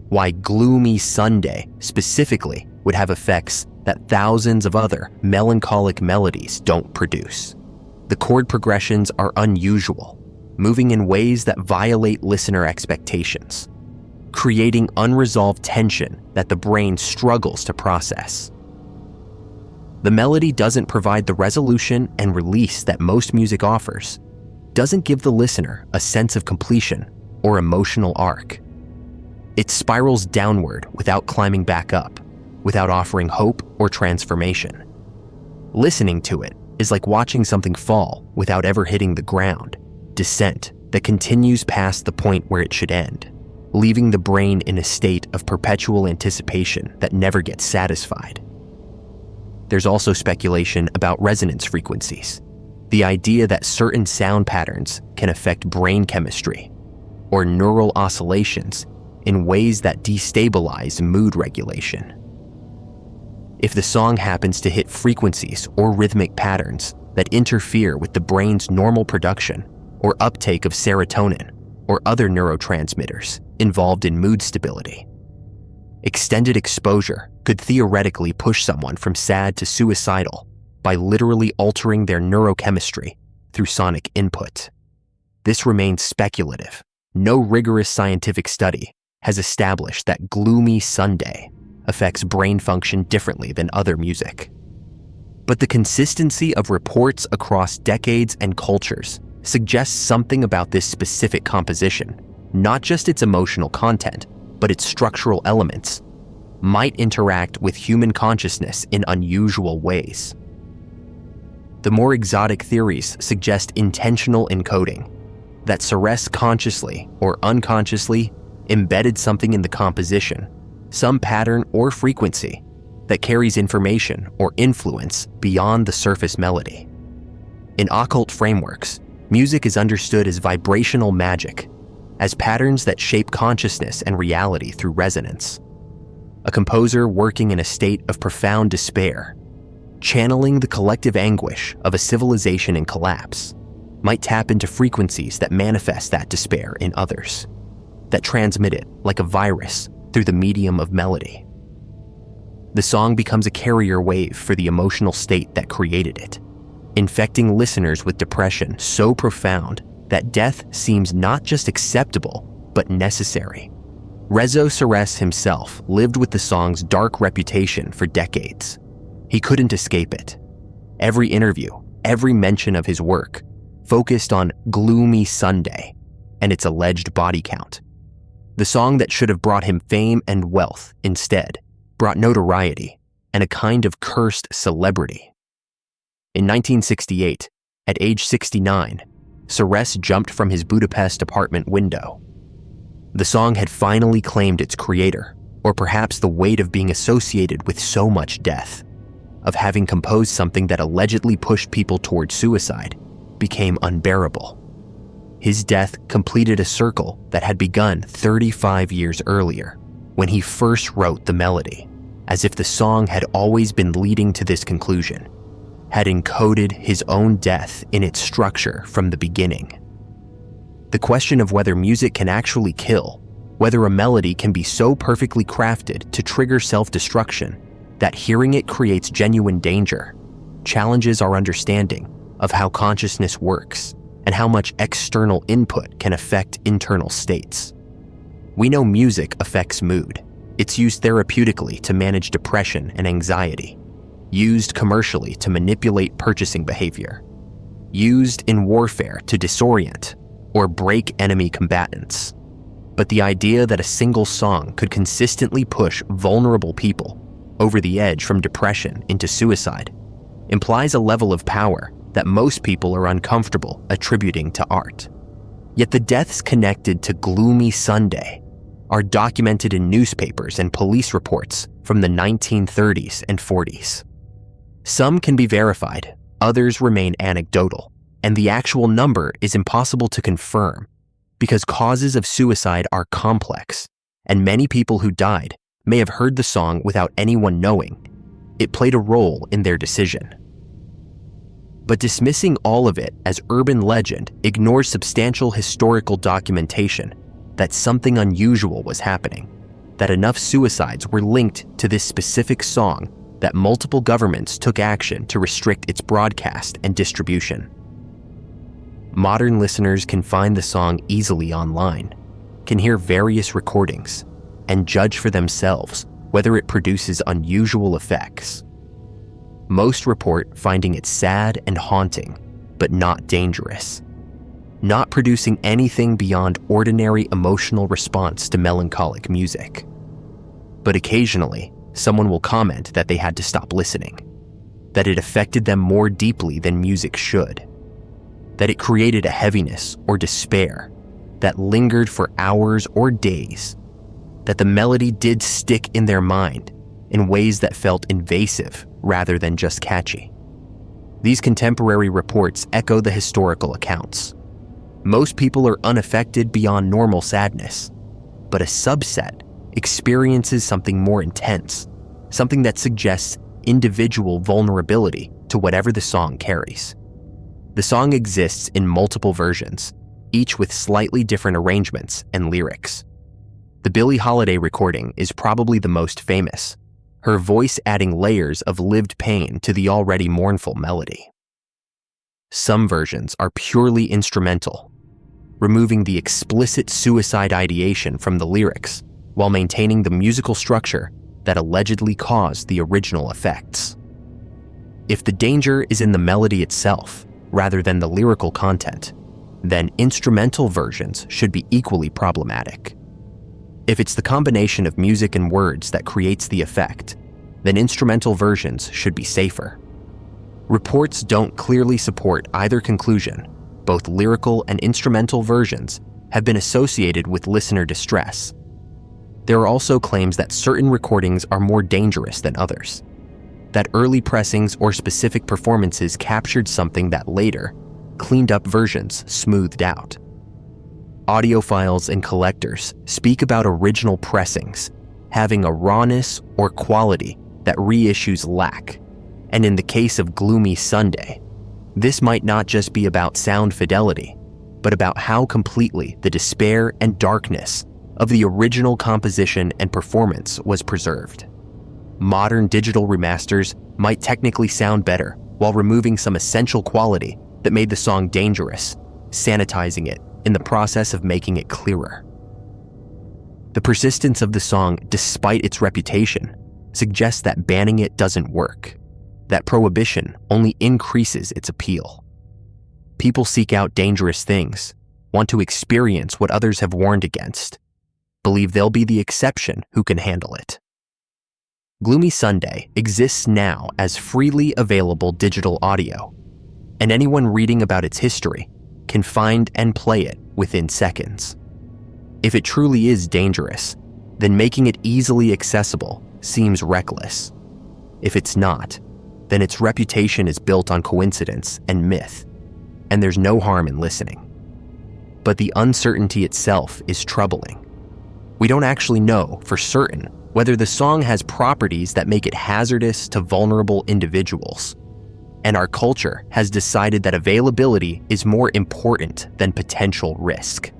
why Gloomy Sunday specifically would have effects that thousands of other melancholic melodies don't produce. The chord progressions are unusual, moving in ways that violate listener expectations, creating unresolved tension that the brain struggles to process. The melody doesn't provide the resolution and release that most music offers, doesn't give the listener a sense of completion or emotional arc. It spirals downward without climbing back up, without offering hope or transformation. Listening to it is like watching something fall without ever hitting the ground, descent that continues past the point where it should end, leaving the brain in a state of perpetual anticipation that never gets satisfied. There's also speculation about resonance frequencies, the idea that certain sound patterns can affect brain chemistry or neural oscillations in ways that destabilize mood regulation. If the song happens to hit frequencies or rhythmic patterns that interfere with the brain's normal production or uptake of serotonin or other neurotransmitters involved in mood stability, extended exposure could theoretically push someone from sad to suicidal by literally altering their neurochemistry through sonic input. This remains speculative. No rigorous scientific study has established that Gloomy Sunday affects brain function differently than other music. But the consistency of reports across decades and cultures suggests something about this specific composition, not just its emotional content, but its structural elements, might interact with human consciousness in unusual ways. The more exotic theories suggest intentional encoding, that Seress consciously or unconsciously embedded something in the composition, some pattern or frequency that carries information or influence beyond the surface melody. In occult frameworks, music is understood as vibrational magic, as patterns that shape consciousness and reality through resonance. A composer working in a state of profound despair, channeling the collective anguish of a civilization in collapse, might tap into frequencies that manifest that despair in others, that transmit it like a virus through the medium of melody. The song becomes a carrier wave for the emotional state that created it, infecting listeners with depression so profound that death seems not just acceptable, but necessary. Rezo Seress himself lived with the song's dark reputation for decades. He couldn't escape it. Every interview, every mention of his work, focused on Gloomy Sunday and its alleged body count. The song that should have brought him fame and wealth instead brought notoriety and a kind of cursed celebrity. In 1968, at age 69, Seress jumped from his Budapest apartment window. The song had finally claimed its creator, or perhaps the weight of being associated with so much death, of having composed something that allegedly pushed people toward suicide, became unbearable. His death completed a circle that had begun 35 years earlier, when he first wrote the melody, as if the song had always been leading to this conclusion, had encoded his own death in its structure from the beginning. The question of whether music can actually kill, whether a melody can be so perfectly crafted to trigger self-destruction that hearing it creates genuine danger, challenges our understanding of how consciousness works and how much external input can affect internal states. We know music affects mood. It's used therapeutically to manage depression and anxiety, used commercially to manipulate purchasing behavior, used in warfare to disorient or break enemy combatants. But the idea that a single song could consistently push vulnerable people over the edge from depression into suicide implies a level of power that most people are uncomfortable attributing to art. Yet the deaths connected to Gloomy Sunday are documented in newspapers and police reports from the 1930s and 40s. Some can be verified, others remain anecdotal, and the actual number is impossible to confirm because causes of suicide are complex, and many people who died may have heard the song without anyone knowing. It played a role in their decision. But dismissing all of it as urban legend ignores substantial historical documentation that something unusual was happening, that enough suicides were linked to this specific song that multiple governments took action to restrict its broadcast and distribution. Modern listeners can find the song easily online, can hear various recordings, and judge for themselves whether it produces unusual effects. Most report finding it sad and haunting, but not dangerous, not producing anything beyond ordinary emotional response to melancholic music. But occasionally, someone will comment that they had to stop listening, that it affected them more deeply than music should, that it created a heaviness or despair that lingered for hours or days, that the melody did stick in their mind in ways that felt invasive rather than just catchy. These contemporary reports echo the historical accounts. Most people are unaffected beyond normal sadness, but a subset experiences something more intense, something that suggests individual vulnerability to whatever the song carries. The song exists in multiple versions, each with slightly different arrangements and lyrics. The Billie Holiday recording is probably the most famous, her voice adding layers of lived pain to the already mournful melody. Some versions are purely instrumental, removing the explicit suicide ideation from the lyrics while maintaining the musical structure that allegedly caused the original effects. If the danger is in the melody itself rather than the lyrical content, then instrumental versions should be equally problematic. If it's the combination of music and words that creates the effect, then instrumental versions should be safer. Reports don't clearly support either conclusion. Both lyrical and instrumental versions have been associated with listener distress. There are also claims that certain recordings are more dangerous than others, that early pressings or specific performances captured something that later, cleaned up versions smoothed out. Audiophiles and collectors speak about original pressings having a rawness or quality that reissues lack, and in the case of Gloomy Sunday, this might not just be about sound fidelity, but about how completely the despair and darkness of the original composition and performance was preserved. Modern digital remasters might technically sound better while removing some essential quality that made the song dangerous, sanitizing it in the process of making it clearer. The persistence of the song, despite its reputation, suggests that banning it doesn't work, that prohibition only increases its appeal. People seek out dangerous things, want to experience what others have warned against, believe they'll be the exception who can handle it. Gloomy Sunday exists now as freely available digital audio, and anyone reading about its history can find and play it within seconds. If it truly is dangerous, then making it easily accessible seems reckless. If it's not, then its reputation is built on coincidence and myth, and there's no harm in listening. But the uncertainty itself is troubling. We don't actually know for certain whether the song has properties that make it hazardous to vulnerable individuals, and our culture has decided that availability is more important than potential risk.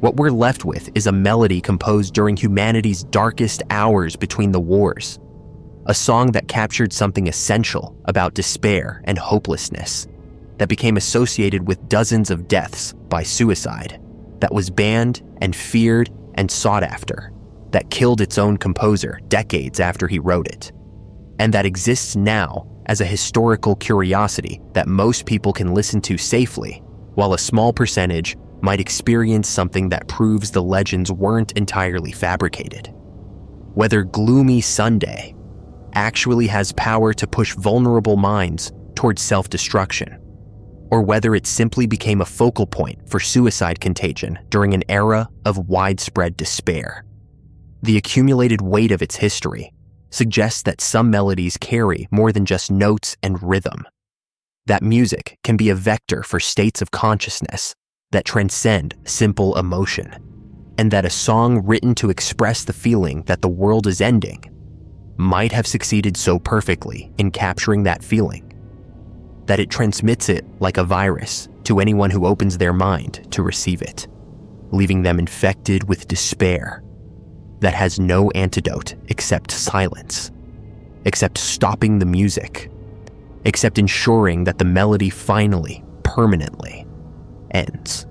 What we're left with is a melody composed during humanity's darkest hours between the wars, a song that captured something essential about despair and hopelessness, that became associated with dozens of deaths by suicide, that was banned and feared and sought after, that killed its own composer decades after he wrote it, and that exists now as a historical curiosity that most people can listen to safely, while a small percentage might experience something that proves the legends weren't entirely fabricated. Whether Gloomy Sunday actually has power to push vulnerable minds towards self-destruction, or whether it simply became a focal point for suicide contagion during an era of widespread despair. The accumulated weight of its history suggests that some melodies carry more than just notes and rhythm, that music can be a vector for states of consciousness that transcend simple emotion, and that a song written to express the feeling that the world is ending might have succeeded so perfectly in capturing that feeling that it transmits it like a virus to anyone who opens their mind to receive it, leaving them infected with despair that has no antidote except silence, except stopping the music, except ensuring that the melody finally, permanently ends.